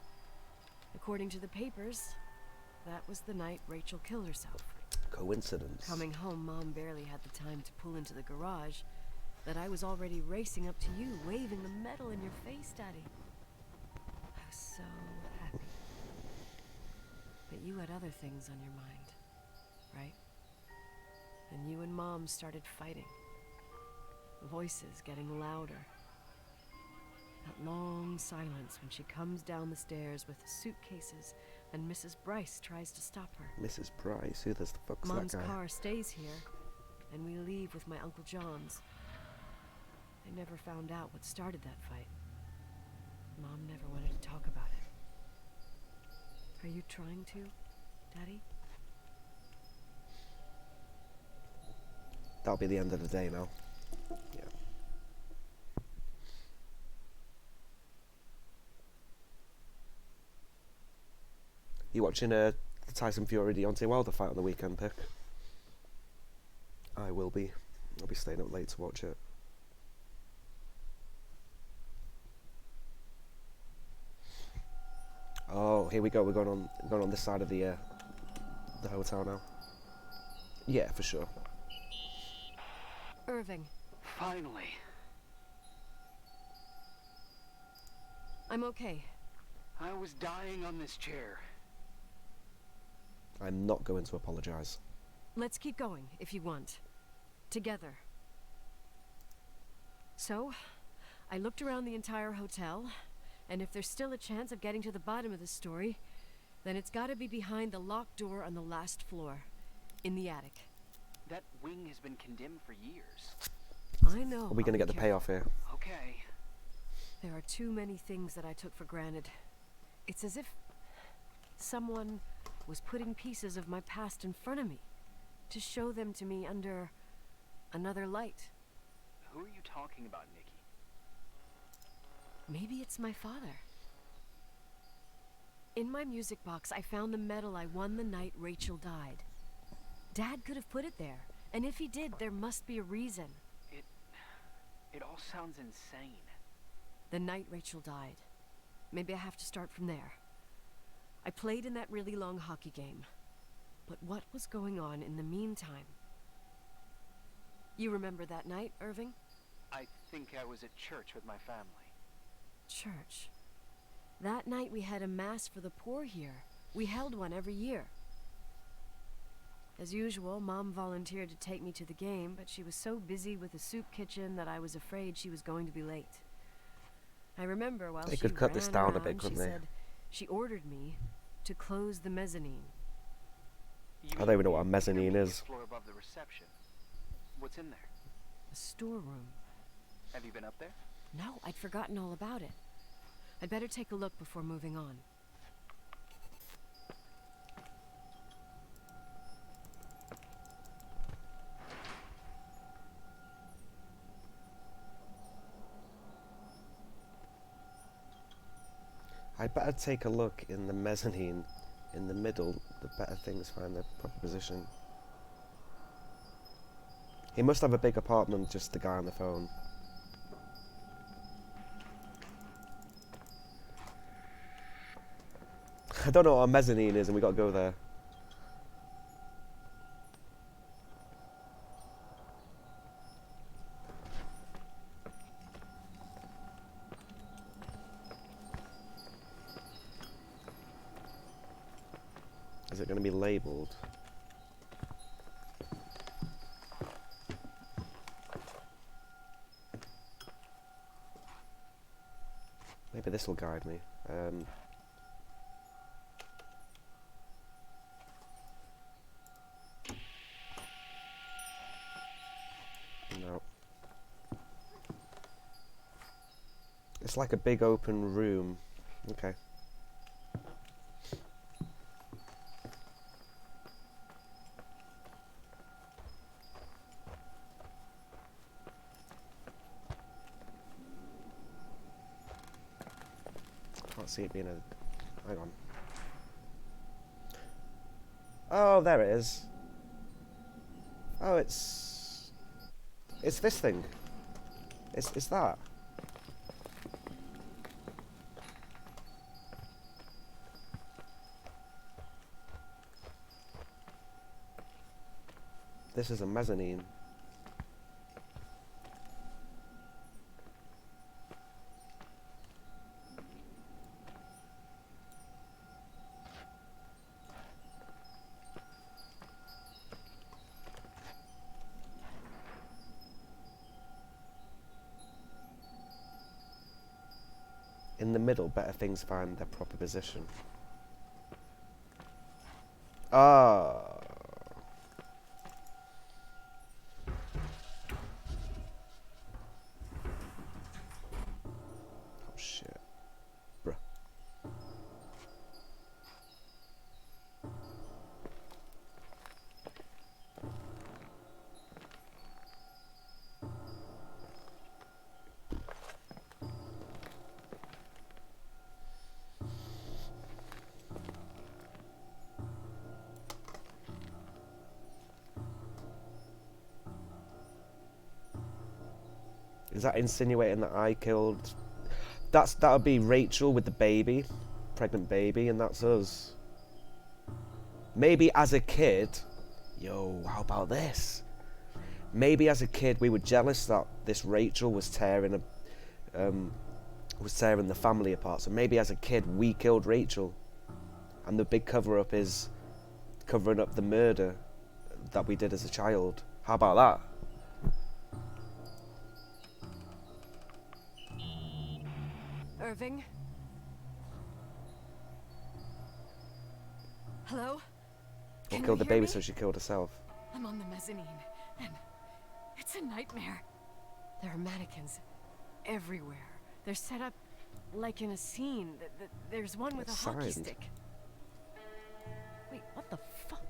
According to the papers, that was the night Rachel killed herself. Coincidence. Coming home, Mom barely had the time to pull into the garage, that I was already racing up to you, waving the medal in your face, Daddy. I was so happy. But you had other things on your mind, right? And you and Mom started fighting. Voices getting louder. That long silence when she comes down the stairs with suitcases and Mrs. Bryce tries to stop her. Mrs. Bryce? Who the fuck's Mom's that guy? car stays here, and we leave with my Uncle John's. I never found out what started that fight. Mom never wanted to talk about it. Are you trying to, Daddy? That'll be the end of the day now. Yeah. You watching the Tyson Fury Deontay Wilder fight on the weekend, Pick? I will be. I'll be staying up late to watch it. Oh, here we go. We're going on this side of the hotel now. Yeah, for sure. Irving. Finally. I'm okay. I was dying on this chair. I'm not going to apologise. Let's keep going, if you want. Together. So, I looked around the entire hotel, and if there's still a chance of getting to the bottom of the story, then it's gotta be behind the locked door on the last floor, in the attic. That wing has been condemned for years. I know. Are we going to get the payoff here? Okay. There are too many things that I took for granted. It's as if someone was putting pieces of my past in front of me to show them to me under another light. Who are you talking about, Nikki? Maybe it's my father. In my music box, I found the medal I won the night Rachel died. Dad could have put it there, and if he did, there must be a reason. It all sounds insane. The night Rachel died. Maybe I have to start from there. I played in that really long hockey game. But what was going on in the meantime? You remember that night, Irving? I think I was at church with my family. Church. That night we had a mass for the poor here. We held one every year. As usual, Mom volunteered to take me to the game, but she was so busy with the soup kitchen that I was afraid she was going to be late. I remember while They she could cut this ran down a around, bit, couldn't she they? said she ordered me to close the mezzanine. I don't even know what a mezzanine is. Floor above the reception. What's in there? A storeroom. Have you been up there? No, I'd forgotten all about it. I'd better take a look before moving on. I'd better take a look in the mezzanine. In the middle, the better things find their proper position. He must have a big apartment, just the guy on the phone. I don't know what a mezzanine is, and we gotta go there. Is it going to be labelled? Maybe this will guide me. No. It's like a big open room. Okay. Can't see it being a Hang on. Oh, there it is. Oh, it's this thing. It's that. This is a mezzanine. In the middle, better things find their proper position. Ah. Oh shit. Bruh. Is that insinuating that I killed? That would be Rachel with the baby, pregnant baby, and that's us. Maybe as a kid, yo, how about this? Maybe as a kid we were jealous that this Rachel was tearing the family apart. So maybe as a kid we killed Rachel, and the big cover-up is covering up the murder that we did as a child. How about that? Irving? Hello? Or Can killed you the hear baby me? so she killed herself. I'm on the mezzanine, and it's a nightmare. There are mannequins everywhere. They're set up like in a scene. There's one with a hockey Signed. stick. Wait, what the fuck?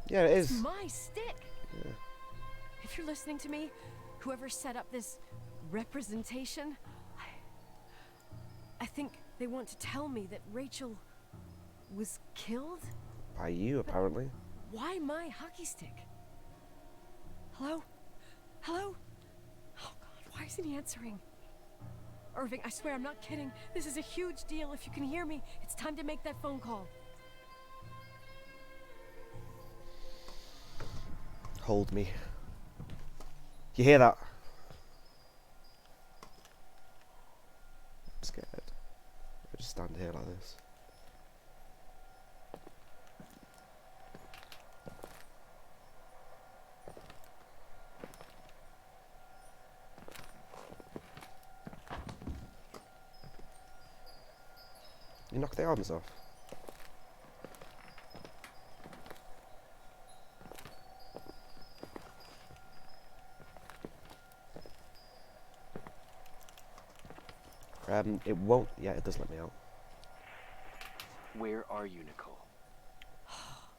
Yeah, it It's is. my stick! Yeah. If you're listening to me, whoever set up this representation, I think they want to tell me that Rachel was killed? By you, apparently. Why my hockey stick? Hello? Hello? Oh God, why isn't he answering? Irving, I swear I'm not kidding. This is a huge deal. If you can hear me, it's time to make that phone call. Hold me. You hear that? I'm scared. I just stand here like this. You knock the arms off. It won't. Yeah, it does let me out. Where are you, Nicole?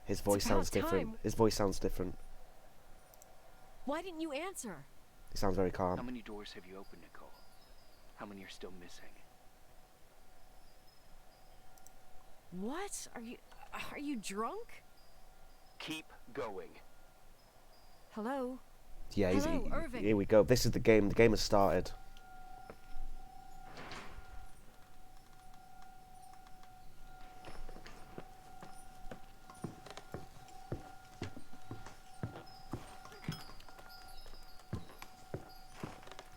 His voice about sounds different. time. His voice sounds different. Why didn't you answer? He sounds very How calm. many doors have you opened, Nicole? How many are still missing? What? Are you drunk? Keep going. Hello? Yeah, Hello, Irving. here we go. This is the game. The game has started.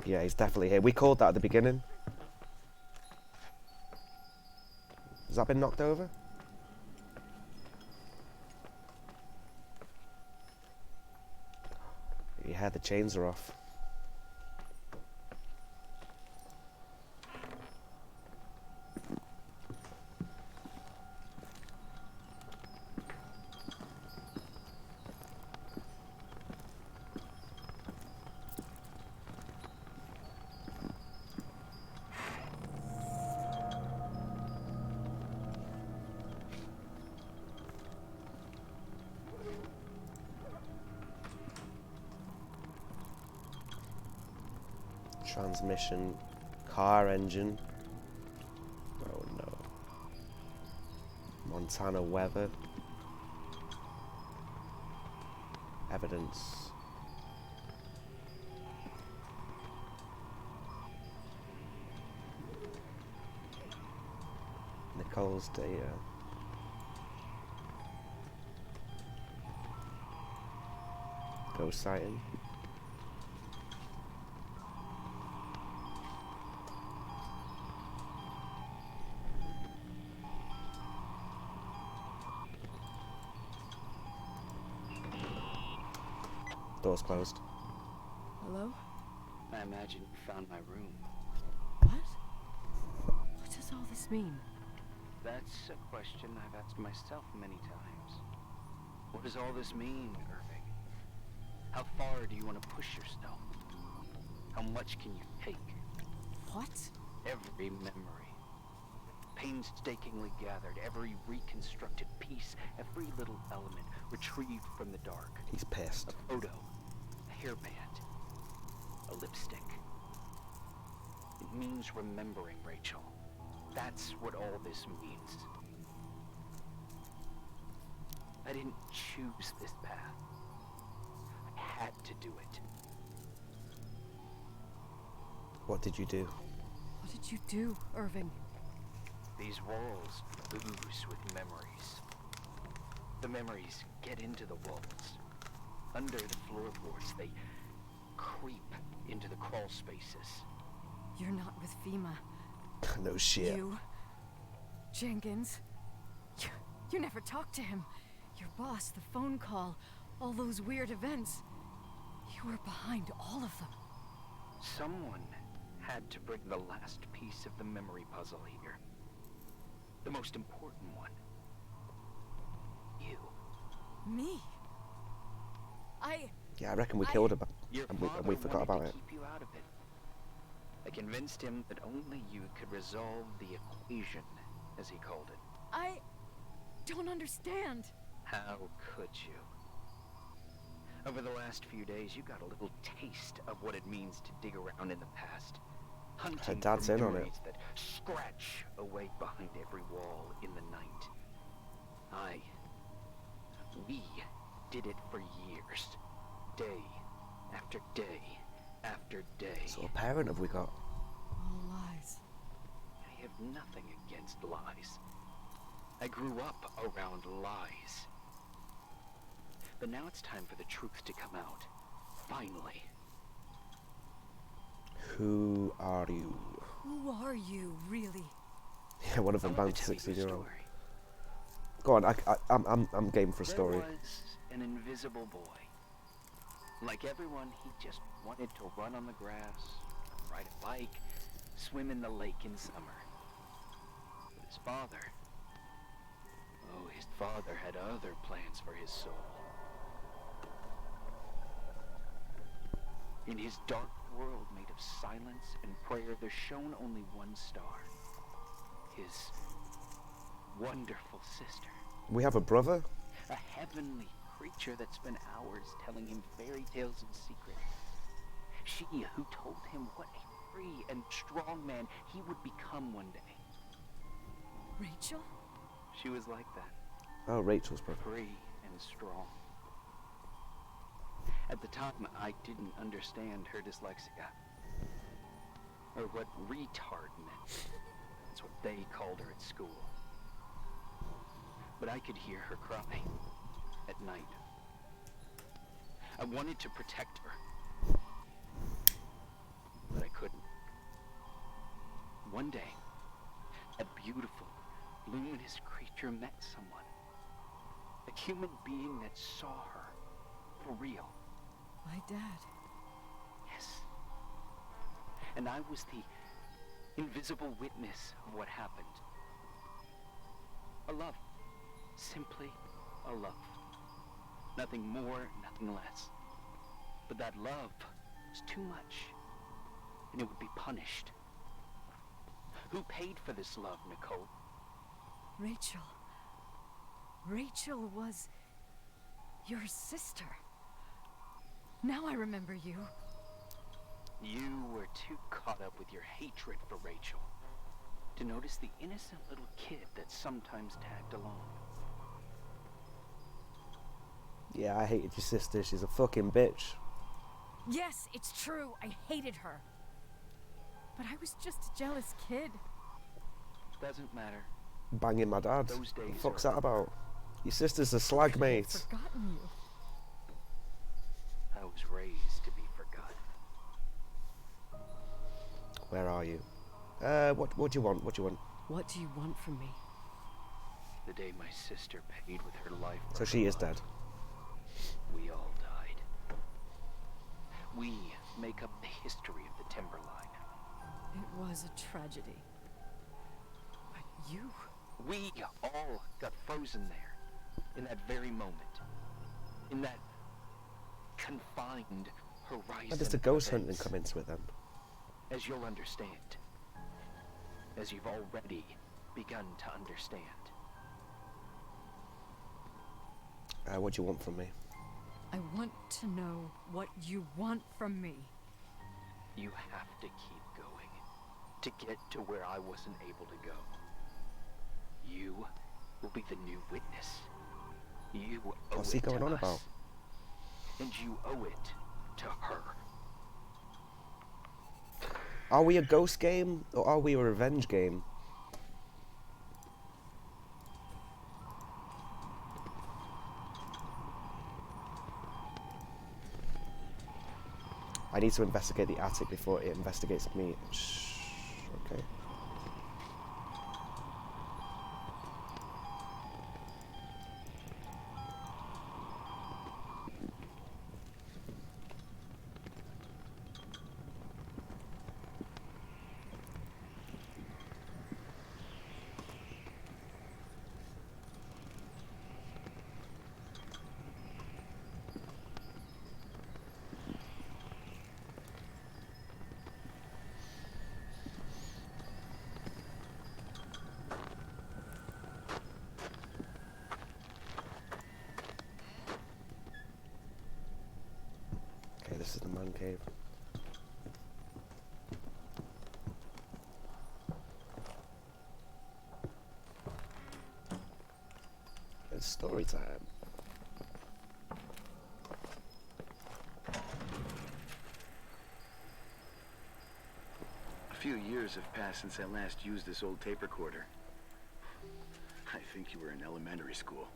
Yeah, he's definitely here. We called that at the beginning. Has that been knocked over? Yeah, the chains are off. Transmission, car engine. Oh no. Montana weather. Evidence. Nicole's data. Ghost sighting. Door's closed. Hello? I imagine you found my room. What? What does all this mean? That's a question I've asked myself many times. What does all this mean, Irving? How far do you want to push yourself? How much can you take? What? Every memory. Painstakingly gathered, every reconstructed piece, every little element retrieved from the dark. He's pissed. A photo, a hairband, a lipstick. It means remembering, Rachel. That's what all this means. I didn't choose this path. I had to do it. What did you do? What did you do, Irving? These walls ooze with memories. The memories get into the walls. Under the floorboards, they creep into the crawl spaces. You're not with FEMA. No shit. You, Jenkins, you never talked to him. Your boss, the phone call, all those weird events. You were behind all of them. Someone had to bring the last piece of the memory puzzle here. The most important one. You. Me? Yeah, I reckon we killed him, Your and father we forgot about wanted it. to keep you out of it. I convinced him that only you could resolve the equation, as he called it. I don't understand. How could you? Over the last few days, you got a little taste of what it means to dig around in the past. Hunting Dad's for in on it. memories that scratch away behind every wall in the night. We did it for years. Day after day after day. So what parent have we got? All lies. I have nothing against lies. I grew up around lies. But now it's time for the truth to come out. Finally. Who are you? Who are you, really? Yeah, one of them I want bounced to tell you a 16-year-old. story. Go on, I'm game for a story. There was an invisible boy. Like everyone, he just wanted to run on the grass, ride a bike, swim in the lake in summer. But his father had other plans for his soul. In his dark world made of silence and prayer, there shone only one star. His wonderful sister. We have a brother? A heavenly creature that spent hours telling him fairy tales in secret. She who told him what a free and strong man he would become one day. Rachel? She was like that. Oh, Rachel's brother. Free and strong. At the time, I didn't understand her dyslexia. Or what retard meant. That's what they called her at school. But I could hear her cry at night. I wanted to protect her. But I couldn't. One day, a beautiful, luminous creature met someone. A human being that saw her for real. My dad. Yes. And I was the invisible witness of what happened. A love. Simply a love. Nothing more, nothing less. But that love was too much, and it would be punished. Who paid for this love, Nicole? Rachel. Rachel was your sister. Now I remember you. You were too caught up with your hatred for Rachel to notice the innocent little kid that sometimes tagged along. Yeah, I hated your sister. She's a fucking bitch. Yes, it's true. I hated her. But I was just a jealous kid. Doesn't matter. Banging my dad. Those days What the fuck's are that about? Your sister's a slag I've mate. forgotten you. I was raised to be forgotten. Where are you? What do you want? What do you want? What do you want from me? The day my sister paid with her life. So she is dead. We all died. We make up the history of the Timberline. It was a tragedy. But you... We all got frozen there, in that very moment. In that confined horizon. Where does the ghost hunting come into it then? As you'll understand. As you've already begun to understand. What do you want from me? I want to know what you want from me. You have to keep going to get to where I wasn't able to go. You will be the new witness. You owe What's he it to going on us. about? And you owe it to her. Are we a ghost game or are we a revenge game? I need to investigate the attic before it investigates me. Shh. Okay. Okay, this is the man cave. It's story time. A few years have passed since I last used this old tape recorder. I think you were in elementary school.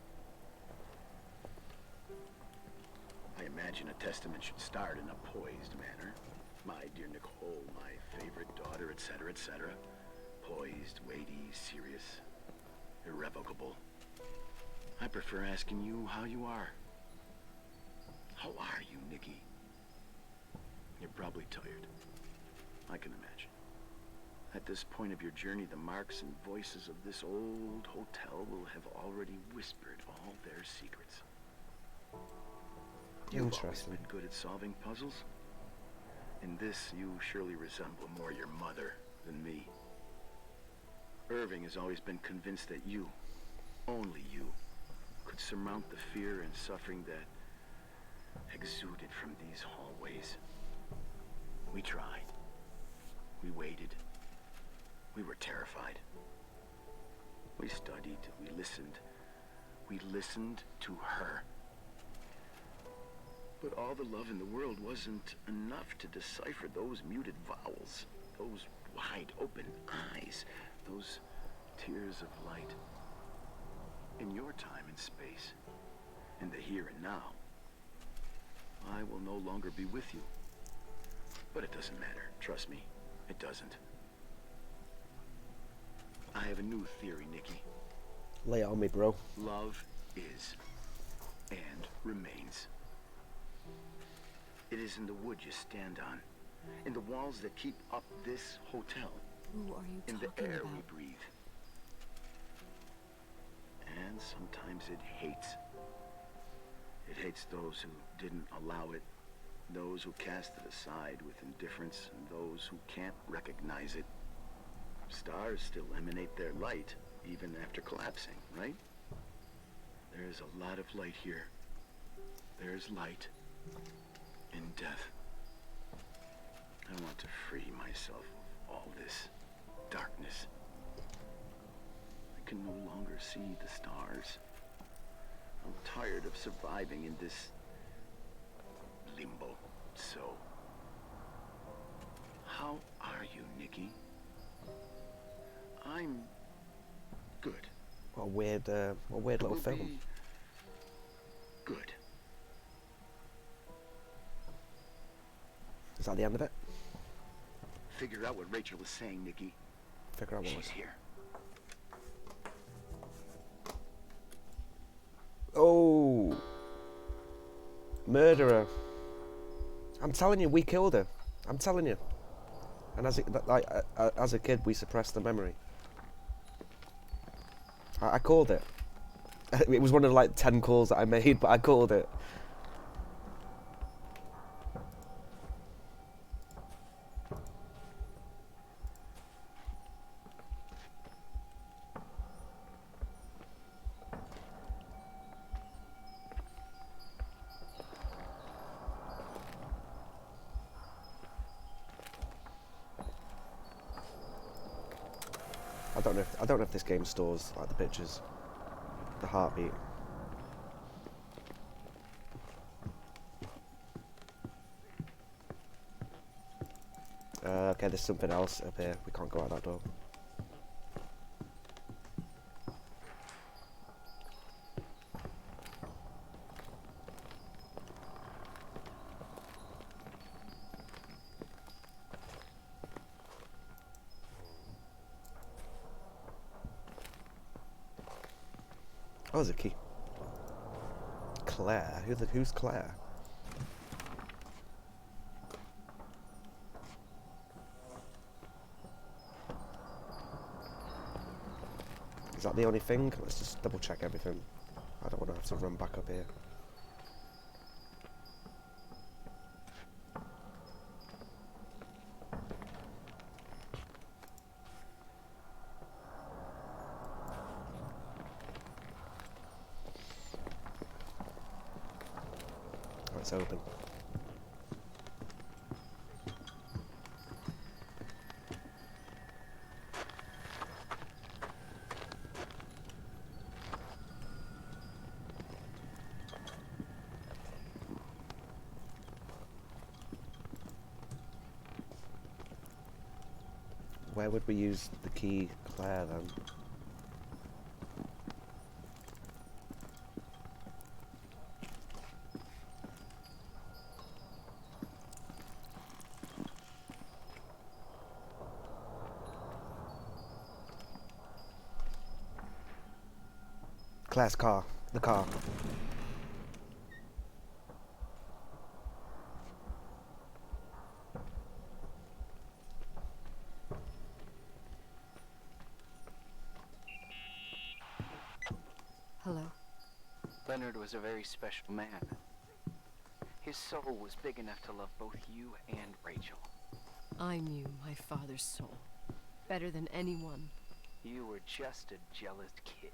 I imagine a testament should start in a poised manner. My dear Nicole, my favorite daughter, etc., etc. Poised, weighty, serious, irrevocable. I prefer asking you how you are. How are you, Nikki? You're probably tired. I can imagine. At this point of your journey, the marks and voices of this old hotel will have already whispered all their secrets. You've always been good at solving puzzles. In this, you surely resemble more your mother than me. Irving has always been convinced that you, only you, could surmount the fear and suffering that exuded from these hallways. We tried. We waited. We were terrified. We studied. We listened. We listened to her. But all the love in the world wasn't enough to decipher those muted vowels, those wide open eyes, those tears of light. In your time and space, in the here and now, I will no longer be with you. But it doesn't matter. Trust me, it doesn't. I have a new theory, Nikki. Lay it on me, bro. Love is and remains. It is in the wood you stand on, in the walls that keep up this hotel, Who are you in the talking air about? we breathe. And sometimes it hates. It hates those who didn't allow it, those who cast it aside with indifference, and those who can't recognize it. Stars still emanate their light, even after collapsing, right? There is a lot of light here. There is light in death. I want to free myself of all this darkness. can no longer see the stars. I'm tired of surviving in this limbo. So, how are you, Nikki? I'm good. What a weird little We'll film. be good. Is that the end of it? Figure out what Rachel was saying, Nikki. Figure out what She's was. here. Oh, murderer! I'm telling you, we killed her. I'm telling you. And as a kid, we suppressed the memory. I called it. It was one of like 10 calls that I made, but I called it. I don't know if this game stores like the pictures, the heartbeat. Okay, there's something else up here. We can't go out that door. Oh, there's a key. Claire? Who's Claire? Is that the only thing? Let's just double check everything. I don't want to have to run back up here. Oh, it's open. Where would we use the key Claire then? Claire's car. The car. Hello? Leonard was a very special man. His soul was big enough to love both you and Rachel. I knew my father's soul better than anyone. You were just a jealous kid.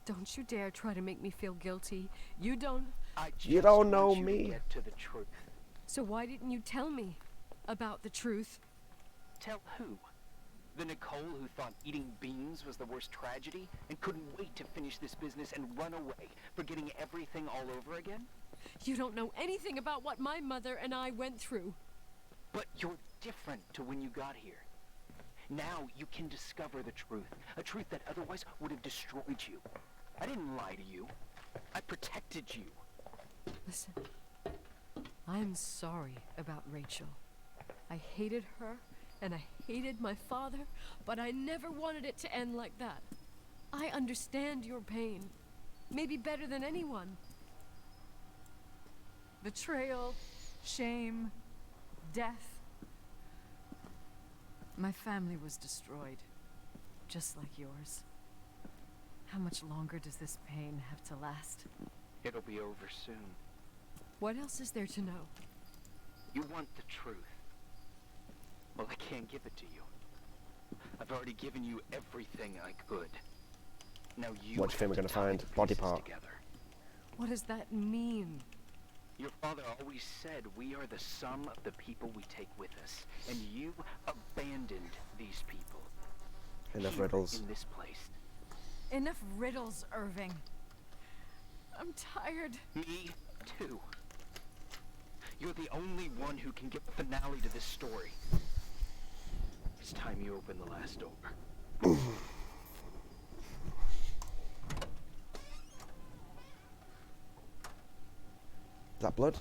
Don't you dare try to make me feel guilty. You don't... You don't know want you me. to get to the truth. So why didn't you tell me about the truth? Tell who? The Nicole who thought eating beans was the worst tragedy and couldn't wait to finish this business and run away, forgetting everything all over again? You don't know anything about what my mother and I went through. But you're different to when you got here. Now you can discover the truth, a truth that otherwise would have destroyed you. I didn't lie to you. I protected you. Listen, I'm sorry about Rachel. I hated her, and I hated my father, but I never wanted it to end like that. I understand your pain, maybe better than anyone. Betrayal, shame, death. My family was destroyed, just like yours. How much longer does this pain have to last? It'll be over soon. What else is there to know? You want the truth. Well, I can't give it to you. I've already given you everything I could. Now you What do you think we're going to find? Body part. together. What does that mean? Your father always said we are the sum of the people we take with us, and you abandoned these people. Enough Here riddles. in this place. Enough riddles, Irving. I'm tired. Me too. You're the only one who can give a finale to this story. It's time you open the last door. Is that blood?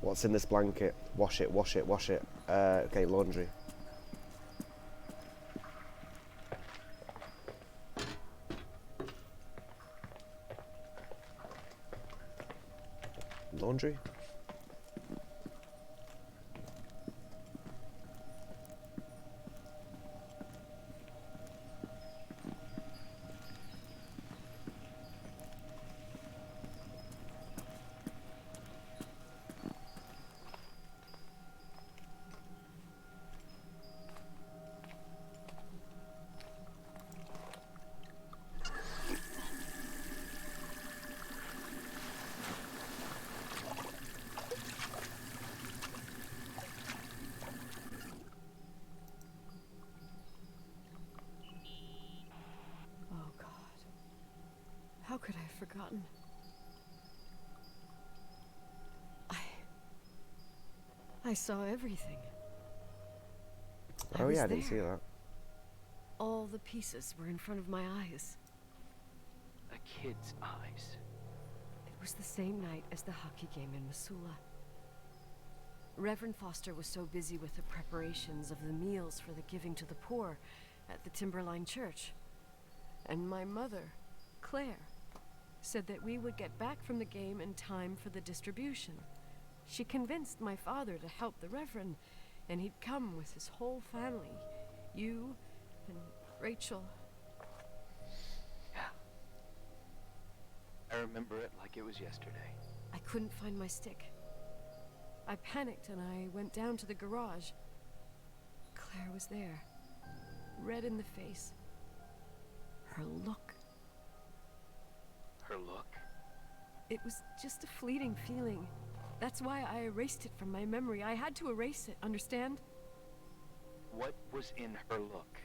What's in this blanket? Wash it, wash it, wash it. Okay, laundry. Laundry? Oh, God. How could I have forgotten? I saw everything. Oh was yeah, I didn't see there. that. All the pieces were in front of my eyes. A kid's eyes. It was the same night as the hockey game in Missoula. Reverend Foster was so busy with the preparations of the meals for the giving to the poor at the Timberline Church. And my mother, Claire, said that we would get back from the game in time for the distribution. She convinced my father to help the Reverend, and he'd come with his whole family. You and Rachel. Yeah. I remember it like it was yesterday. I couldn't find my stick. I panicked and I went down to the garage. Claire was there, red in the face. Her look. Her look? It was just a fleeting feeling. That's why I erased it from my memory. I had to erase it, understand? What was in her look?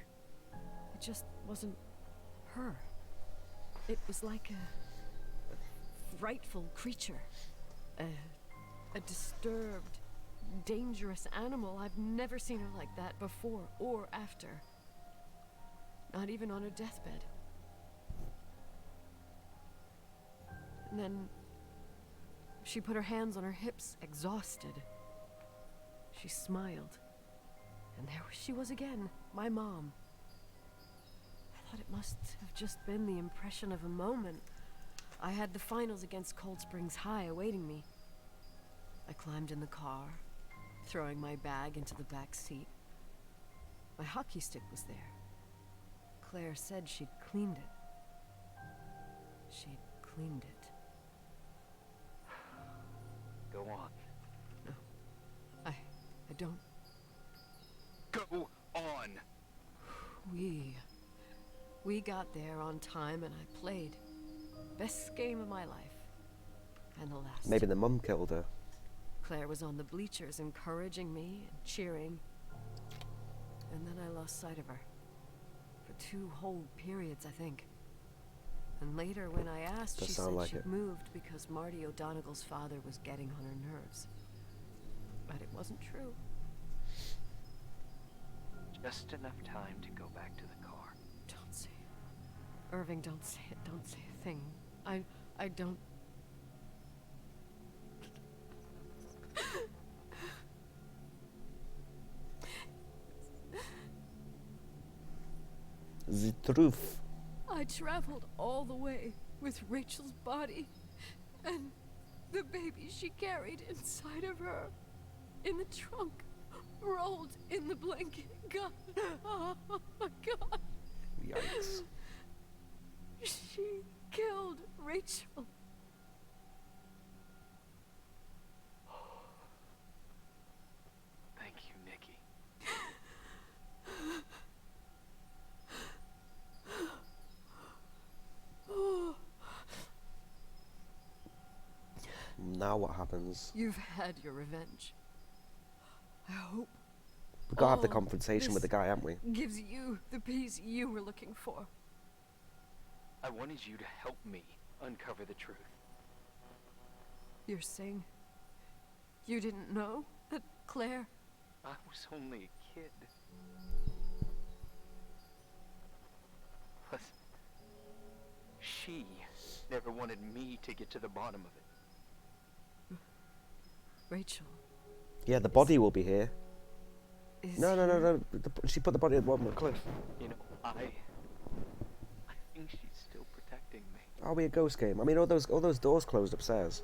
It just wasn't her. It was like a frightful creature. A disturbed, dangerous animal. I've never seen her like that before or after. Not even on her deathbed. And then she put her hands on her hips, exhausted. She smiled. And there she was again, my mom. I thought it must have just been the impression of a moment. I had the finals against Cold Springs High awaiting me. I climbed in the car, throwing my bag into the back seat. My hockey stick was there. Claire said she'd cleaned it. She'd cleaned it. Go on. No. I don't. Go on! We got there on time and I played. Best game of my life. And the last. Maybe the mum killed her. Claire was on the bleachers encouraging me and cheering. And then I lost sight of her. For 2 whole periods, I think. And later, when I asked, she said she'd moved because Marty O'Donegal's father was getting on her nerves. But it wasn't true. Just enough time to go back to the car. Don't say it. Irving, don't say it. Don't say a thing. I don't... The truth. I traveled all the way with Rachel's body and the baby she carried inside of her in the trunk, rolled in the blanket. God, oh my God. Yikes. She killed Rachel. Thank you, Nikki. Now what happens? You've had your revenge. I hope We've got to have the all confrontation with the this guy, haven't we? gives you the peace you were looking for. I wanted you to help me uncover the truth. You're saying you didn't know that Claire... I was only a kid. Plus, she never wanted me to get to the bottom of it. Rachel. Yeah, the body will be here. Is No. She put the body at the bottom of the cliff. You know, I think she's still protecting me. Are we a ghost game? I mean, all those doors closed upstairs.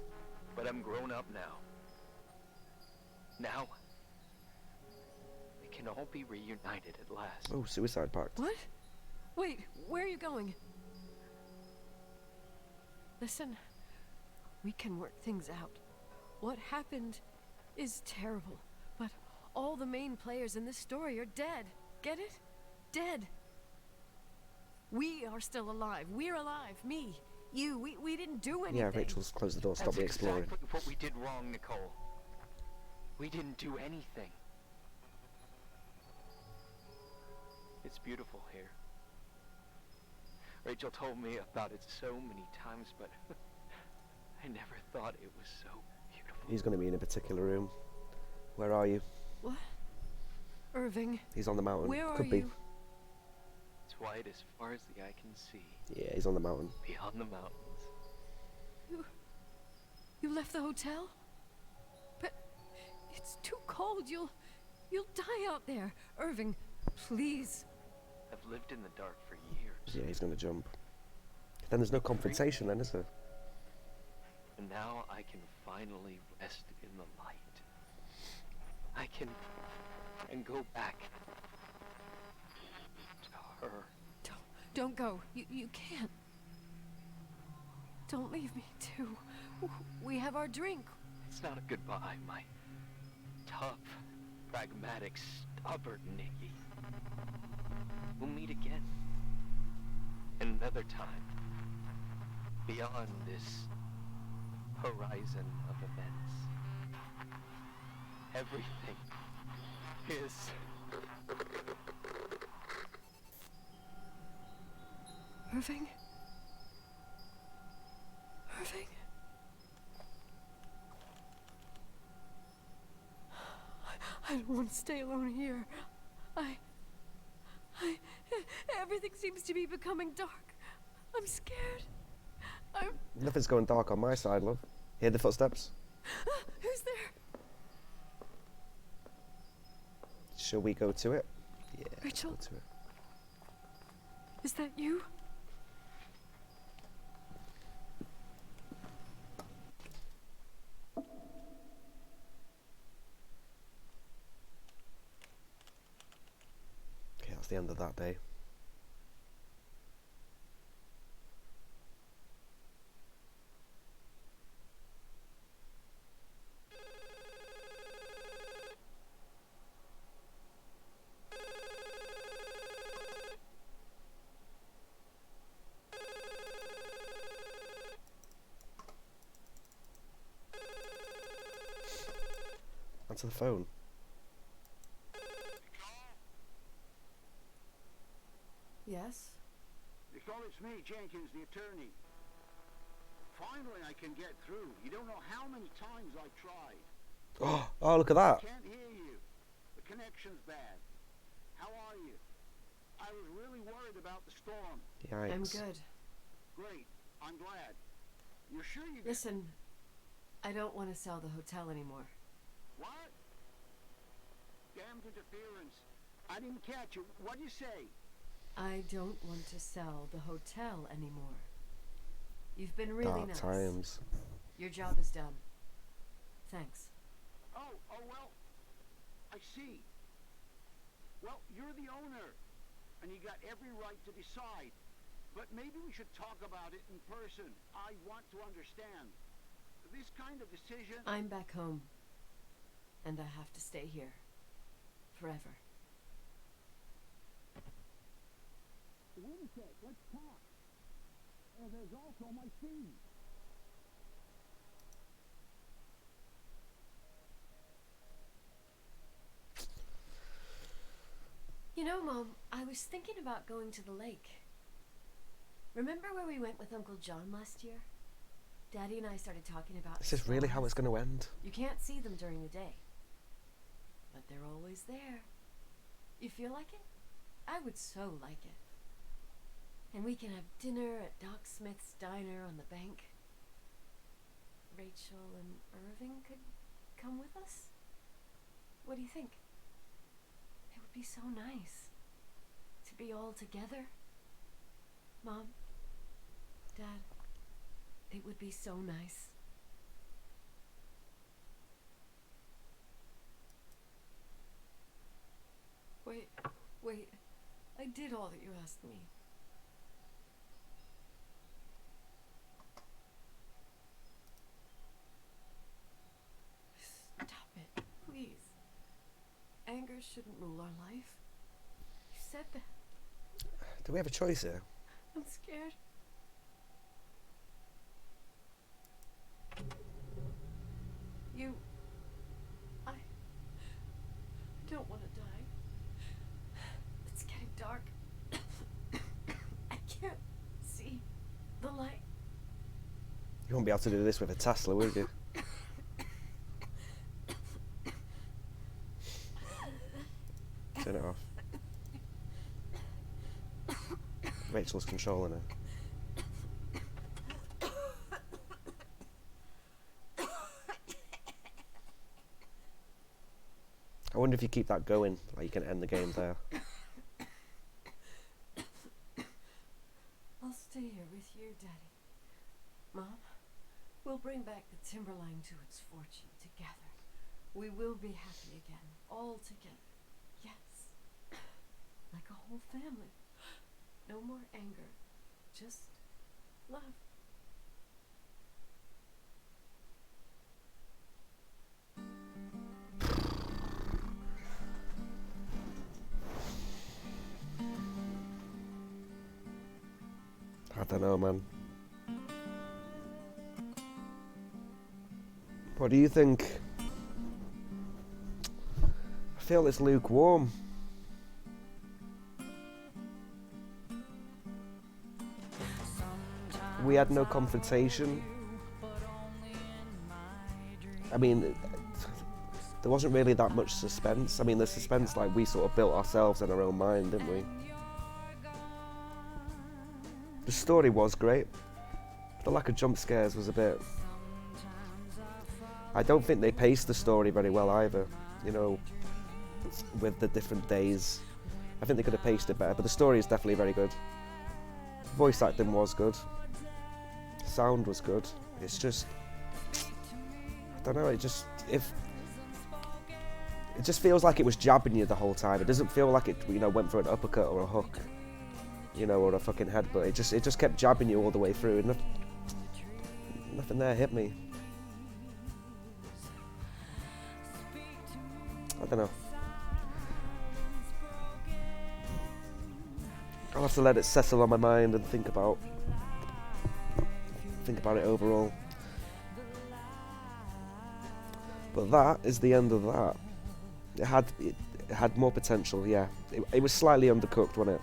But I'm grown up now. Now, we can all be reunited at last. Oh, suicide pact. What? Wait, where are you going? Listen, we can work things out. What happened is terrible, but all the main players in this story are dead. Get it? Dead. We are still alive. We're alive. Me, you, we didn't do anything. Yeah, Rachel's closed the door. Stop That's me exploring. exactly what we did wrong, Nicole. We didn't do anything. It's beautiful here. Rachel told me about it so many times, but I never thought it was so beautiful. He's going to be in a particular room. Where are you? What? Irving. He's on the mountain. Where are Could be. you? It's wide as far as the eye can see. Yeah, he's on the mountain. Beyond the mountains. You left the hotel? But it's too cold. You'll die out there. Irving, please. I've lived in the dark for years. Yeah, he's going to jump. Then there's no confrontation then, is there? And now I can finally rest in the light. I can go back to her. Don't go. You can't. Don't leave me too. We have our drink. It's not a goodbye, my tough, pragmatic, stubborn Nikki. We'll meet again. Another time. Beyond this horizon of events. Everything is... Irving? Irving? I don't want to stay alone here. Everything seems to be becoming dark. I'm scared. Nothing's going dark on my side, love. Hear the footsteps? Who's there? Shall we go to it? Yeah, Rachel? let's go to it. Is that you? Okay, that's the end of that day. Answer the phone. Yes? Nicole, it's me, Jenkins, the attorney. Finally, I can get through. You don't know how many times I've tried. Oh, look at that. I can't hear you. The connection's bad. How are you? I was really worried about the storm. Yikes. I'm good. Great. I'm glad. You're sure you... Listen, I don't want to sell the hotel anymore. What? Damned interference. I didn't catch you. What'd you say? I don't want to sell the hotel anymore. You've been really Dark nice. times. Your job is done. Thanks. Oh, well, I see. Well, you're the owner, and you got every right to decide. But maybe we should talk about it in person. I want to understand. This kind of decision... I'm back home, and I have to stay here. Forever. Wait a sec, let's talk. There's also my fee. You know, Mom, I was thinking about going to the lake. Remember where we went with Uncle John last year? Daddy and I started talking about Is this really how it's going to end? You can't see them during the day, but they're always there. You feel like it? I would so like it. And we can have dinner at Doc Smith's diner on the bank. Rachel and Irving could come with us? What do you think? It would be so nice to be all together. Mom, Dad, it would be so nice. Wait, I did all that you asked me. Stop it, please. Anger shouldn't rule our life. You said that. Do we have a choice here? I'm scared. I don't want to die. It's getting dark. I can't see the light. You won't be able to do this with a Tesla, will you? Turn it off. Rachel's controlling her. I wonder if you keep that going, like you can end the game there. I'll stay here with you, Daddy. Mom, we'll bring back the Timberline to its fortune together. We will be happy again, all together. Yes. Like a whole family. No more anger. Just love. I don't know, man. What do you think? I feel it's lukewarm. We had no confrontation. I mean, there wasn't really that much suspense. I mean, the suspense, like, we sort of built ourselves in our own mind, didn't we? The story was great. The lack of jump scares was a bit... I don't think they paced the story very well either, you know, with the different days. I think they could have paced it better, but the story is definitely very good. Voice acting was good. Sound was good. It's just... I don't know, it just feels like it was jabbing you the whole time. It doesn't feel like it, you know, went for an uppercut or a hook, you know, or a fucking headbutt. It just kept jabbing you all the way through, and nothing there hit me. I don't know. I'll have to let it settle on my mind and think about it overall. But that is the end of that. It had more potential, yeah. It was slightly undercooked, wasn't it?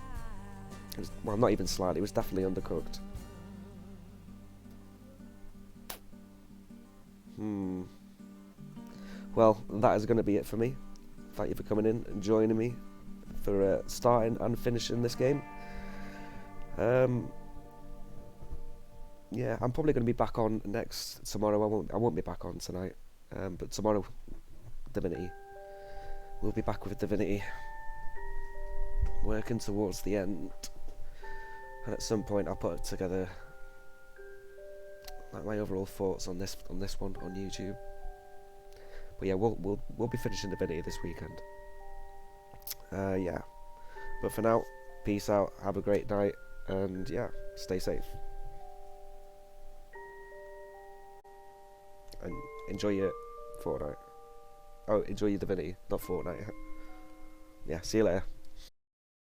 It was, well, not even slightly, it was definitely undercooked. Well, that is going to be it for me. Thank you for coming in and joining me for starting and finishing this game. Yeah, I'm probably going to be back on tomorrow. I won't be back on tonight. But tomorrow, Divinity. We'll be back with Divinity. Working towards the end. And at some point I'll put together like my overall thoughts on this one on YouTube. But yeah, we'll be finishing Divinity this weekend. Yeah. But for now, peace out, have a great night, and yeah, stay safe. And enjoy your Fortnite. Oh, enjoy your Divinity, not Fortnite. Yeah, see you later.